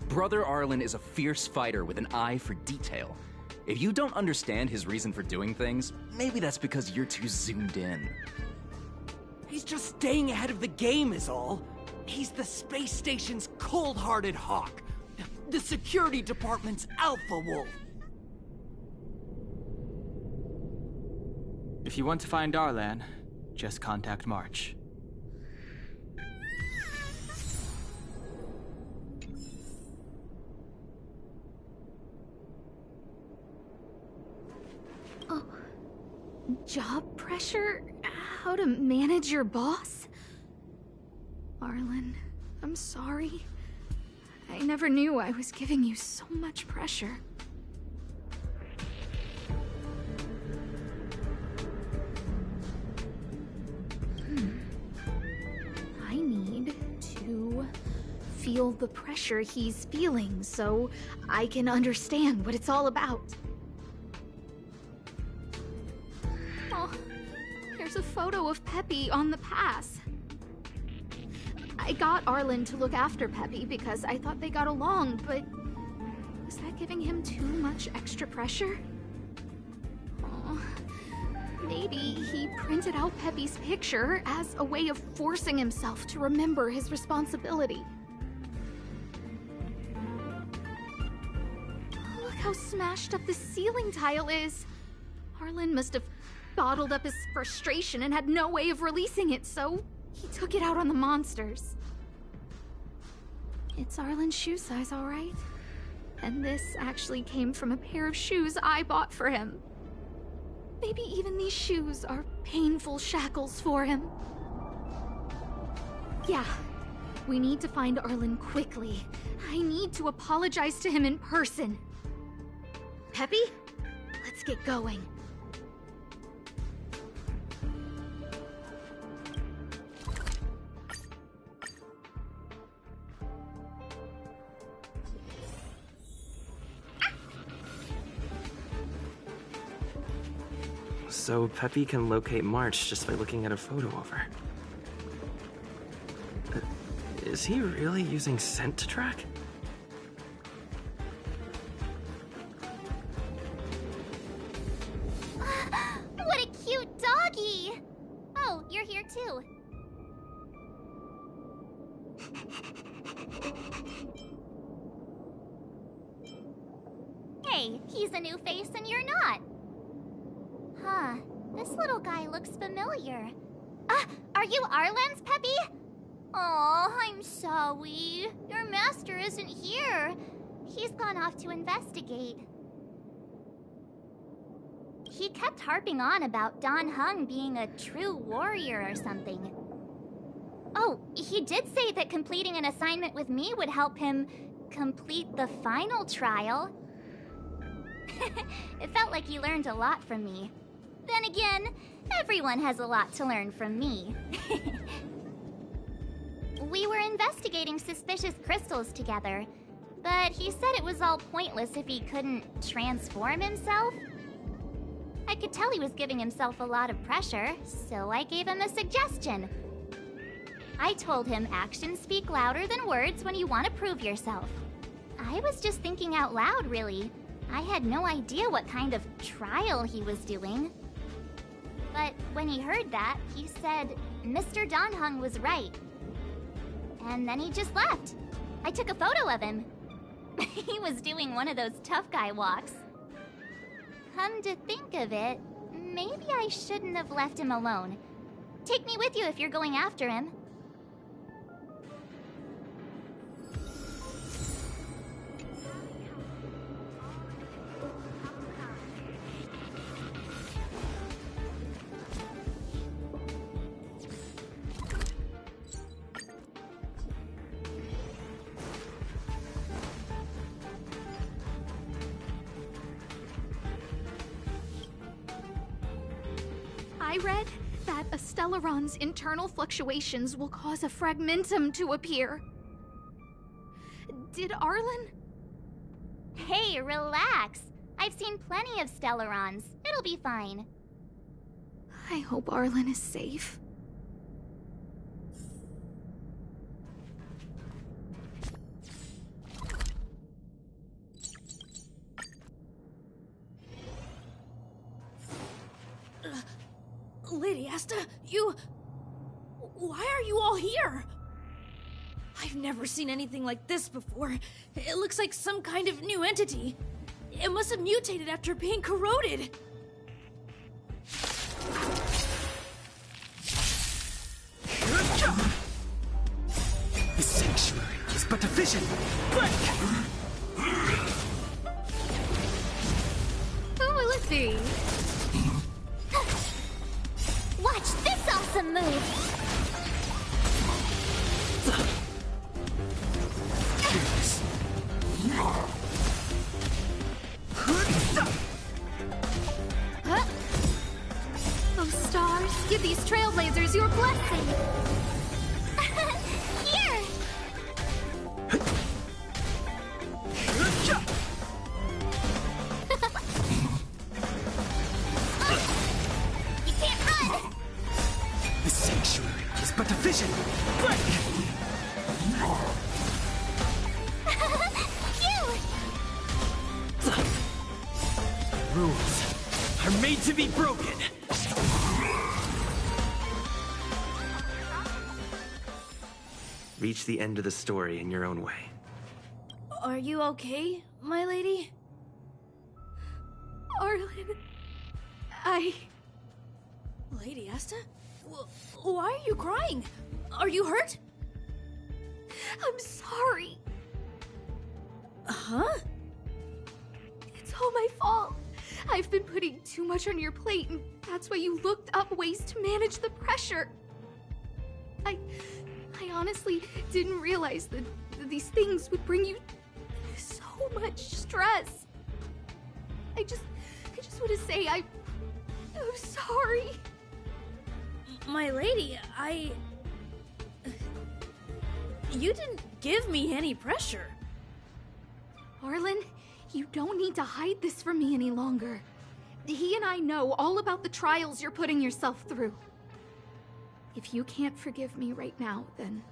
Brother Arlen is a fierce fighter with an eye for detail. If you don't understand his reason for doing things, maybe that's because you're too zoomed in. He's just staying ahead of the game is all. He's the space station's cold-hearted hawk. The security department's alpha wolf. If you want to find Arlan, just contact March. Oh, job pressure? How to manage your boss? Arlen, I'm sorry. I never knew I was giving you so much pressure. I need to feel the pressure he's feeling so I can understand what it's all about. Oh, here's a photo of Peppy on the pass. I got Arlen to look after Peppy because I thought they got along, but was that giving him too much extra pressure? Oh, maybe he printed out Peppy's picture as a way of forcing himself to remember his responsibility. Look how smashed up the ceiling tile is. Arlen must have bottled up his frustration and had no way of releasing it, so he took it out on the monsters. It's Arlen's shoe size, all right? And this actually came from a pair of shoes I bought for him. Maybe even these shoes are painful shackles for him. Yeah, we need to find Arlen quickly. I need to apologize to him in person. Peppy, let's get going. So Peppy can locate March just by looking at a photo of her. Is he really using scent to track? What a cute doggy! Oh, you're here too. Hey, he's a new face and you're not. Huh, this little guy looks familiar. Are you Arlen's Peppy? Oh, I'm sorry. Your master isn't here. He's gone off to investigate. He kept harping on about Dan Heng being a true warrior or something. Oh, he did say that completing an assignment with me would help him complete the final trial. It felt like he learned a lot from me. Then again, everyone has a lot to learn from me. We were investigating suspicious crystals together, but he said it was all pointless if he couldn't transform himself. I could tell he was giving himself a lot of pressure, so I gave him a suggestion. I told him actions speak louder than words when you want to prove yourself. I was just thinking out loud, really. I had no idea what kind of trial he was doing. But when he heard that, he said Mr. Dan Heng was right. And then he just left. I took a photo of him. He was doing one of those tough guy walks. Come to think of it, maybe I shouldn't have left him alone. Take me with you if you're going after him. I read that a Stellaron's internal fluctuations will cause a fragmentum to appear. Did Arlen? Hey, relax. I've seen plenty of Stellarons. It'll be fine. I hope Arlen is safe. Lady Asta, you... Why are you all here? I've never seen anything like this before. It looks like some kind of new entity. It must have mutated after being corroded. The sanctuary is but a vision. Who will it be? Watch this awesome move! Huh? Oh, stars, give these trailblazers your blessing! Here! You can't run! The sanctuary is but a vision. Rules are made to be broken. Reach the end of the story in your own way. Are you okay, my lady? Arlen... Lady Asta? Why are you crying? Are you hurt? I'm sorry. Huh? all my fault. I've been putting too much on your plate, and that's why you looked up ways to manage the pressure. I honestly didn't realize that these things would bring you so much stress. I just want to say I'm sorry. My lady, you didn't give me any pressure. Arlen, you don't need to hide this from me any longer. He and I know all about the trials you're putting yourself through. If you can't forgive me right now, then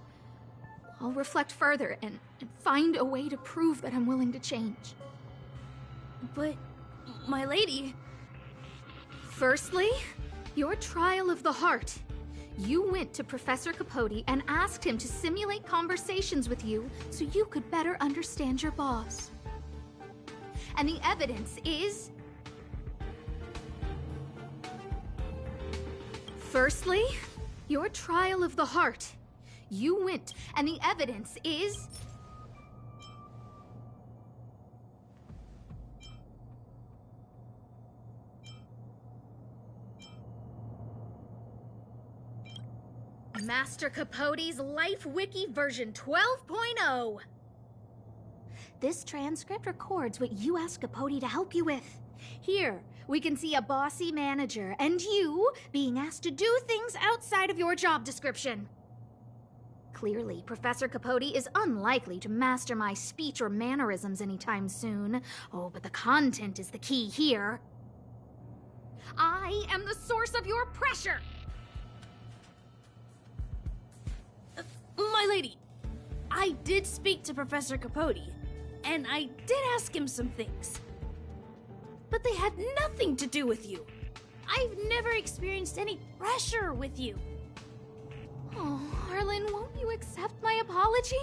I'll reflect further and find a way to prove that I'm willing to change. But, my lady... Firstly, your trial of the heart. You went to Professor Capote and asked him to simulate conversations with you so you could better understand your boss. And the evidence is... Firstly, your trial of the heart. You went, and the evidence is... Master Capote's Life Wiki version 12.0. This transcript records what you asked Capote to help you with. Here, we can see a bossy manager and you being asked to do things outside of your job description. Clearly, Professor Capote is unlikely to master my speech or mannerisms anytime soon. Oh, but the content is the key here. I am the source of your pressure! My lady, I did speak to Professor Capote, and I did ask him some things. But they had nothing to do with you. I've never experienced any pressure with you. Oh, Arlen, won't you accept my apology?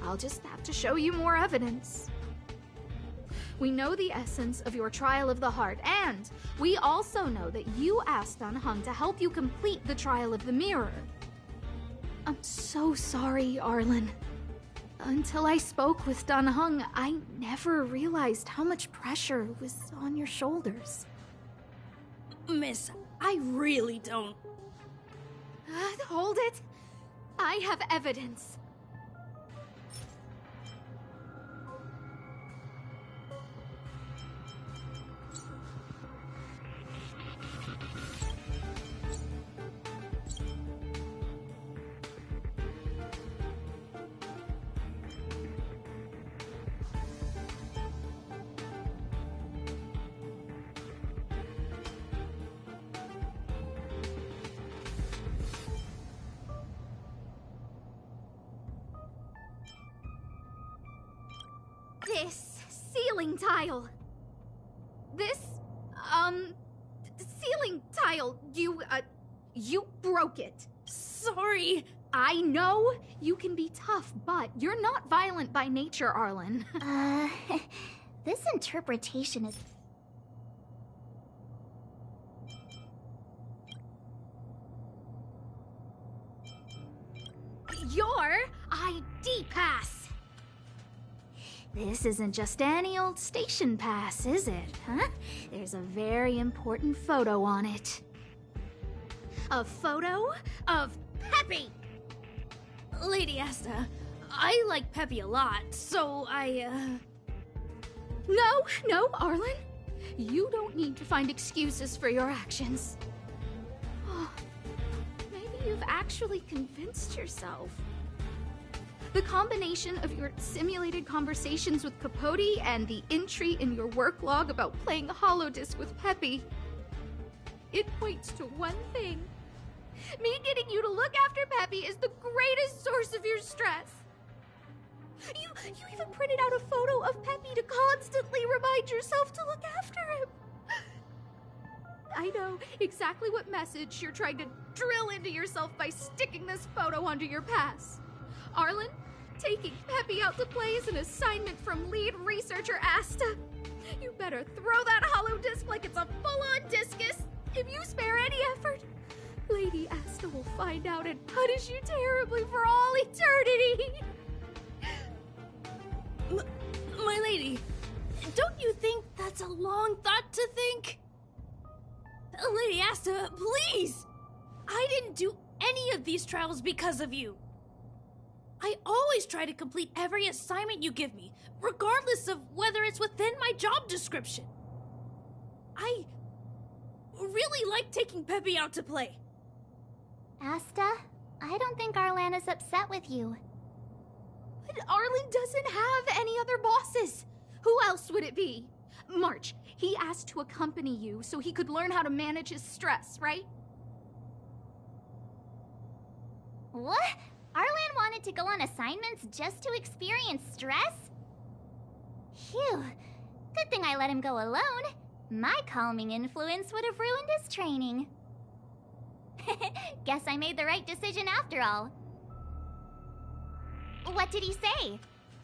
I'll just have to show you more evidence. We know the essence of your trial of the heart, and we also know that you asked Dunhung to help you complete the trial of the mirror. I'm so sorry, Arlen. Until I spoke with Dunhung, I never realized how much pressure was on your shoulders. Miss, I really don't... Hold it. I have evidence. This ceiling tile. This, ceiling tile, you broke it. Sorry. I know you can be tough, but you're not violent by nature, Arlen. This interpretation is... Your ID pass. This isn't just any old station pass, is it, huh? There's a very important photo on it. A photo of Peppy! Lady Asta, I like Peppy a lot, so No, Arlen. You don't need to find excuses for your actions. Oh, maybe you've actually convinced yourself. The combination of your simulated conversations with Capote and the entry in your work log about playing Holodisc with Peppy, it points to one thing. Me getting you to look after Peppy is the greatest source of your stress. You even printed out a photo of Peppy to constantly remind yourself to look after him. I know exactly what message you're trying to drill into yourself by sticking this photo onto your pass. Arlen, taking Peppy out to play is an assignment from lead researcher Asta. You better throw that holodisc like it's a full-on discus. If you spare any effort, Lady Asta will find out and punish you terribly for all eternity. My lady, don't you think that's a long thought to think? Lady Asta, please! I didn't do any of these trials because of you. I always try to complete every assignment you give me, regardless of whether it's within my job description. I really like taking Peppy out to play. Asta, I don't think Arlan is upset with you. But Arlen doesn't have any other bosses. Who else would it be? March, he asked to accompany you so he could learn how to manage his stress, right? What? Arlan wanted to go on assignments just to experience stress? Phew. Good thing I let him go alone. My calming influence would have ruined his training. Guess I made the right decision after all. What did he say?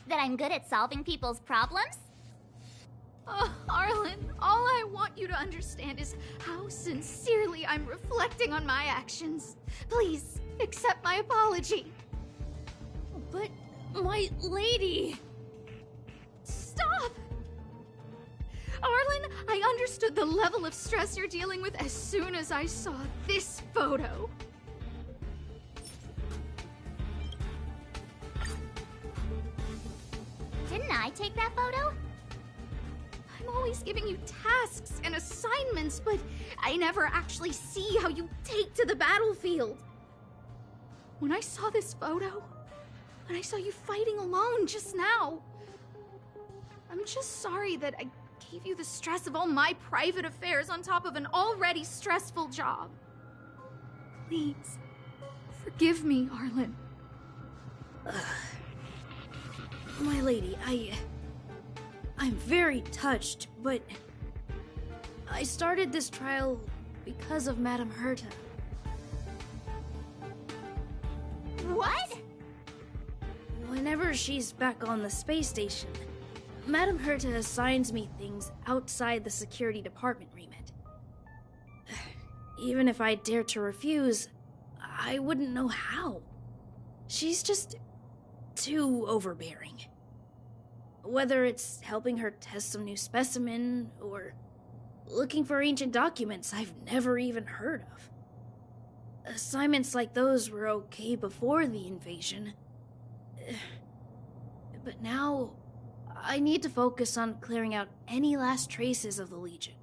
That I'm good at solving people's problems? Oh, Arlen, all I want you to understand is how sincerely I'm reflecting on my actions. Please, accept my apology. But, my lady... Stop! Arlen, I understood the level of stress you're dealing with as soon as I saw this photo. Didn't I take that photo? I'm always giving you tasks and assignments, but I never actually see how you take to the battlefield. When I saw this photo, when I saw you fighting alone just now, I'm just sorry that I gave you the stress of all my private affairs on top of an already stressful job. Please, forgive me, Arlen. My lady, I'm very touched, but I started this trial because of Madame Herta. What? Whenever she's back on the space station, Madame Herta assigns me things outside the security department remit. Even if I dared to refuse, I wouldn't know how. She's just too overbearing. Whether it's helping her test some new specimen, or looking for ancient documents I've never even heard of. Assignments like those were okay before the invasion. But now, I need to focus on clearing out any last traces of the Legion.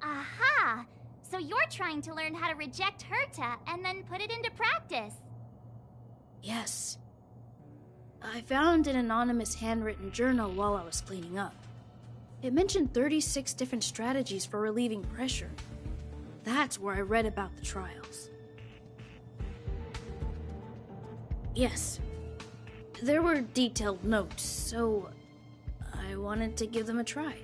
Aha! So you're trying to learn how to reject Herta and then put it into practice. Yes. I found an anonymous handwritten journal while I was cleaning up. It mentioned 36 different strategies for relieving pressure. That's where I read about the trials. Yes. There were detailed notes, so I wanted to give them a try.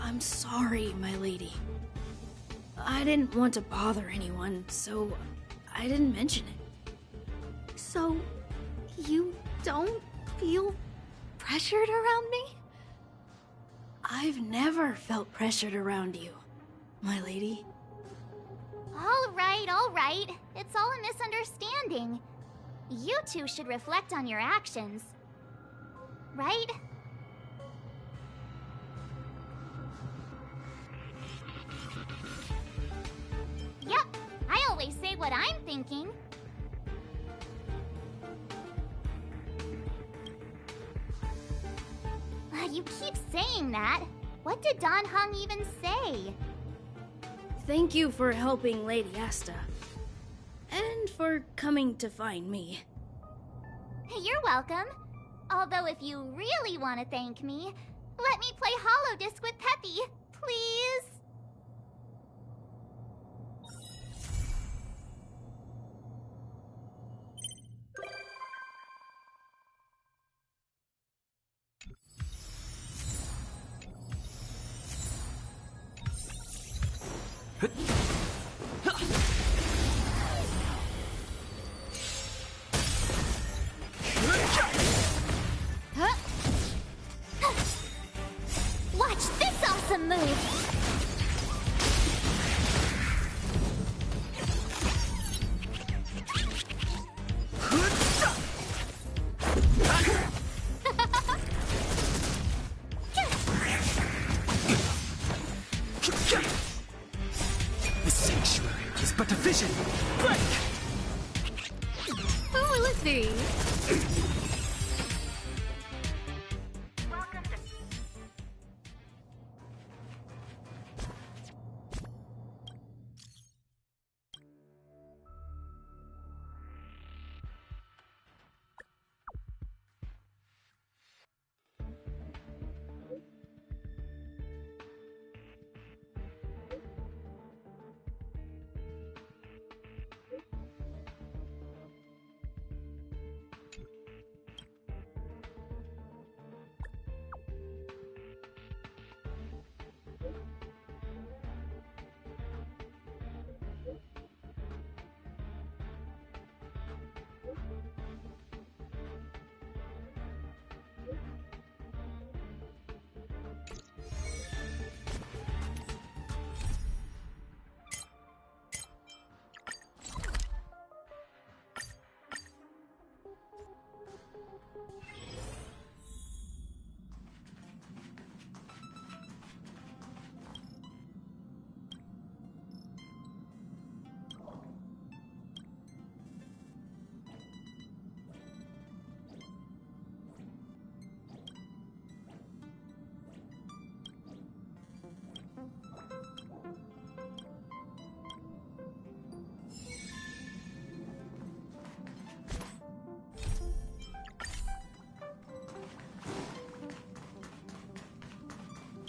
I'm sorry, my lady. I didn't want to bother anyone, so I didn't mention it. So, you don't feel pressured around me? I've never felt pressured around you, my lady. All right. It's all a misunderstanding. You two should reflect on your actions. Right? Yep, I always say what I'm thinking. You keep saying that. What did Don Hung even say? Thank you for helping Lady Asta. And for coming to find me. You're welcome. Although if you really want to thank me, let me play Holodisc with Peppy, please. Watch this awesome move! sanctuary is but a vision. Break! Oh, let's see.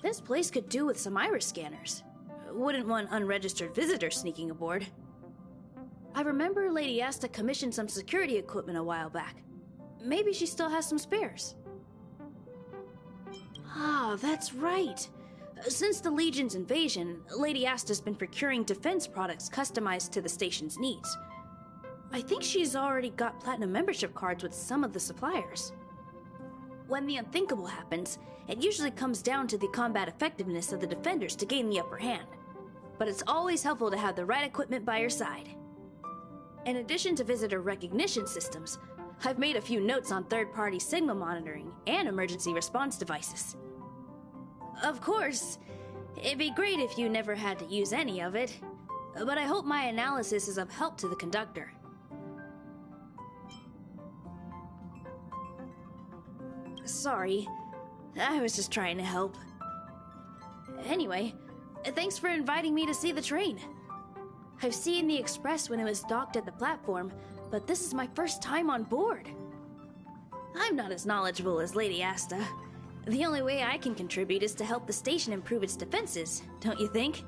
This place could do with some iris scanners. Wouldn't want unregistered visitors sneaking aboard. I remember Lady Asta commissioned some security equipment a while back. Maybe she still has some spares. Ah, that's right. Since the Legion's invasion, Lady Asta's been procuring defense products customized to the station's needs. I think she's already got platinum membership cards with some of the suppliers. When the unthinkable happens, it usually comes down to the combat effectiveness of the defenders to gain the upper hand. But it's always helpful to have the right equipment by your side. In addition to visitor recognition systems, I've made a few notes on third-party signal monitoring and emergency response devices. Of course, it'd be great if you never had to use any of it, but I hope my analysis is of help to the conductor. Sorry, I was just trying to help. Anyway, thanks for inviting me to see the train. I've seen the express when it was docked at the platform, but this is my first time on board. I'm not as knowledgeable as Lady Asta. The only way I can contribute is to help the station improve its defenses, don't you think?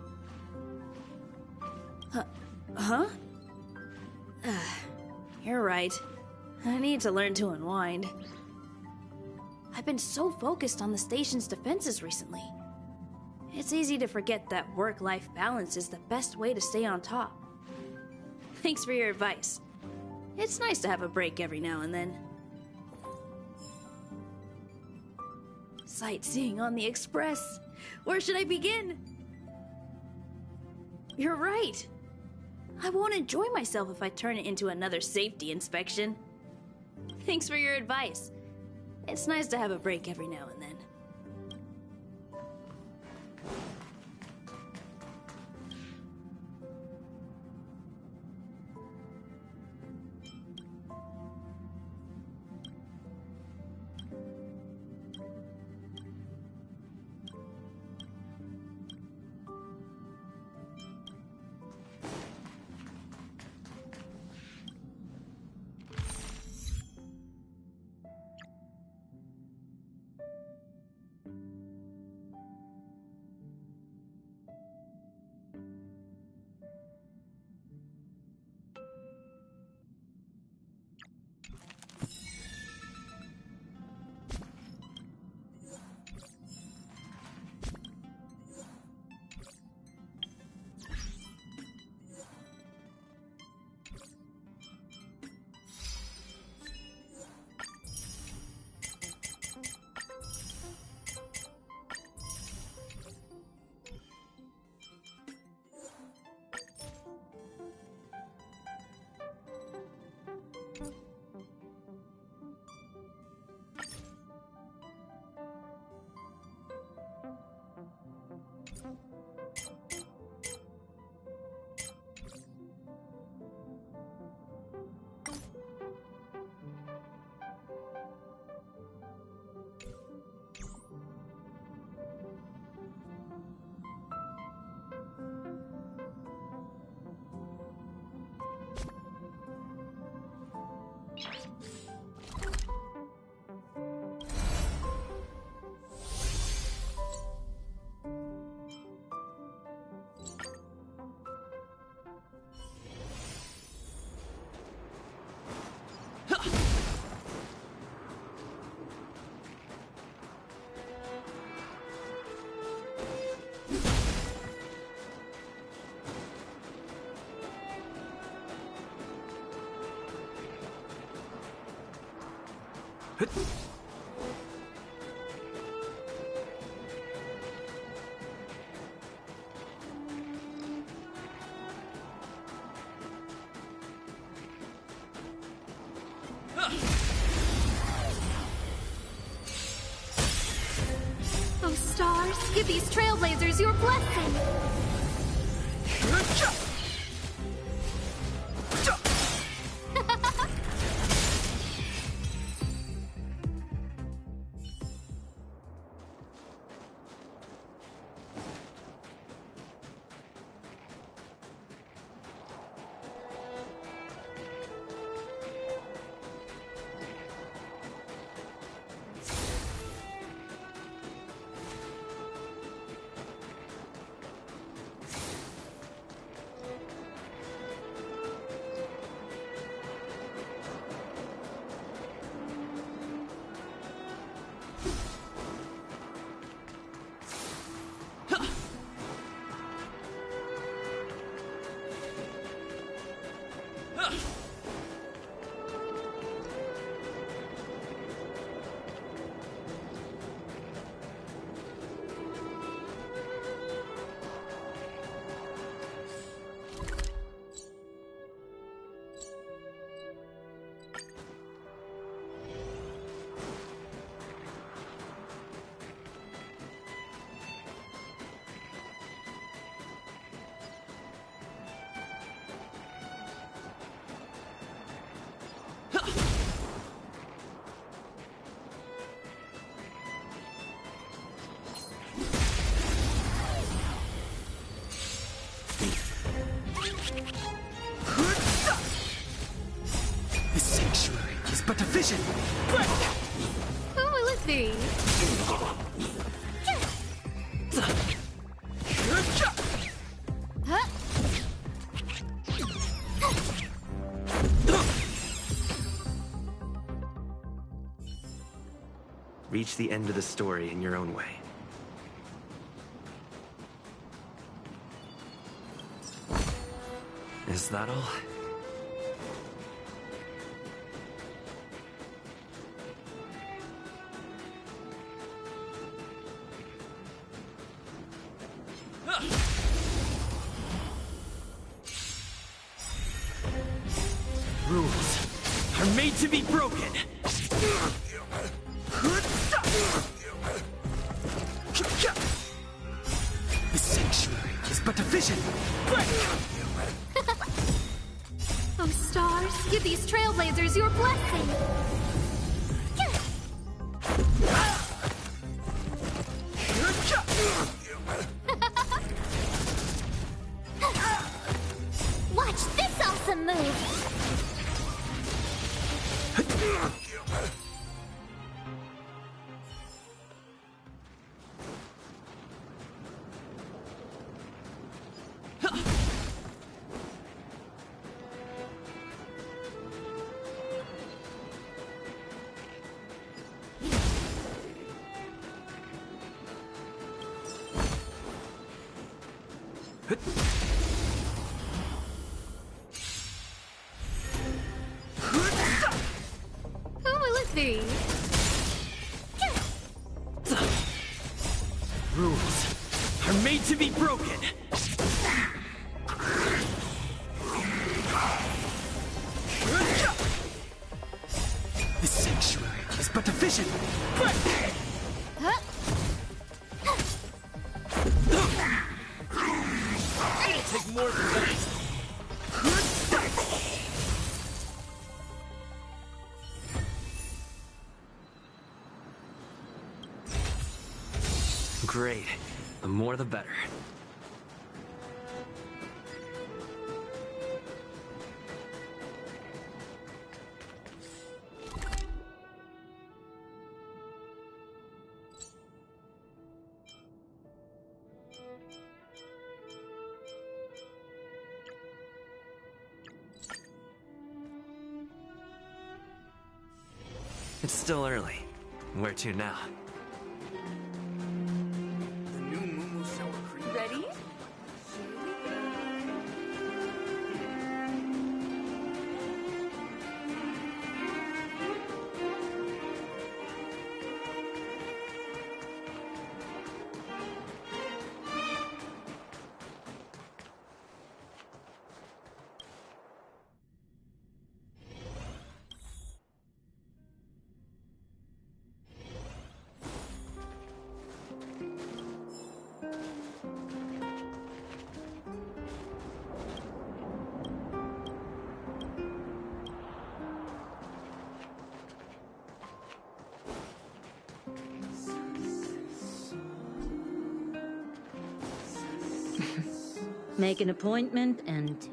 Huh? You're right. I need to learn to unwind. I've been so focused on the station's defenses recently. It's easy to forget that work-life balance is the best way to stay on top. Thanks for your advice. It's nice to have a break every now and then. Sightseeing on the express. Where should I begin? You're right. I won't enjoy myself if I turn it into another safety inspection. Thanks for your advice. It's nice to have a break every now and then. Oh, stars, give these trailblazers your blessing! The sanctuary is but a vision. Who will it be? Huh? Reach the end of the story in your own way. Is that all? Rules are made to be broken. The sanctuary is but a vision. Oh, stars, give these trailblazers your blessing! Watch this awesome move! Who will it be? Rules are made to be broken. The sanctuary is but a vision. It'll take more than that. Great. The more the better. It's still early. Where to now? The new Mumu sour cream. Ready? Make an appointment and...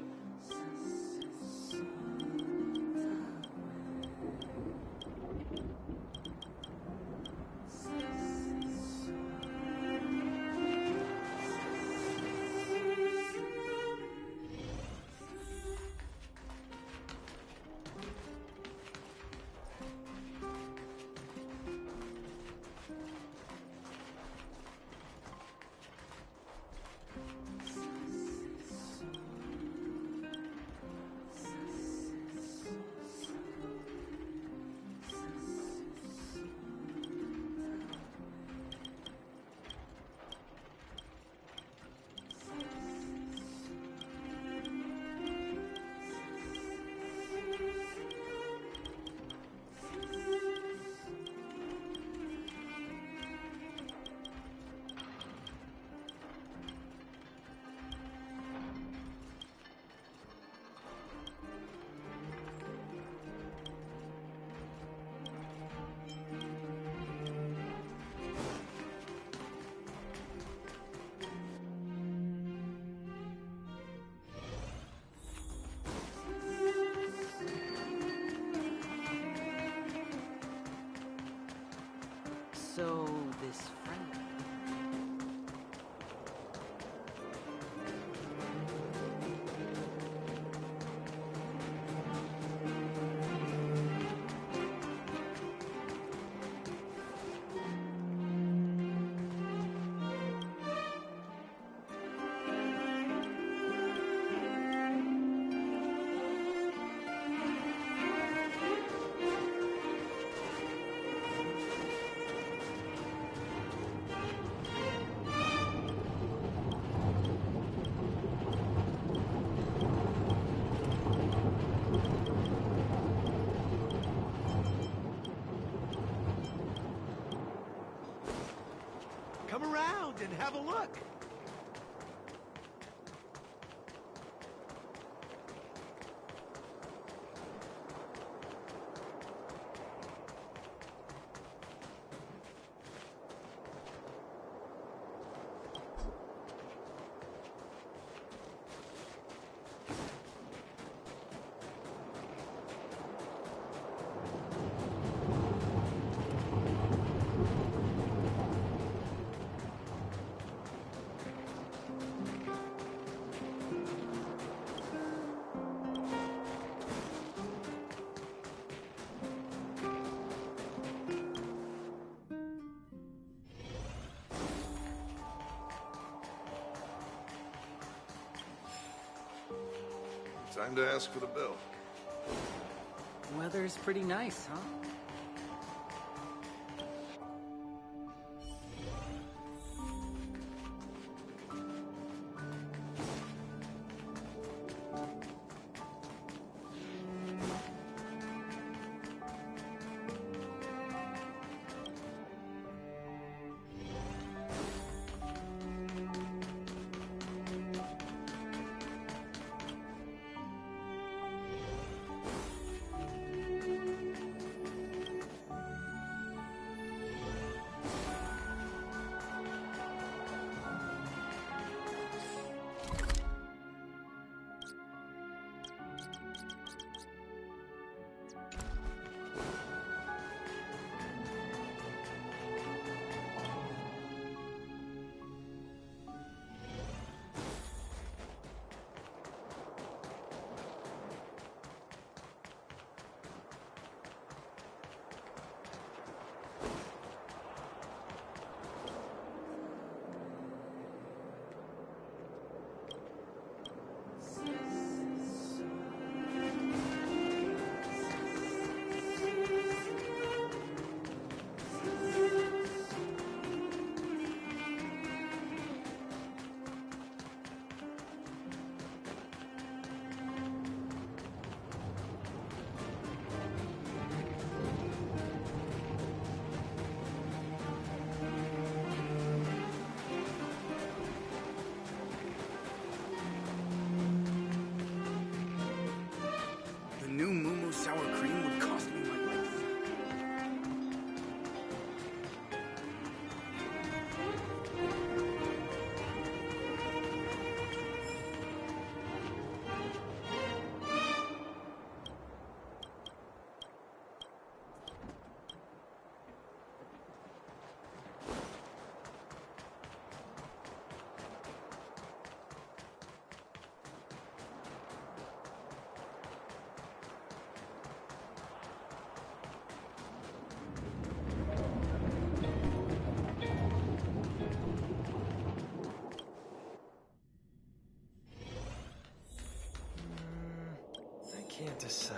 So, this friend... Come around and have a look. Time to ask for the bill. Weather's pretty nice, huh? can't decide.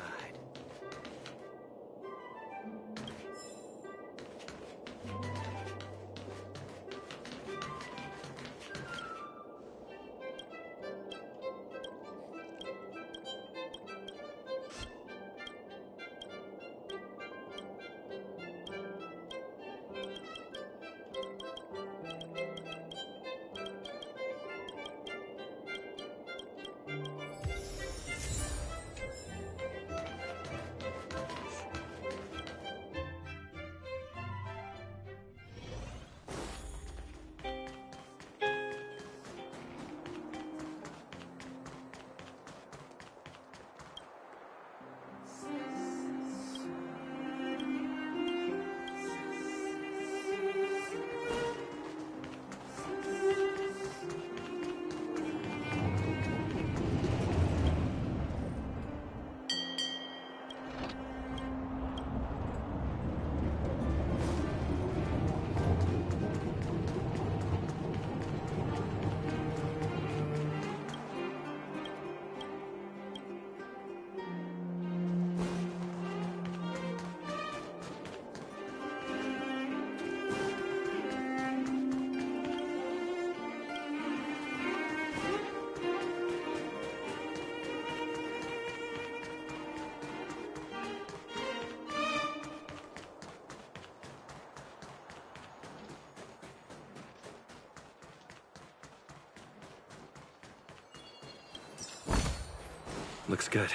Looks good.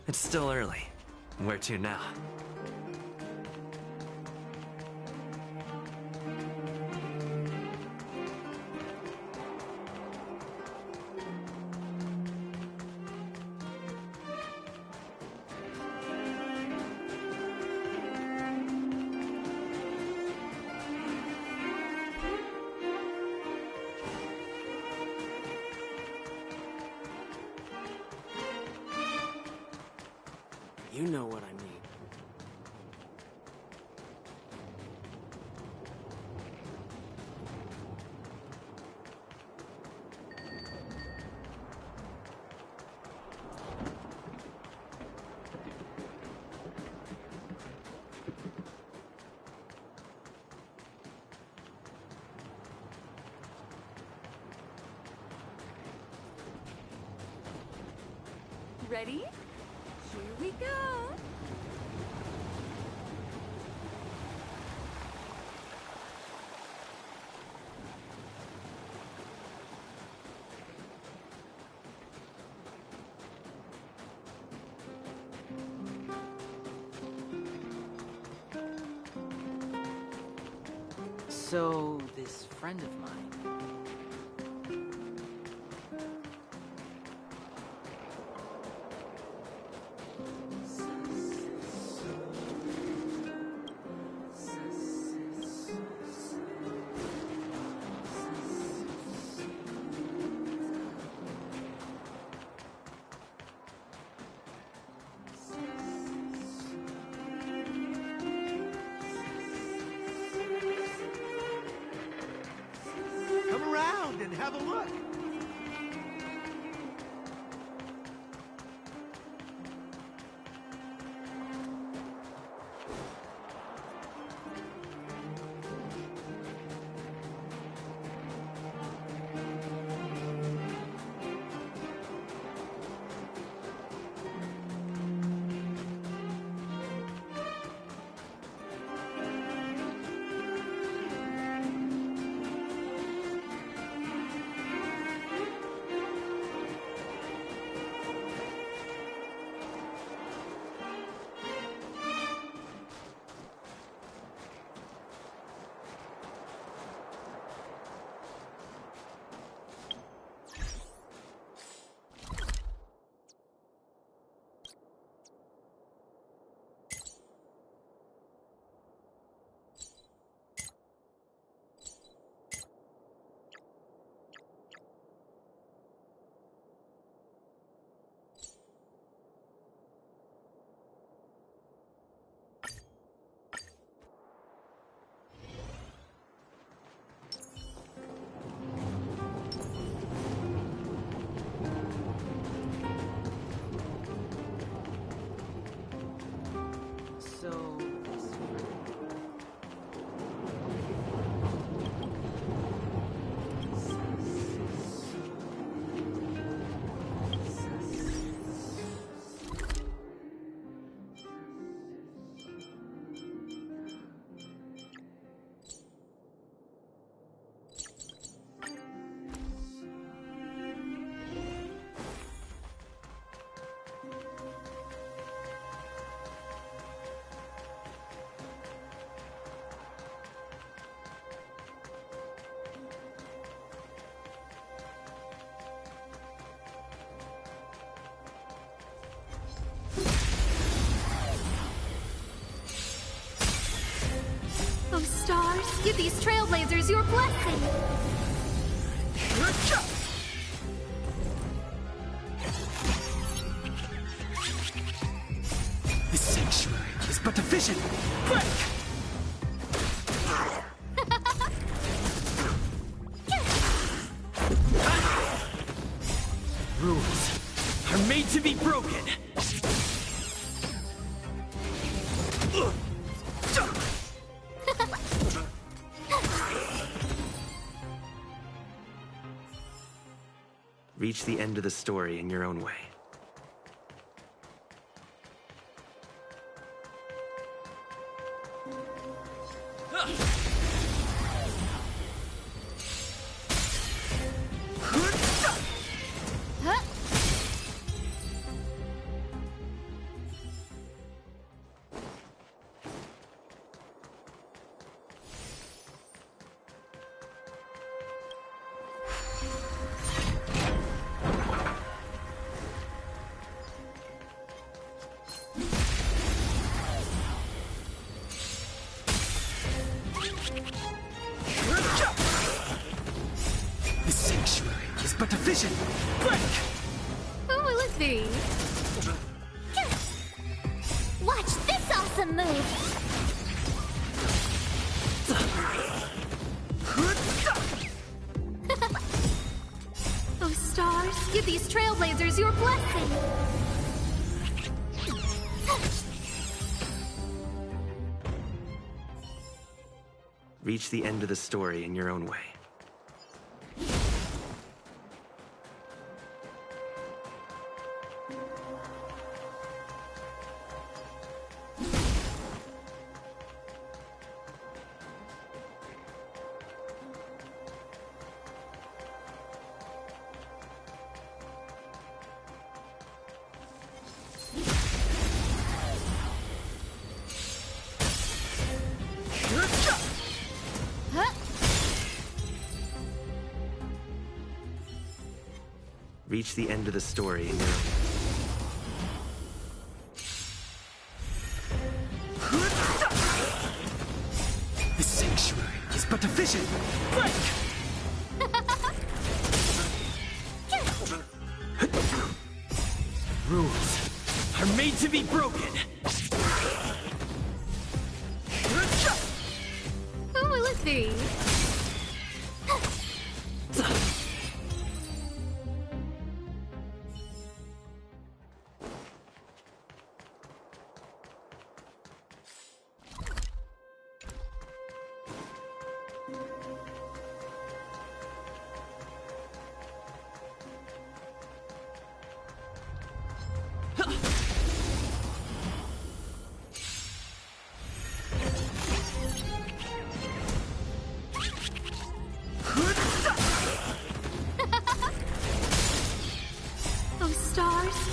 It's still early. Where to now? You know what I mean. Ready? Here we go. So, this friend of mine. have a look. Oh, stars, give these trailblazers your blessing! This sanctuary is but a vision. Break! Rules are made to be broken. Reach the end of the story in your own way. This sanctuary is but a vision. Break! Who will it be? Watch this awesome move! Oh, stars, give these trailblazers your blessing! Reach the end of the story in your own way. Reach the end of the story in your own way. This sanctuary is but a vision. Break! Rules are made to be broken. Who will it be?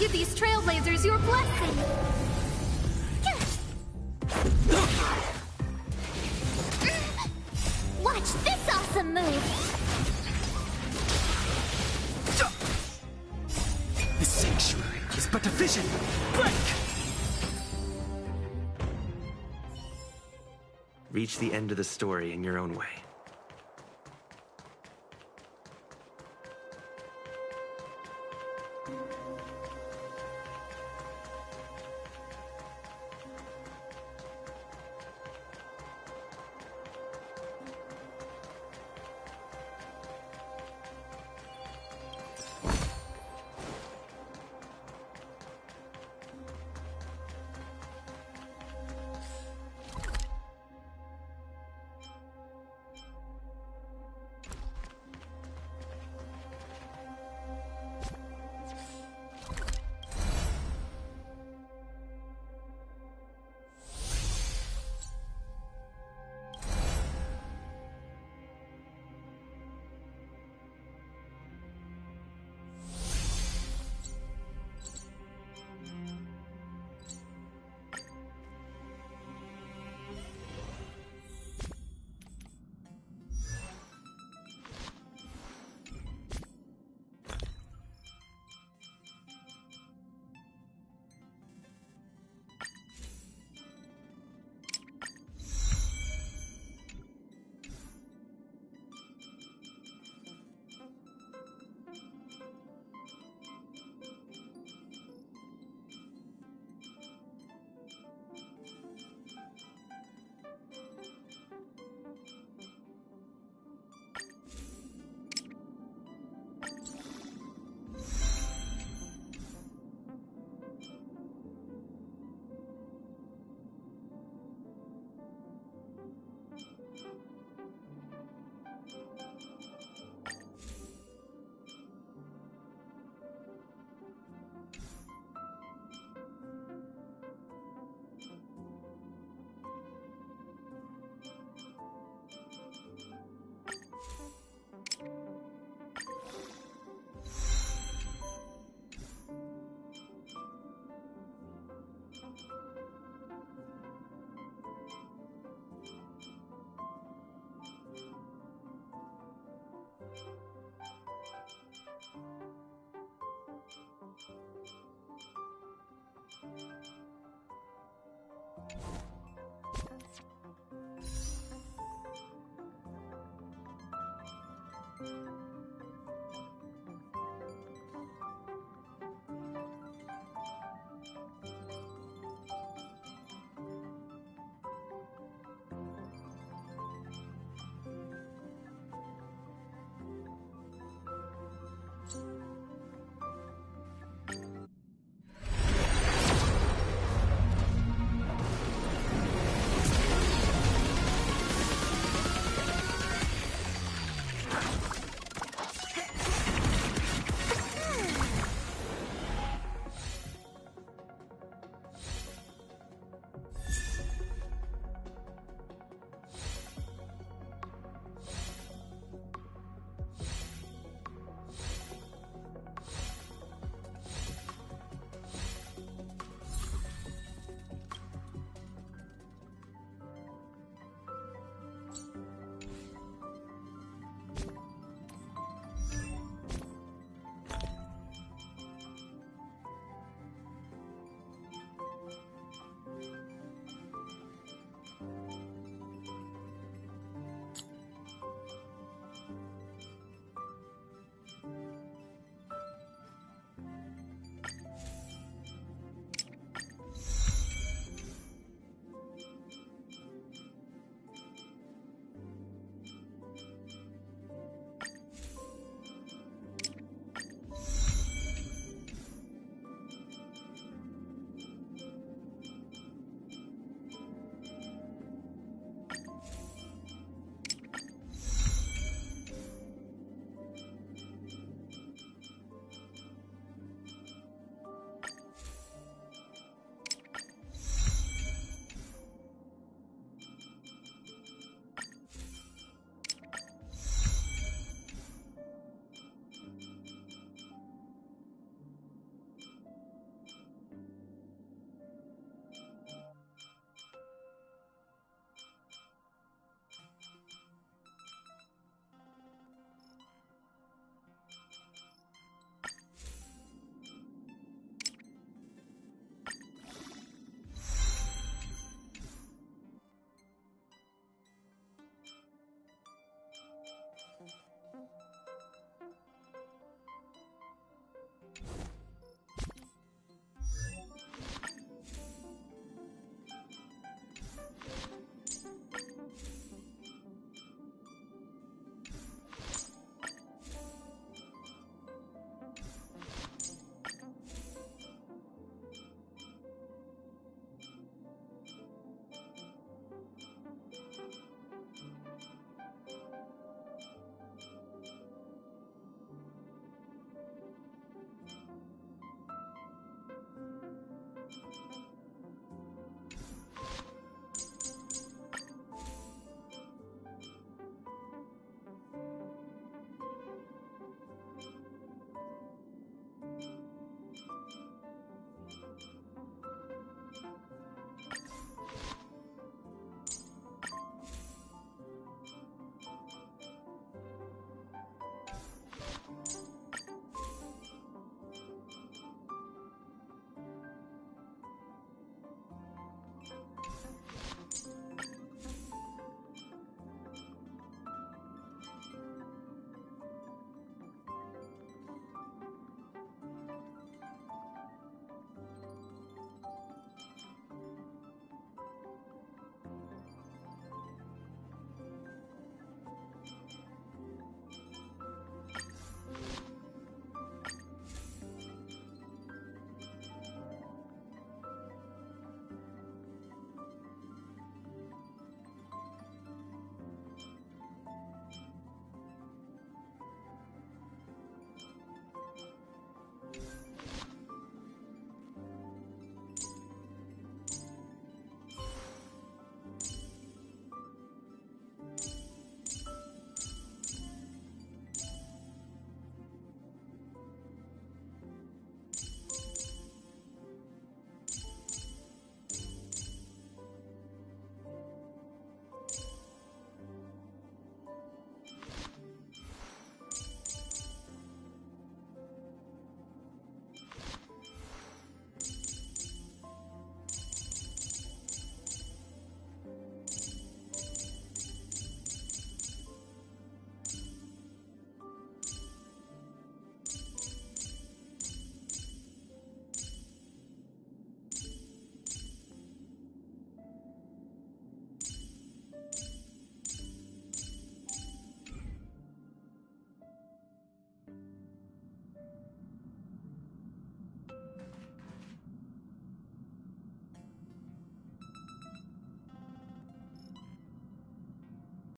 give these trailblazers your blessing. Watch this awesome move! The sanctuary is but a vision. Break! Reach the end of the story in your own way.